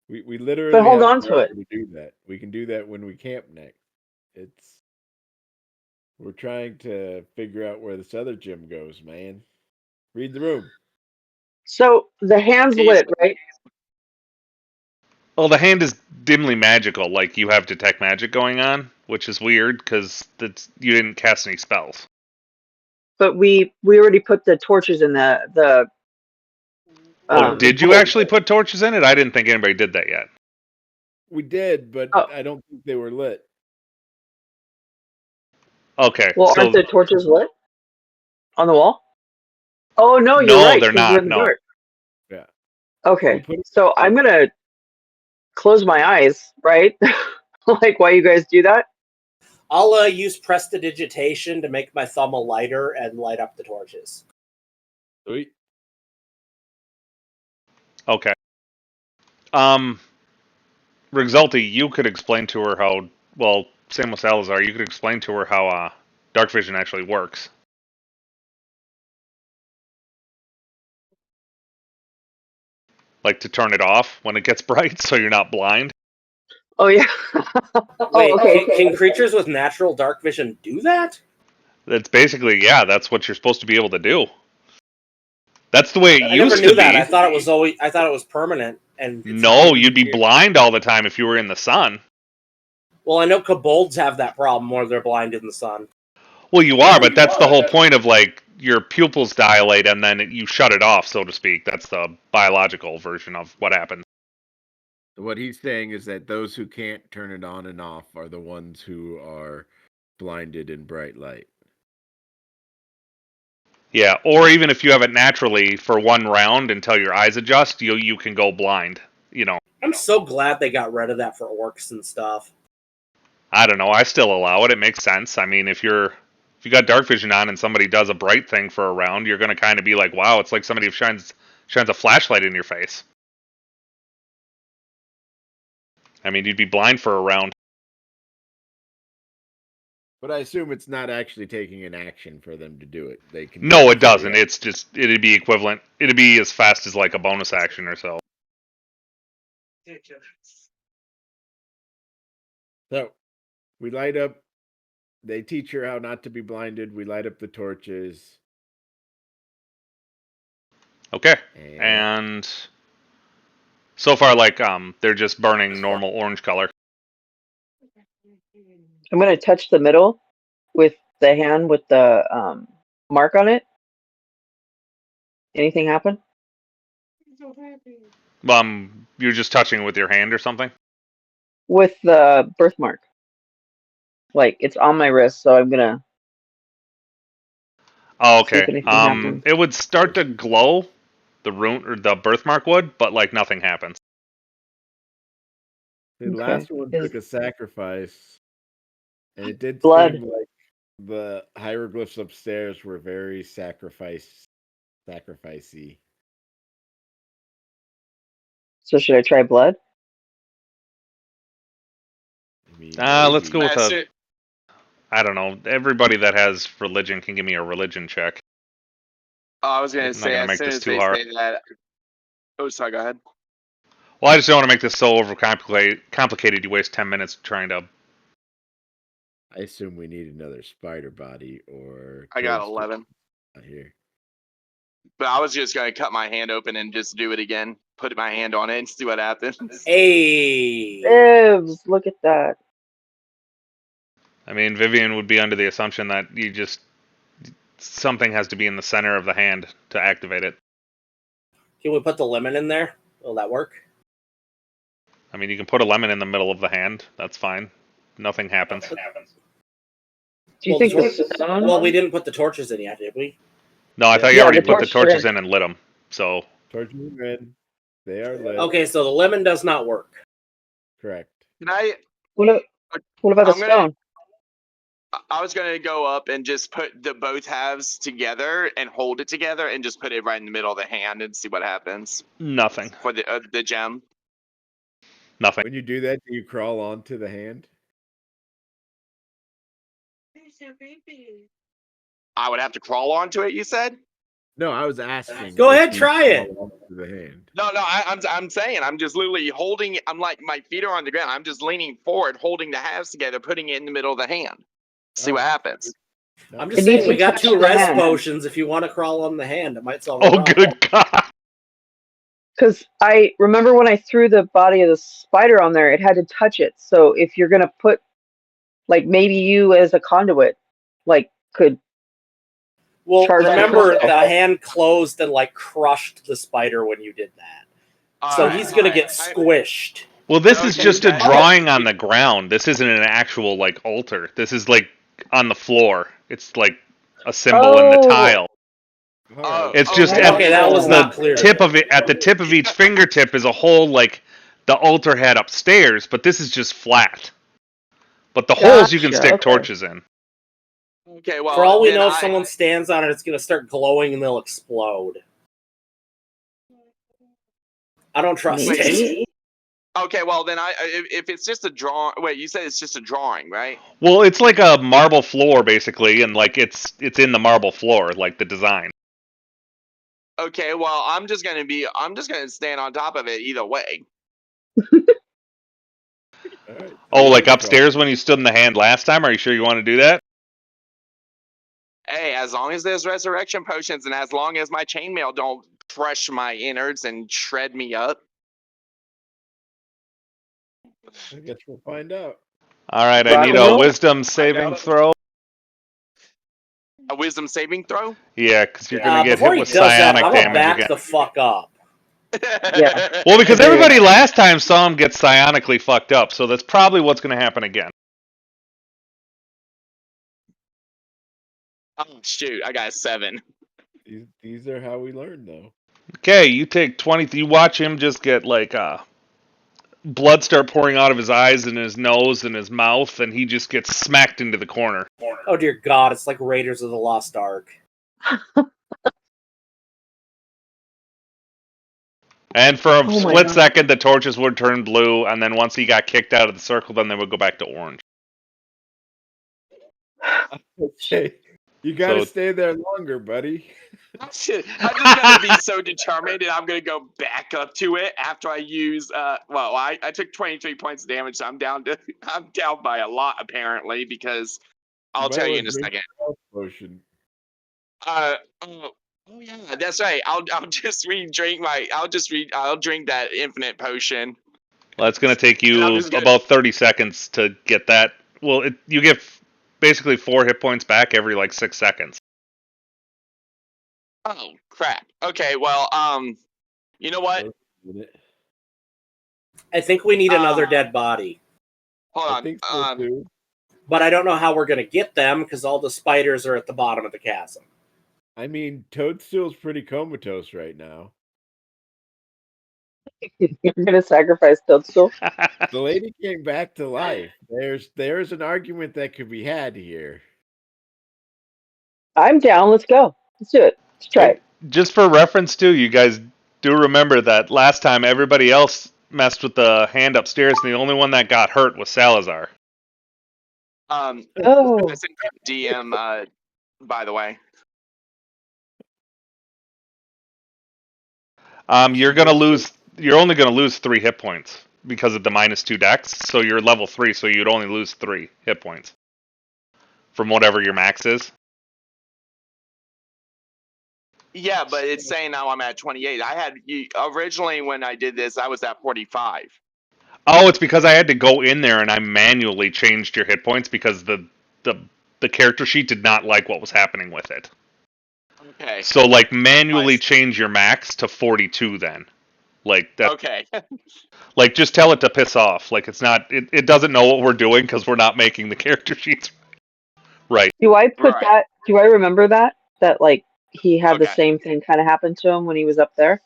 We literally. But hold on to it. To do that, we can do that when we camp next. We're trying to figure out where this other gym goes, man. Read the room. So the hand's lit, right? Well, the hand is dimly magical, like you have detect magic going on, which is weird because you didn't cast any spells. But we already put the torches in the did you actually put torches in it? I didn't think anybody did that yet. We did, but I don't think they were lit. Okay. Well, aren't the torches lit on the wall? Oh no, you're right. They're not. No. Dark. Yeah. Okay, so I'm gonna close my eyes, right? Like while you guys do that. I'll use prestidigitation to make my thumb a lighter and light up the torches. Sweet. Okay. Rigzelti, you could explain to her how. Well, same with Salazar. You could explain to her how dark vision actually works. Like to turn it off when it gets bright, so you're not blind. Oh yeah. Wait, okay. Can creatures with natural dark vision do that? That's basically that's what you're supposed to be able to do. That's the way it used to be. I never knew that. I thought it was permanent. And it's No, harder you'd to be see. blind all the time if you were in the sun. Well, I know kobolds have that problem where they're blind in the sun. Well, you are, but that's the whole point of like your pupils dilate and then you shut it off, so to speak. That's the biological version of what happens. What he's saying is that those who can't turn it on and off are the ones who are blinded in bright light. Yeah, or even if you have it naturally for one round until your eyes adjust, you can go blind. You know, I'm so glad they got rid of that for orcs and stuff. I don't know. I still allow it. It makes sense. I mean, if you got dark vision on and somebody does a bright thing for a round, you're gonna kind of be like, wow, it's like somebody shines a flashlight in your face. I mean, you'd be blind for a round. But I assume it's not actually taking an action for them to do it. They can. No, it doesn't. It's just it'd be equivalent. It'd be as fast as like a bonus action or so. So we light up. They teach her how not to be blinded. We light up the torches. Okay. And so far, like they're just burning normal orange color. I'm gonna touch the middle with the hand with the mark on it. Anything happen? You're just touching with your hand or something? With the birthmark. Like it's on my wrist, so I'm gonna. Oh, see if okay. anything happens. It would start to glow, the rune or the birthmark would, but like nothing happens. The last one took a sacrifice, and it did blood. seem like the hieroglyphs upstairs were very sacrificey. So should I try blood? I mean, let's go with That's a. it. I don't know. Everybody that has religion can give me a religion check. Oh, I was gonna I'm not say gonna as make soon this as too they hard. say that. Oh, sorry. Go ahead. Well, I just don't want to make this so complicated. You waste 10 minutes trying to. I assume we need another spider body or. I got toadstool 11. Here. But I was just gonna cut my hand open and just do it again. Put my hand on it and see what happens. Hey, Ibs, look at that. I mean, Vivian would be under the assumption that something has to be in the center of the hand to activate it. can we put the lemon in there? Will that work? I mean, you can put a lemon in the middle of the hand. That's fine. Nothing happens. Do you think the stone? Well, we didn't put the torches in yet, did we? No, I thought you Yeah, already the put the torches torches in and lit them. So Torches are red. They are lit. Okay, so the lemon does not work. Correct. Can I? What about the I'm gonna- stone? I was gonna go up and just put the both halves together and hold it together and just put it right in the middle of the hand and see what happens nothing. for the gem. Nothing. When you do that, do you crawl onto the hand? I would have to crawl onto it. You said? No, I was asking. Go if ahead, you try it. crawl onto the hand. No. I'm saying I'm just literally holding. I'm like my feet are on the ground. I'm just leaning forward, holding the halves together, putting it in the middle of the hand. See what happens. I'm just It needs saying we to got touch 2 the rest hand. potions. If you want to crawl on the hand, it might solve the Oh, problem. good God. Because I remember when I threw the body of the spider on there, it had to touch it. So if you're gonna put, like, maybe you as a conduit, like, could. Well, Charge the remember crystal. the hand closed and like crushed the spider when you did that. So he's gonna get squished. Well, this is Okay, just a that- drawing on the ground. This isn't an actual like altar. This is like on the floor. It's like a symbol in the Oh. tile. Oh, It's just okay. at Okay, that was not clear. tip of it. At the tip of each fingertip is a hole like the altar had upstairs, but this is just flat. But the holes you can Gotcha, stick okay. torches in. Okay, well, For all we then know, if someone stands on it, it's gonna start glowing and they'll explode. I don't trust it. Maybe. Okay, well then if it's just a drawing. Wait, you said it's just a drawing, right? Well, it's like a marble floor basically, and like it's in the marble floor, like the design. Okay, well I'm just gonna stand on top of it either way. Alright, Oh, so like you upstairs when you stood in the hand last time? Are you sure you want to do that? Hey, as long as there's resurrection potions and as long as my chainmail don't crush my innards and shred me up. I guess we'll find out. All right, I Rock need and a roll? wisdom saving throw. A wisdom saving throw? Yeah, because you're gonna get Before hit he with does that, psionic I'm gonna damage back again. the fuck up. Yeah. Well, because Agreed. everybody last time saw him get psionically fucked up, so that's probably what's gonna happen again. Oh shoot, I got a 7. These are how we learn, though. Okay, you take 20. You watch him just get like blood start pouring out of his eyes and his nose and his mouth, and he just gets smacked into the corner. Oh dear God, it's like Raiders of the Lost Ark. And for a Oh my split God. second, the torches would turn blue, and then once he got kicked out of the circle, then they would go back to orange. Okay, you got to So- stay there longer, buddy. I'm just gonna be so determined, and I'm gonna go back up to it after I use. Well, I took 23 points of damage. So I'm down by a lot apparently because I'll tell you in a second. Potion. Oh yeah, that's right. I'll just drink that infinite potion. Well, that's going to take And I'm you just gonna- about 30 seconds to get that. Well, you get basically 4 hit points back every like 6 seconds. Oh crap. Okay, well, you know what? I think we need another dead body. Hold I on. think so too. But I don't know how we're gonna get them because all the spiders are at the bottom of the chasm. I mean, Toadstool's pretty comatose right now. You're gonna sacrifice Toadstool? The lady came back to life. There's an argument that could be had here. I'm down. Let's go. Let's do it. Let's try it. Just for reference too, you guys do remember that last time everybody else messed with the hand upstairs, and the only one that got hurt was Salazar. Oh. I sent DM by the way. You're gonna lose. You're only gonna lose 3 hit points because of the -2 dex. So you're level 3, so you'd only lose 3 hit points from whatever your max is. Yeah, but it's saying now I'm at 28. Originally when I did this, I was at 45. Oh, it's because I had to go in there and I manually changed your hit points because the character sheet did not like what was happening with it. Okay. So like manually Nice. change your max to 42 then. Like that. Okay. Like just tell it to piss off. Like it's not. It doesn't know what we're doing because we're not making the character sheets right. Do I put Right. that? Do I remember that? That like he had the Okay. same thing kind of happen to him when he was up there?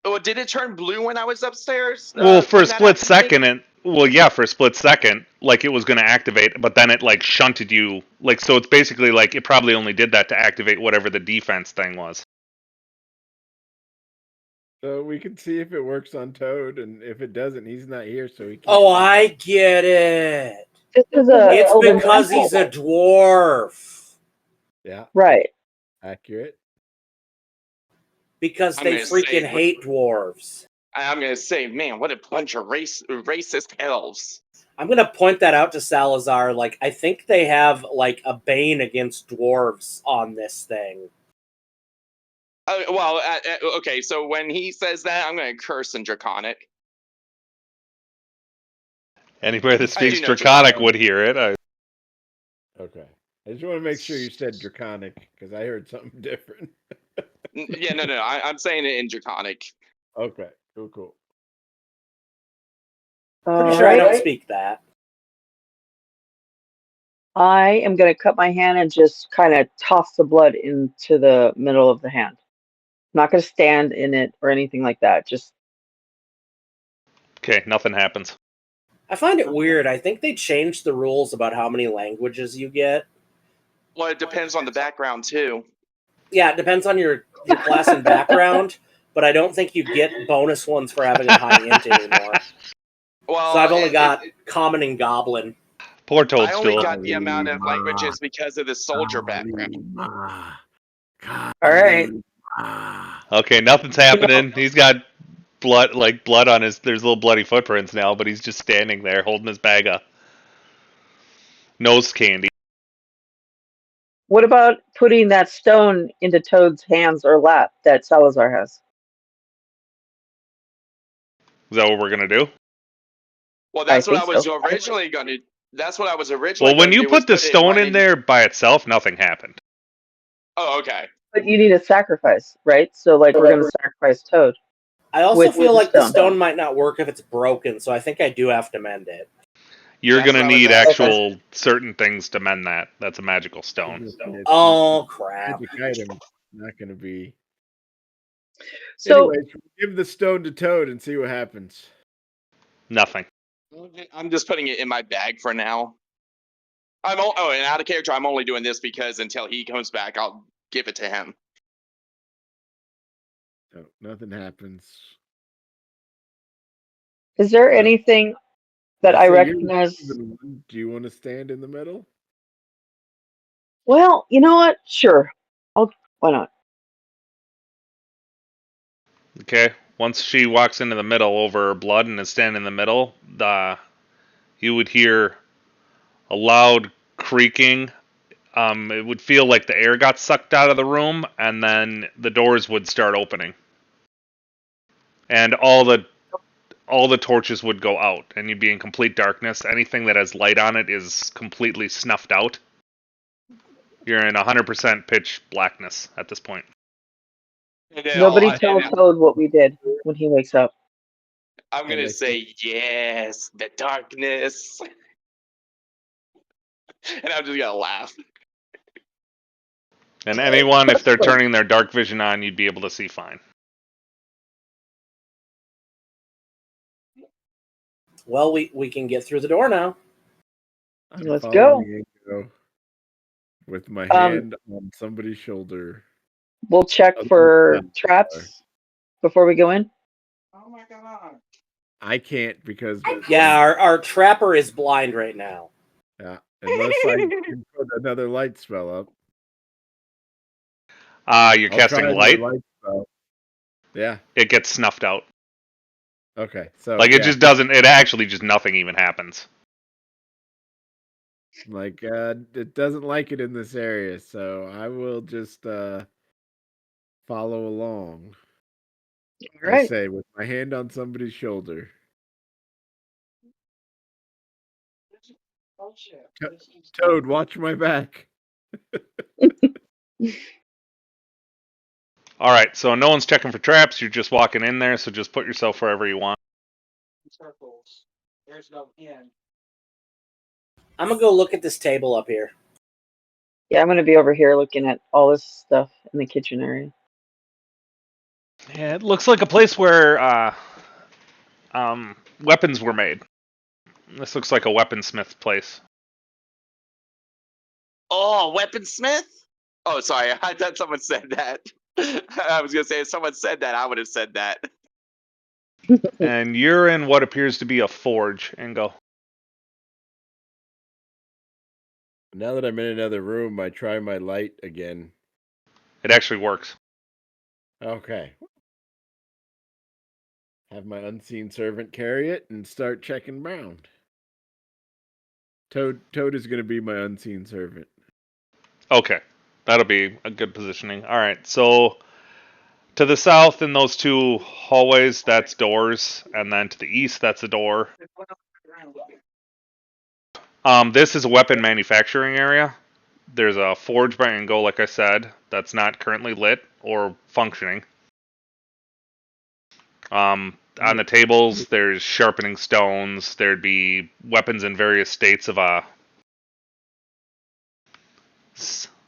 Oh, did it turn blue when I was upstairs? Well, for a when that split happened to me? second, for a split second, like it was going to activate, but then it like shunted you. Like so, it's basically like it probably only did that to activate whatever the defense thing was. So we can see if it works on Toad, and if it doesn't, he's not here, so he can't. Oh, I get it. This is a. It's Elven because temple. he's a dwarf. Yeah, Right. accurate. Because I'm they gonna freaking say- hate dwarves. I'm gonna say, man, what a bunch of racist elves. I'm gonna point that out to Salazar. Like, I think they have like a bane against dwarves on this thing. Okay, so when he says that, I'm gonna curse in Draconic. Anybody that I speaks do know Draconic Draconic. would hear it. Okay. I just want to make sure you said draconic because I heard something different. Yeah, no. I'm saying it in Draconic. Okay, cool. Pretty sure I don't speak that. I am going to cut my hand and just kind of toss the blood into the middle of the hand. I'm not going to stand in it or anything like that. Just Okay, nothing happens. I find it weird. I think they changed the rules about how many languages you get. Well, it depends on the background too. Yeah, it depends on your class and background, but I don't think you get bonus ones for having a high int anymore. Well, So I've only got common and goblin. Poor I only Toadstool. got the amount of languages because of the soldier background. all right. Okay, nothing's happening. He's got blood on his. There's little bloody footprints now, but he's just standing there holding his bag of nose candy. What about putting that stone into Toad's hands or lap that Salazar has? Is that what we're gonna do? Well, that's what I think was so. originally going to. That's what I was originally. Well, when gonna you do, was put the it stone right in there by itself, nothing happened. Oh, okay. But you need a sacrifice, right? So, like, we're going to sacrifice Toad. I also With feel the like the stone. stone might not work if it's broken, so I think I do have to mend it. You're That's gonna what I was need asking. actual certain things to mend that. That's a magical stone. Oh crap! Magic item, not going to be. So, Anyways, give the stone to Toad and see what happens. Nothing. I'm just putting it in my bag for now. And out of character, I'm only doing this because until he comes back, I'll give it to him. So nothing happens. is there anything that I say you're the recognize? chosen one. Do you want to stand in the middle? Well, you know what? Sure. Why not? Okay. Once she walks into the middle over her blood and is standing in the middle, you would hear a loud creaking. It would feel like the air got sucked out of the room, and then the doors would start opening, and all the torches would go out, and you'd be in complete darkness. Anything that has light on it is completely snuffed out. You're in 100% pitch blackness at this point. And then Nobody I'll- tell and Toad what we did when he wakes up. I'm gonna And I say yes, the darkness, and I'm just gonna laugh. And anyone, if they're turning their dark vision on, you'd be able to see fine. Well, we can get through the door now. I'm Let's following Ingo with my Um, hand on somebody's shoulder. We'll check Other for than- traps before we go in. Oh my god. I can't because Yeah, our trapper is blind right now. yeah, unless I can put another light spell up. You're I'll casting try the light. spell. Yeah. It gets snuffed out. Okay. So Like, it yeah, just doesn't, it actually just nothing even happens. like it doesn't like it in this area, so I will just follow along. All right. I say with my hand on somebody's shoulder. Oh shit. Toad, watch my back. Alright, so no one's checking for traps. You're just walking in there, so just put yourself wherever you want. Circles. There's no end. I'm gonna go look at this table up here. Yeah, I'm going to be over here looking at all this stuff in the kitchen area. Yeah, it looks like a place where weapons were made. This looks like a weaponsmith place. Oh, weaponsmith? Oh, sorry. I thought someone said that. I was gonna say if someone said that, I would have said that. And you're in what appears to be a forge, Ingo. Now that I'm in another room, I try my light again. It actually works. Okay. Have my unseen servant carry it and start checking around. Toad is going to be my unseen servant. Okay, that'll be a good positioning. Alright, so to the south in those two hallways, that's doors, and then to the east, that's a door. This is a weapon manufacturing area. There's a forge by Ingo, like I said, that's not currently lit or functioning. On the tables, there's sharpening stones. There'd be weapons in various states of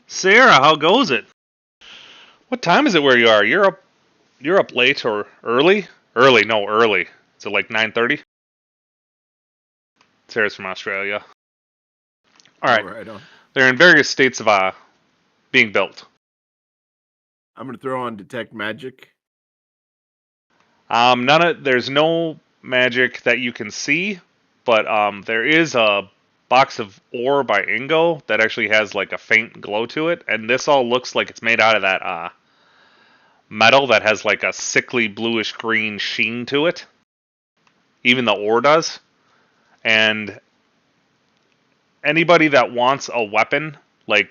Sarah, how goes it? What time is it where you are? You're up late or early? Early. Is it like 9:30? Sarah's from Australia. All right. On. They're in various states of being built. I'm going to throw on detect magic. There's no magic that you can see, but there is a box of ore by Ingo that actually has like a faint glow to it, and this all looks like it's made out of that metal that has like a sickly bluish green sheen to it. Even the ore does. And anybody that wants a weapon, like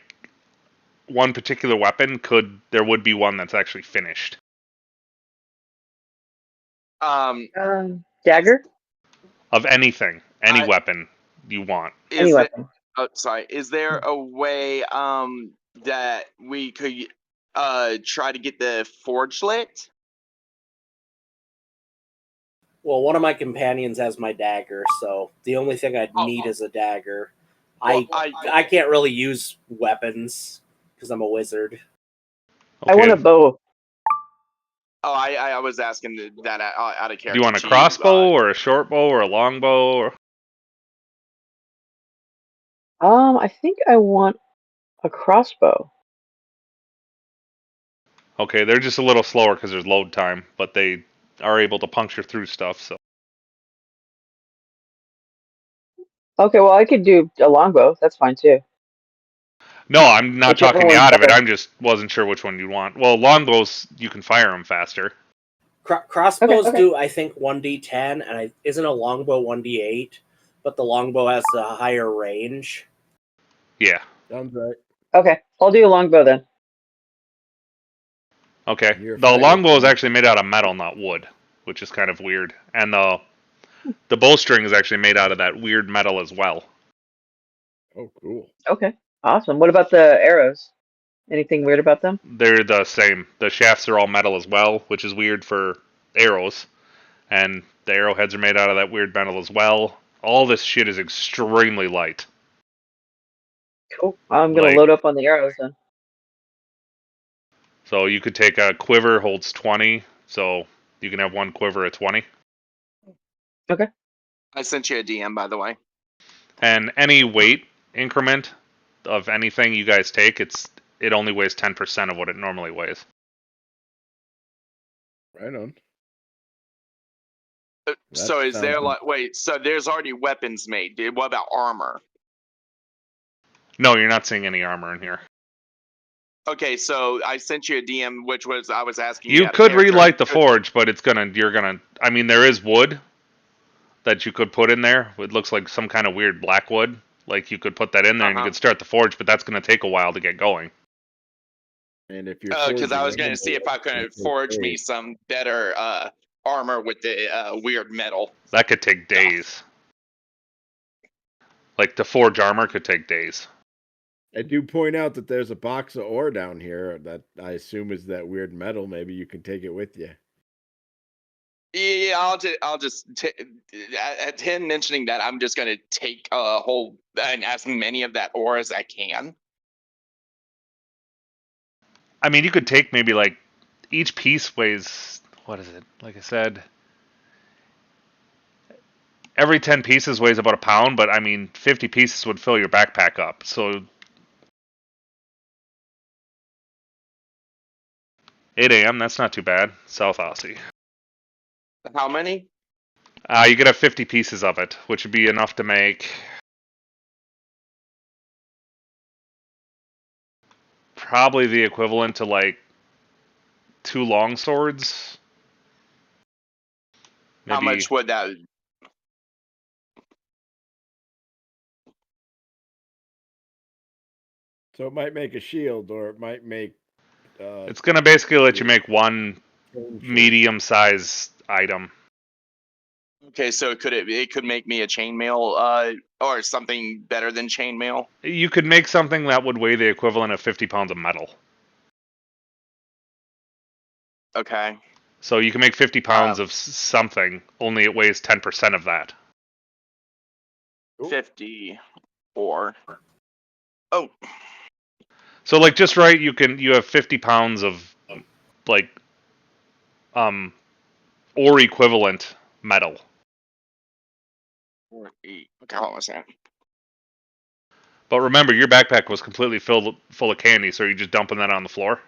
one particular weapon, there would be one that's actually finished. Dagger? Of anything, any I- weapon you want. Any Is weapon. sorry. Is there a way that we could try to get the forge lit? Well, one of my companions has my dagger, so the only thing I'd need is a dagger. Well, I can't really use weapons because I'm a wizard. Okay. I want a bow. Oh, I was asking that out of character. Do you want a to crossbow or a short bow or a long bow? Or... I think I want a crossbow. Okay, they're just a little slower because there's load time, but they are able to puncture through stuff. So Okay, well I could do a longbow. That's fine too. no, I'm not Whichever talking you one's out of it. better. I'm just wasn't sure which one you'd want. Well, longbows you can fire them faster. Crossbows Okay. do, I think, 1d10, and isn't a longbow 1d8, but the longbow has the higher range. Yeah. Sounds right. Okay, I'll do a longbow then. Okay. You're a The fighter, longbow is so- actually made out of metal, not wood, which is kind of weird. And the bowstring is actually made out of that weird metal as well. Oh, cool. Okay, awesome. What about the arrows? Anything weird about them? They're the same. The shafts are all metal as well, which is weird for arrows. And the arrowheads are made out of that weird metal as well. All this shit is extremely light. Cool. I'm gonna Like- load up on the arrows then. So you could take a quiver, holds 20, so you can have one quiver at 20. I sent you a DM, by the way. And any weight increment of anything you guys take, it only weighs 10% of what it normally weighs. Right on. So is there sounds- wait? So there's already weapons made. Dude, what about armor? No, you're not seeing any armor in here. Okay, so I sent you a DM, which was I was asking You out of could character. relight the forge, but I mean, there is wood that you could put in there. It looks like some kind of weird black wood. Like you could put that in there and you Uh-huh. could start the forge, but that's going to take a while to get going. And if you're Because I was forging going to see if I could it's forge me okay. some better armor with the weird metal. That could take days. Like to forge armor could take days. I do point out that there's a box of ore down here that I assume is that weird metal. Maybe you can take it with you. Yeah, I'll just at him mentioning that, I'm just going to take a whole and as many of that ore as I can. I mean, you could take maybe like each piece weighs, what is it? Like I said, every 10 pieces weighs about a pound, but I mean, 50 pieces would fill your backpack up. So 8 a.m., that's not too bad. South Aussie. How many? You could have 50 pieces of it, which would be enough to make probably the equivalent to like 2 long swords. How much would that? So it might make a shield, or it might make. It's going to basically let you make one chain shield. medium-sized item. Okay, so it could make me a chainmail or something better than chainmail. You could make something that would weigh the equivalent of 50 pounds of metal. Okay. So you can make 50 pounds of something, only it weighs 10% of that. Cool. 54. Oh, So like just right, you have 50 pounds of like or equivalent metal. 48. Okay, hold on a second. But remember, your backpack was completely full of candy, so you're just dumping that on the floor.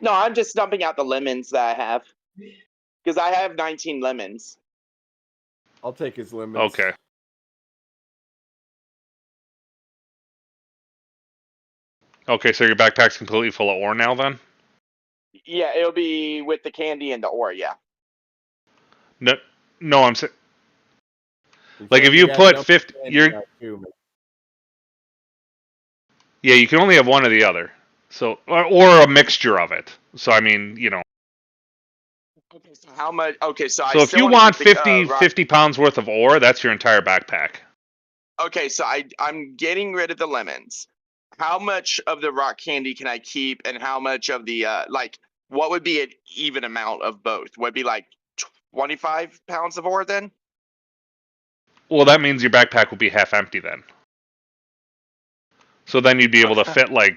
No, I'm just dumping out the lemons that I have. Because I have 19 lemons. I'll take his limits. Okay. Okay, so your backpack's completely full of ore now, then? Yeah, it'll be with the candy and the ore, yeah. No, I'm saying, He like said if you got put double 50, candy out too, man. yeah, you can only have one or the other. So, or a mixture of it. So I mean, Okay, so how much? Okay, so I So if still you wanna want keep the, 50 pounds worth of ore, that's your entire backpack. Okay, so I'm getting rid of the lemons. How much of the rock candy can I keep, and how much of the like? What would be an even amount of both? Would it be like 25 pounds of ore then? Well, that means your backpack will be half empty then. So then you'd be able to fit like,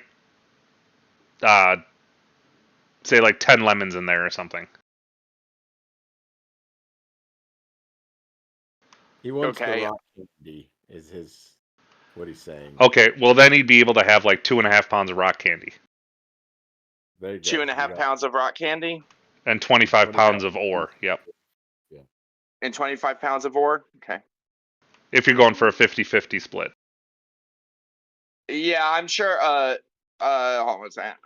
say like 10 lemons in there or something. He wants Okay. the rock candy. Is his what he's saying? Okay, well then he'd be able to have like 2.5 pounds of rock candy There you go. 2.5 pounds of rock candy and 25 pounds 25. of ore. Yep. and 25 pounds of ore. Okay. If you're going for a 50-50 split. Yeah, I'm sure. What was that?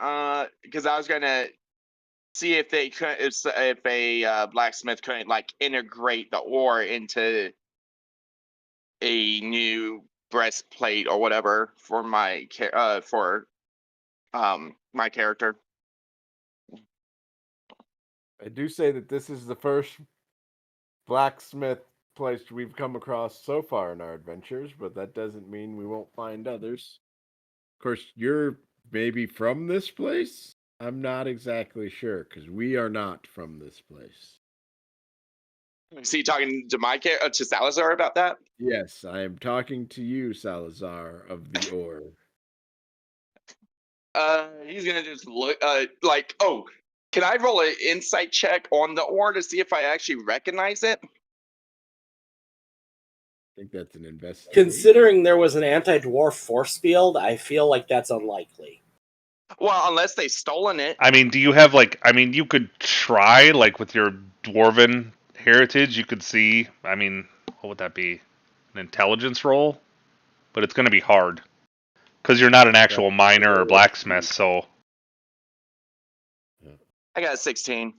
Because I was gonna see if they could, if a blacksmith couldn't like integrate the ore into a new breastplate or whatever for my my character. I do say that this is the first blacksmith place we've come across so far in our adventures, but that doesn't mean we won't find others. Of course, you're maybe from this place? I'm not exactly sure, because we are not from this place. Is he talking to my to Salazar about that? Yes, I am talking to you, Salazar of the Ore. He's gonna just look. Like, oh, can I roll an insight check on the ore to see if I actually recognize it? I think that's an investigation. Considering there was an anti-dwarf force field, I feel like that's unlikely. Well, unless they stolen it. I mean, do you have like? I mean, you could try like with your dwarven heritage. You could see. I mean, what would that be? An intelligence roll, but it's going to be hard because you're not an actual miner or blacksmith. So I got a 16.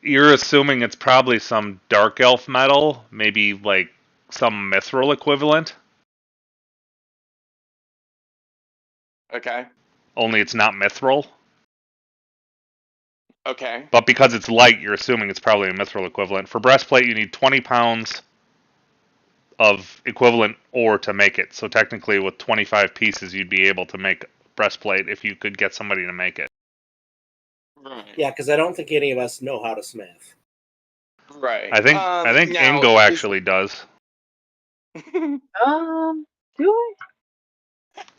you're assuming it's probably some dark elf metal, maybe like some mithril equivalent. Okay. Only it's not mithril. Okay. But because it's light, you're assuming it's probably a mithril equivalent. For breastplate, you need 20 pounds of equivalent ore to make it. So technically, with 25 pieces, you'd be able to make breastplate if you could get somebody to make it. Right. Yeah, because I don't think any of us know how to smith. Right. I think now, Ingo actually does. Do I?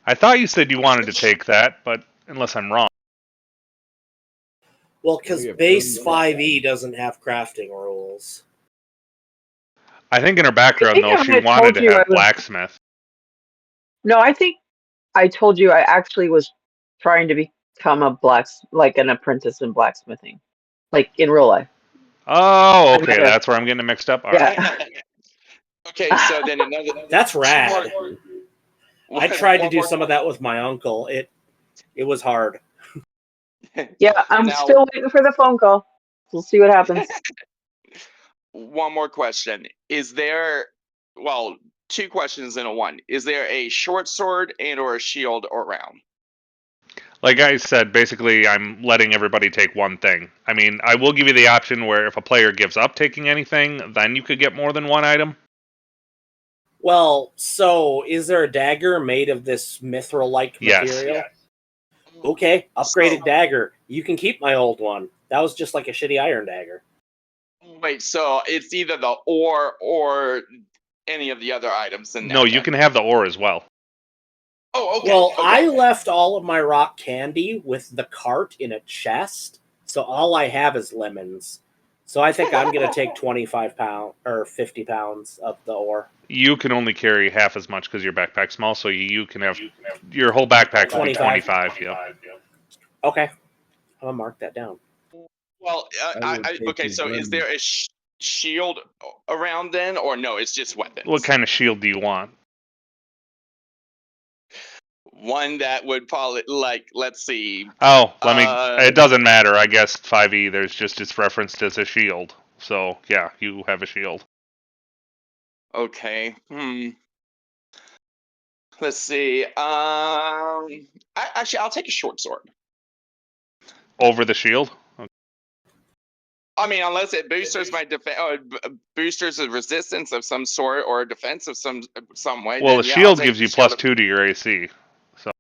I thought you said you wanted to take that, but unless I'm wrong. Well, because We have base done that. 5e doesn't have crafting rules. I think in her I background, think though, I she had wanted told to you I have was. blacksmith. No, I think I told you I actually was trying to become like an apprentice in blacksmithing, like in real life. Oh, okay, Yeah. that's where I'm getting mixed up. All right. Yeah. Okay, so then another. That's rad. I tried to do more some of that with my uncle. It was hard. Yeah, I'm Now- still waiting for the phone call. We'll see what happens. One more question. Is there, well, two questions in a one. Is there a short sword and or a shield around? Like I said, basically, I'm letting everybody take one thing. I mean, I will give you the option where if a player gives up taking anything, then you could get more than one item. Well, so is there a dagger made of this mithril-like Yes. material? Okay, upgraded dagger. You can keep my old one. That was just like a shitty iron dagger. Wait, so it's either the ore or any of the other items in there? No, you can have the ore as well. Oh, okay. Well, okay. I left all of my rock candy with the cart in a chest, so all I have is lemons. So I think I'm going to take 25 pounds or 50 pounds of the ore. You can only carry half as much because your backpack's small, so you can have your whole backpack will be 25. Yeah. Okay, I'm going to mark that down. Well, okay, so is there a shield around then, or no, it's just weapons? What kind of shield do you want? One that would probably, like, let's see. Oh, it doesn't matter. I guess 5e, it's referenced as a shield. So, yeah, you have a shield. Okay. Let's see. Actually, I'll take a short sword. Over the shield? I mean, unless it boosters my defense, or boosters a resistance of some sort, or a defense of some way. Well, then, the yeah, I'll shield take gives the you shield. +2 to your AC. So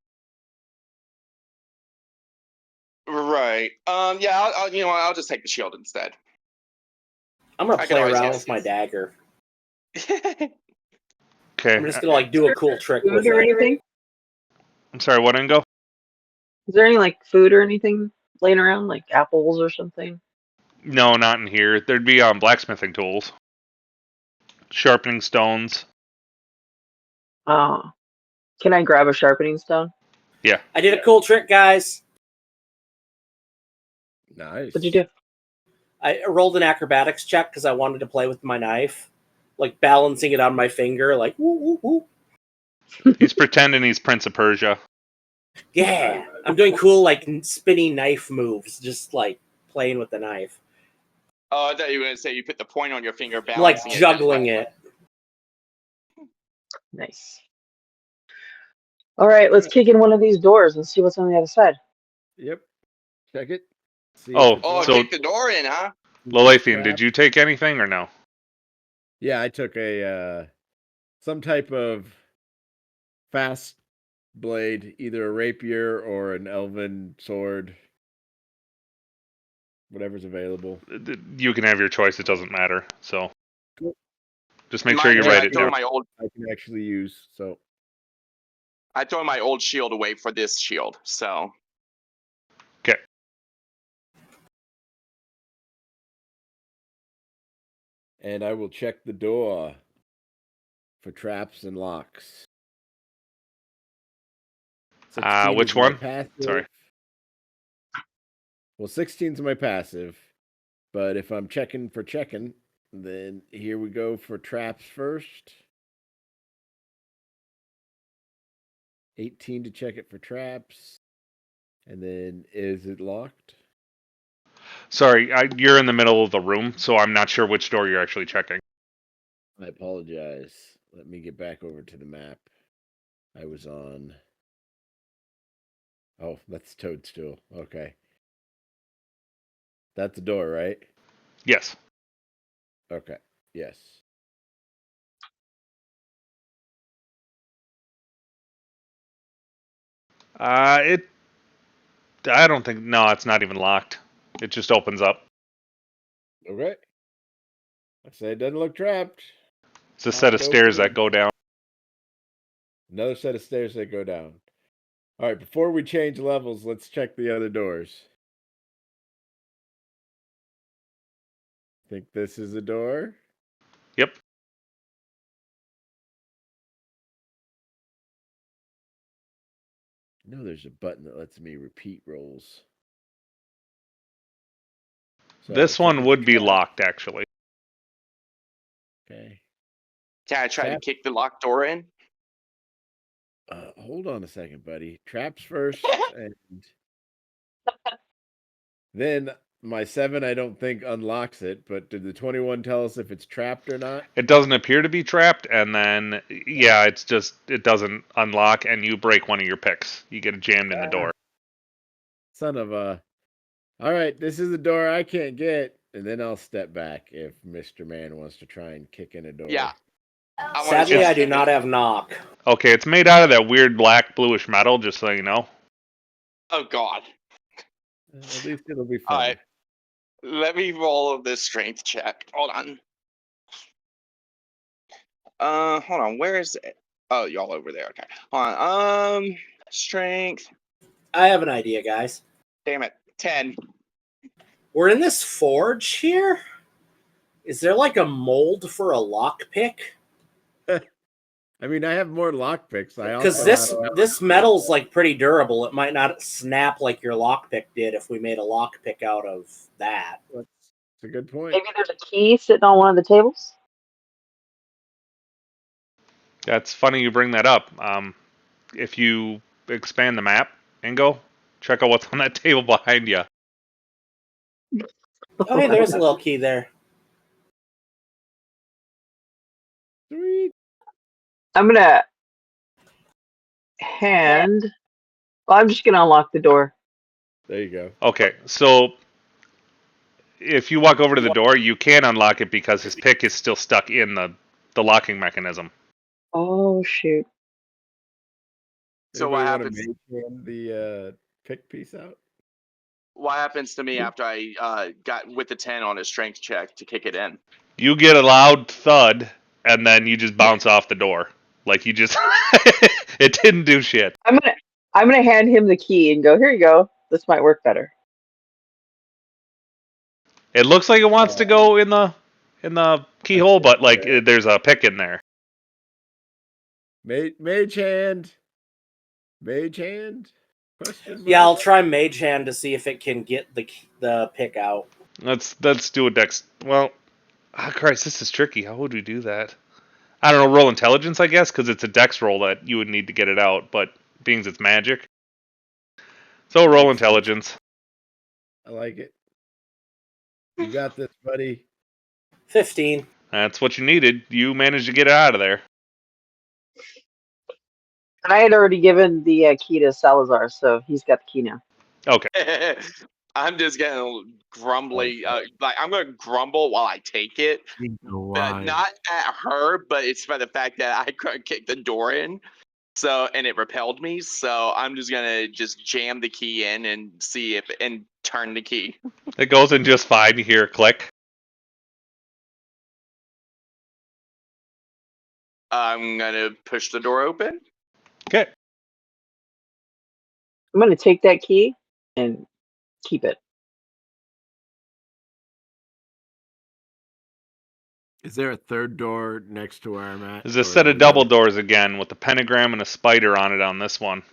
Right. Yeah. I'll, you know what? I'll just take the shield instead. I'm gonna I can play always around use with my this. dagger. okay. I'm just gonna like do a cool trick with Food or it. anything? I'm sorry. What, Ingo? Is there any like food or anything laying around, like apples or something? No, not in here. There'd be blacksmithing tools, sharpening stones. Oh, can I grab a sharpening stone? Yeah. I did a cool trick, guys. Nice. What'd you do? I rolled an acrobatics check because I wanted to play with my knife, like balancing it on my finger, like woo woo woo. He's pretending he's Prince of Persia. Yeah, I'm doing cool like spinny knife moves, just like playing with the knife, Oh, I thought you were gonna say you put the point on your finger, like balancing juggling it. Nice. All right, let's kick in one of these doors and see what's on the other side. Yep. Check it. See Oh, if it's Oh, locked. so- kick the door in, huh? Lothian, did you take anything or no? Yeah, I took a some type of fast blade, either a rapier or an elven sword, whatever's available. You can have your choice. It doesn't matter. So Cool. just make sure you Mind write I it throw down. my old, I can actually use. So I throw my old shield away for this shield. So Okay. and I will check the door for traps and locks. 16 Which is my one? passive. Sorry. Well, 16's my passive, but if I'm checking for checking, then here we go for traps first. 18 to check it for traps. And then is it locked? Sorry, you're in the middle of the room, so I'm not sure which door you're actually checking. I apologize. Let me get back over to the map. I was on. Oh, that's Toadstool. Okay. That's the door, right? Yes. Okay. Yes. I don't think. No, it's not even locked. It just opens up. Okay. I say it doesn't look trapped. It's a set of Popped stairs open. that go down. Another set of stairs that go down. All right, before we change levels, let's check the other doors. Think this is a door? Yep. No, there's a button that lets me repeat rolls. So, This one checking would for be traps. locked, actually. Okay. can I try Trap. to kick the locked door in? Hold on a second, buddy. Traps first, and then my 7, I don't think unlocks it. But did the 21 tell us if it's trapped or not? It doesn't appear to be trapped, and then yeah, it's just it doesn't unlock, and you break one of your picks. You get jammed in the door. Son of a. All right, this is the door I can't get, and then I'll step back if Mr. Man wants to try and kick in a door. Yeah. I wanna Sadly, just I do kick not it. have knock. Okay, it's made out of that weird black bluish metal. Just so you know. Oh God. At least it'll be fun. All right. Let me roll this strength check. Hold on. Hold on. Where is it? Oh, y'all over there. Okay. Hold on. Strength. I have an idea, guys. Damn it. 10. We're in this forge here. Is there like a mold for a lockpick? I mean, I have more lockpicks. Because this metal's like pretty durable. It might not snap like your lockpick did if we made a lockpick out of that. That's a good point. Maybe there's a key sitting on one of the tables. That's funny you bring that up. If you expand the map, Ingo, check out what's on that table behind you. Oh, hey, there's a little key there. Sweet. I'm gonna hand. Well, I'm just gonna unlock the door. There you go. Okay, so if you walk over to the door, you can unlock it because his pick is still stuck in the locking mechanism. Oh shoot! So what Anybody want happens? to make the pick piece out? What happens to me after I got with the 10 on a strength check to kick it in? You get a loud thud, and then you just bounce off the door. Like you just, it didn't do shit. I'm gonna hand him the key and go. Here you go. This might work better. It looks like it wants to go in the keyhole, but like there's a pick in there. Mage hand. Mage hand. Question mark? Yeah, I'll try Mage Hand to see if it can get the pick out. Let's do a dex. Well, Christ, this is tricky. How would we do that? I don't know. Roll intelligence, I guess, because it's a dex roll that you would need to get it out. But being it's magic, so roll intelligence. I like it. You got this, buddy. 15. That's what you needed. You managed to get it out of there. And I had already given the key to Salazar, so he's got the key now. Okay. I'm just getting grumbly. Like I'm gonna grumble while I take it, but not at her, but it's by the fact that I couldn't kick the door in, so and it repelled me. So I'm just gonna jam the key in and see if and turn the key. It goes in just fine. You hear a click. I'm gonna push the door open. Okay. I'm gonna take that key and keep it. Is there a third door next to where I'm at? There's a set of double doors again with a pentagram and a spider on it on this one.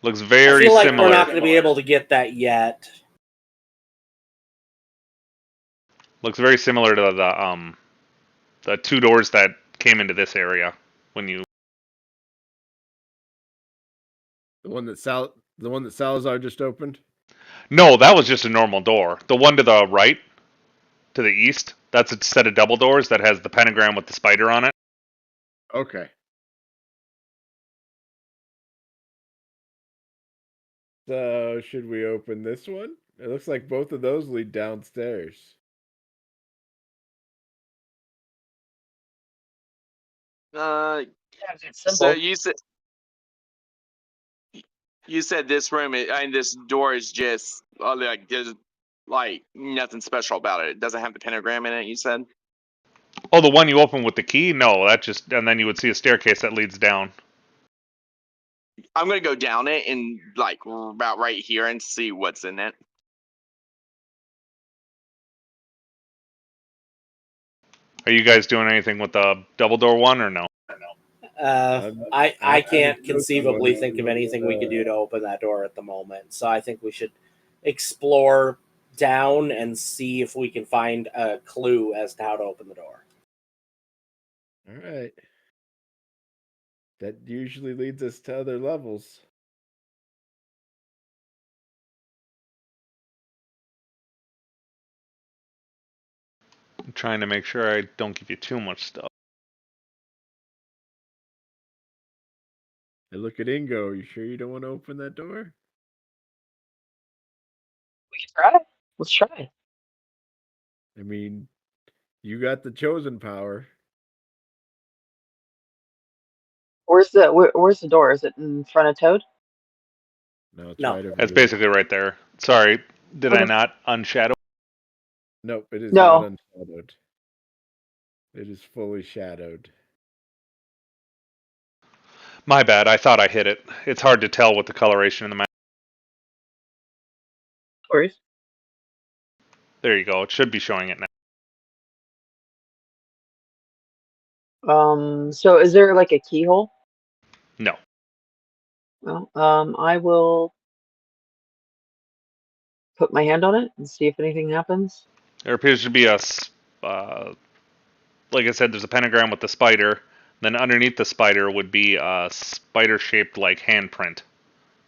Looks very I feel like similar. we're not going to be able to get that yet. Looks very similar to the two doors that came into this area when you. The one that Salazar just opened? No, that was just a normal door. The one to the right, to the east, that's a set of double doors that has the pentagram with the spider on it. Okay. So, should we open this one? It looks like both of those lead downstairs. So you said this room and this door is just like there's like nothing special about it. It doesn't have the pentagram in it. You said. Oh, the one you open with the key? No, that just and then you would see a staircase that leads down. I'm gonna go down it and like about right here and see what's in it. Are you guys doing anything with the double door one or no? I can't conceivably think of anything we could do to open that door at the moment. So I think we should explore down and see if we can find a clue as to how to open the door. All right. That usually leads us to other levels. I'm trying to make sure I don't give you too much stuff. I look at Ingo. You sure you don't want to open that door? We can try. Let's try. I mean, you got the chosen power. Where's the door? Is it in front of Toad? No, it's No. right over That's there. basically right there. Sorry, did I Okay. not unshadow? Nope, it is No. not unshadowed. It is fully shadowed. My bad. I thought I hit it. It's hard to tell with the coloration in the map. Worries. There you go. It should be showing it now. So is there like a keyhole? No. Well, I will put my hand on it and see if anything happens. There appears to be like I said, there's a pentagram with the spider. Then underneath the spider would be a spider-shaped like handprint,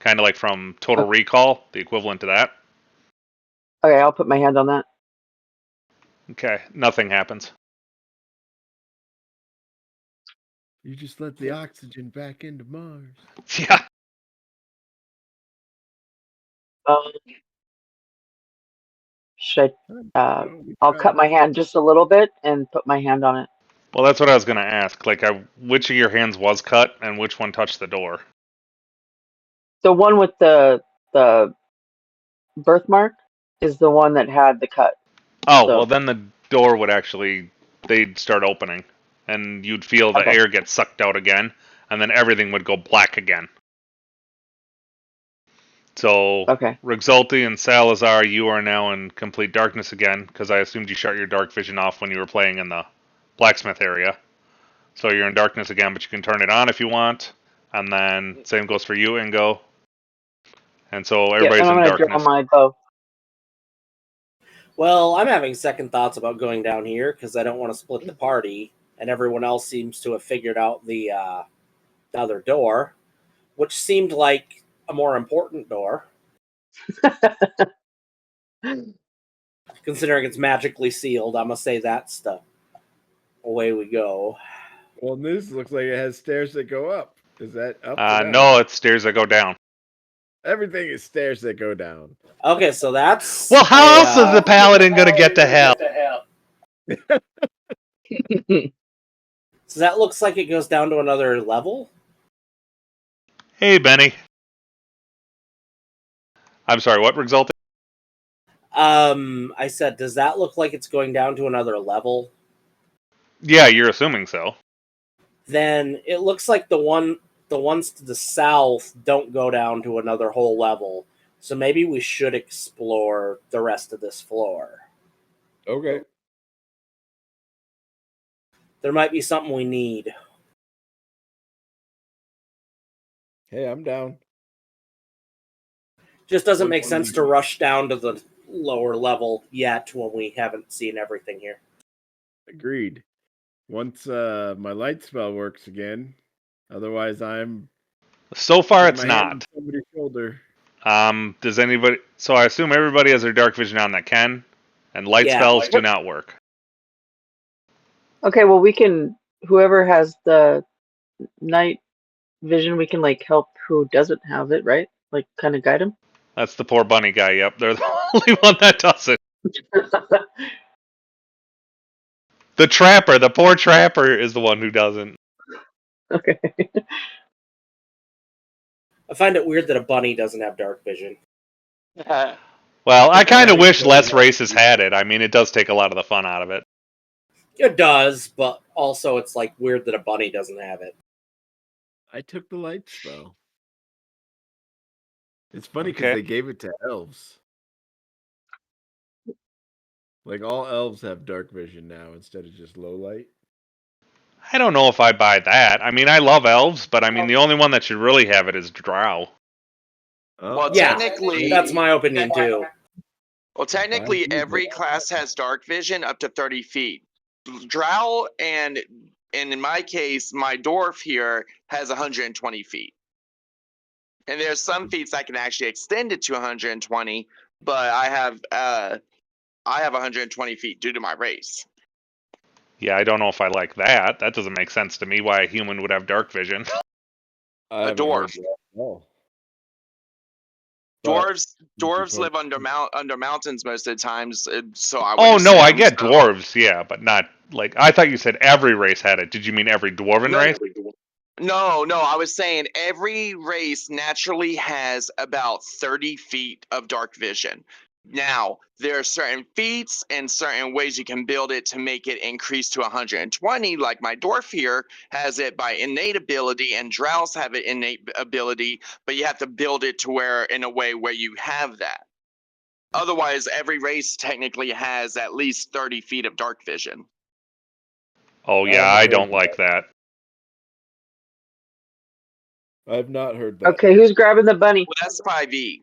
kind of like from Total Recall, the equivalent to that. Okay, I'll put my hand on that. Okay, nothing happens. You just let the oxygen back into Mars. Yeah. Um, should Oh, we I'll tried. cut my hand just a little bit and put my hand on it. Well, that's what I was going to ask. Like, which of your hands was cut and which one touched the door? The one with the birthmark is the one that had the cut. Oh, So- well, then the door would actually, they'd start opening. And you'd feel the Okay. air get sucked out again. And then everything would go black again. So, Okay. Rexulti and Salazar, you are now in complete darkness again, because I assumed you shut your dark vision off when you were playing in the blacksmith area. So you're in darkness again, but you can turn it on if you want. And then, same goes for you, Ingo. And so Yeah, everybody's and I'm in gonna draw darkness. my bow. Well, I'm having second thoughts about going down here because I don't want to split the party, and everyone else seems to have figured out the other door, which seemed like a more important door, considering it's magically sealed. I'm gonna say that's the away we go. Well, this looks like it has stairs that go up. Is that up or down? No, it's stairs that go down. Everything is stairs that go down. Okay, so that's Well, how else is the paladin going to get to hell? So that looks like it goes down to another level. Hey, Benny. I'm sorry, what Rexulti? I said, does that look like it's going down to another level? Yeah, you're assuming so. Then it looks like the ones to the south don't go down to another whole level. So maybe we should explore the rest of this floor. Okay. There might be something we need. Hey, I'm down. Just doesn't make sense to rush down to the lower level yet when we haven't seen everything here. Agreed. Once my light spell works again. Otherwise, I'm. So far, putting it's my hand not. on somebody's shoulder. Does anybody? So I assume everybody has their dark vision on that can, and light Yeah. spells do not work. Okay, well we can. Whoever has the night vision, we can like help who doesn't have it, right? Like kind of guide him. That's the poor bunny guy. Yep, they're the only one that does it. The trapper, the poor trapper, is the one who doesn't. Okay. I find it weird that a bunny doesn't have dark vision. Well, I kind of wish less races had it. I mean, it does take a lot of the fun out of it. It does, but also it's like weird that a bunny doesn't have it. I took the light spell. It's funny because Okay. they gave it to elves. Like all elves have dark vision now instead of just low light. I don't know if I buy that. I mean, I love elves, but I mean, the only one that should really have it is Drow. Oh, Well, Yeah, technically, that's my opinion too. Well, technically, 5 every feet. class has dark vision up to 30 feet. Drow and in my case, my dwarf here has 120 feet. And there's some feats I can actually extend it to 120, but I have 120 feet due to my race. Yeah, I don't know if I like that. That doesn't make sense to me. Why a human would have dark vision? I haven't dwarf. heard that at all. But Dwarves live under mountains most of the times, so I would. Oh no, I assume get so. dwarves, yeah, but not like I thought you said every race had it. Did you mean every dwarven No, race? No, I was saying every race naturally has about 30 feet of dark vision. Now, there are certain feats and certain ways you can build it to make it increase to 120, like my dwarf here has it by innate ability, and drows have it innate ability, but you have to build it to where in a way where you have that. Otherwise, every race technically has at least 30 feet of dark vision. Oh yeah, haven't I heard don't that. like that. I've not heard that. Okay, who's grabbing the bunny? Well, that's 5e.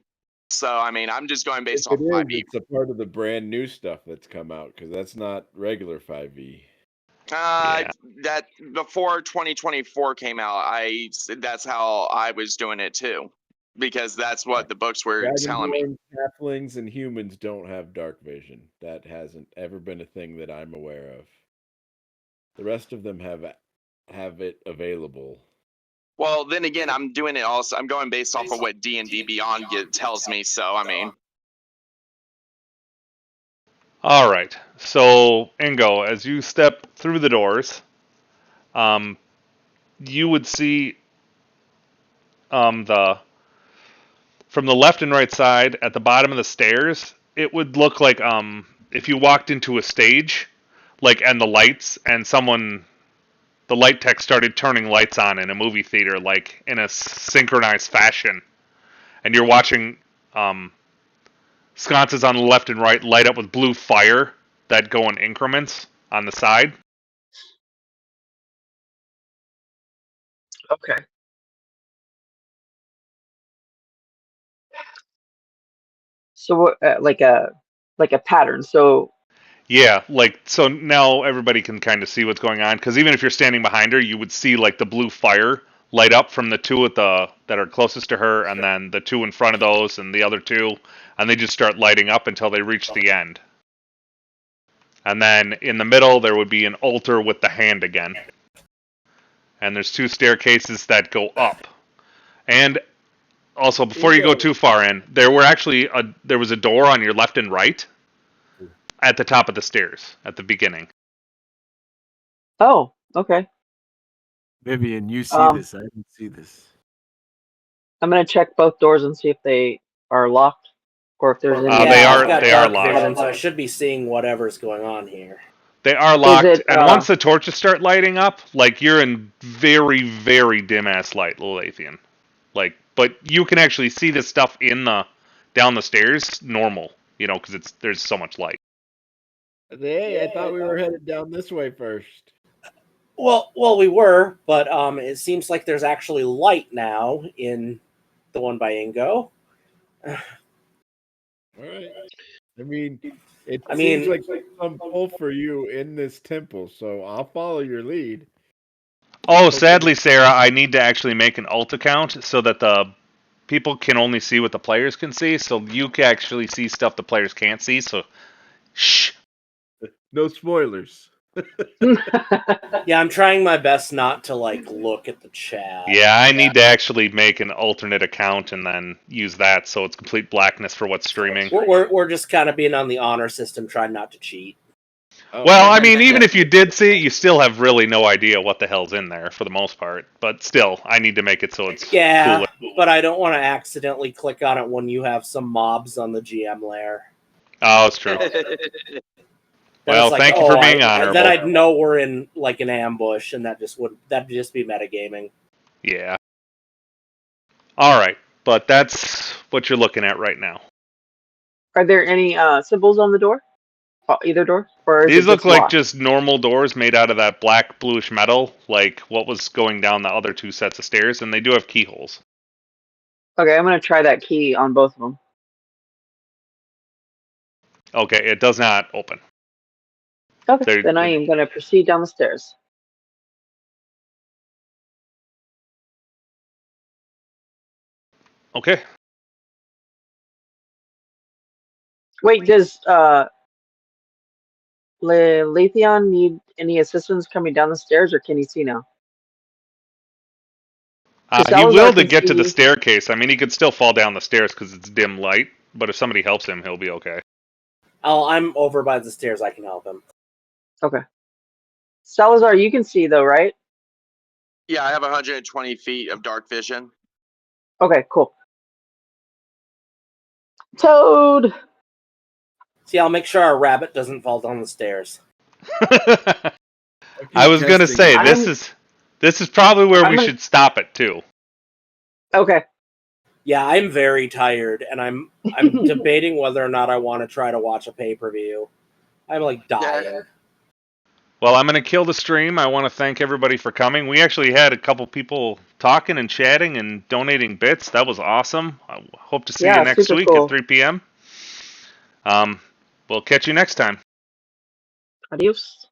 So, I mean, I'm just going based If off it is, 5e. it's a part of the brand new stuff that's come out because that's not regular 5e. Yeah. That before 2024 came out, that's how I was doing it too, because that's what the books were telling me. Dragonborn, halflings, and humans don't have dark vision. That hasn't ever been a thing that I'm aware of. The rest of them have it available. Well, then again, I'm doing it also. I'm going based off of what D&D Beyond tells me. So I mean, All right. So, Ingo, as you step through the doors, you would see the from the left and right side at the bottom of the stairs. It would look like if you walked into a stage, like and the lights and the light tech started turning lights on in a movie theater, like in a synchronized fashion, and you're watching sconces on the left and right light up with blue fire that go in increments on the side. Okay. So like a pattern. So Yeah, like so now everybody can kind of see what's going on because even if you're standing behind her, you would see like the blue fire light up from the two at the that are closest to her, and then the two in front of those, and the other two, and they just start lighting up until they reach the end. And then in the middle, there would be an altar with the hand again, and there's two staircases that go up. And also, before you go too far in, there was a door on your left and right at the top of the stairs at the beginning. oh, okay. Vivian, you see Um, this. I didn't see this. I'm gonna check both doors and see if they are locked or if there's any. I've got they are dark locked. vision, so I should be seeing whatever's going on here. They are locked, it, and once the torches start lighting up, like you're in very, very dim ass light, Lathian. Like, but you can actually see the stuff down the stairs normal, because there's so much light. Hey, I thought we were headed down this way first. Well, we were, but it seems like there's actually light now in the one by Ingo. All right. I mean, it seems like some pull for you in this temple, so I'll follow your lead. Oh, sadly, Sarah, I need to actually make an alt account so that the people can only see what the players can see, so you can actually see stuff the players can't see. So, shh. No spoilers. Yeah, I'm trying my best not to look at the chat. Yeah, I need to actually make an alternate account and then use that so it's complete blackness for what's streaming. We're just kind of being on the honor system, trying not to cheat. Well, I mean, even if you did see it, you still have really no idea what the hell's in there for the most part. But still, I need to make it so it's cooler. But I don't want to accidentally click on it when you have some mobs on the GM layer. Oh, it's true. Well, thank you for being honorable. Then I'd know we're in an ambush, and that'd just be metagaming. Yeah. All right, but that's what you're looking at right now. Are there any symbols on the door? Either door? Or these look like just normal doors made out of that black bluish metal, like what was going down the other two sets of stairs, and they do have keyholes. Okay, I'm going to try that key on both of them. Okay, it does not open. Okay, then I am going to proceed down the stairs. Okay. Wait, does Letheon need any assistance coming down the stairs, or can he see now? He will to get to the staircase. I mean, he could still fall down the stairs because it's dim light, but if somebody helps him, he'll be okay. Oh, I'm over by the stairs. I can help him. Okay. Salazar, you can see though, right? Yeah, I have 120 feet of dark vision. Okay, cool. Toad! See, I'll make sure our rabbit doesn't fall down the stairs. I was going to say, this is probably where we should stop it, too. Okay. Yeah, I'm very tired, and I'm debating whether or not I want to try to watch a pay-per-view. I'm dying. Well, I'm going to kill the stream. I want to thank everybody for coming. We actually had a couple people talking and chatting and donating bits. That was awesome. I hope to see you next week at 3 p.m. We'll catch you next time. Adios.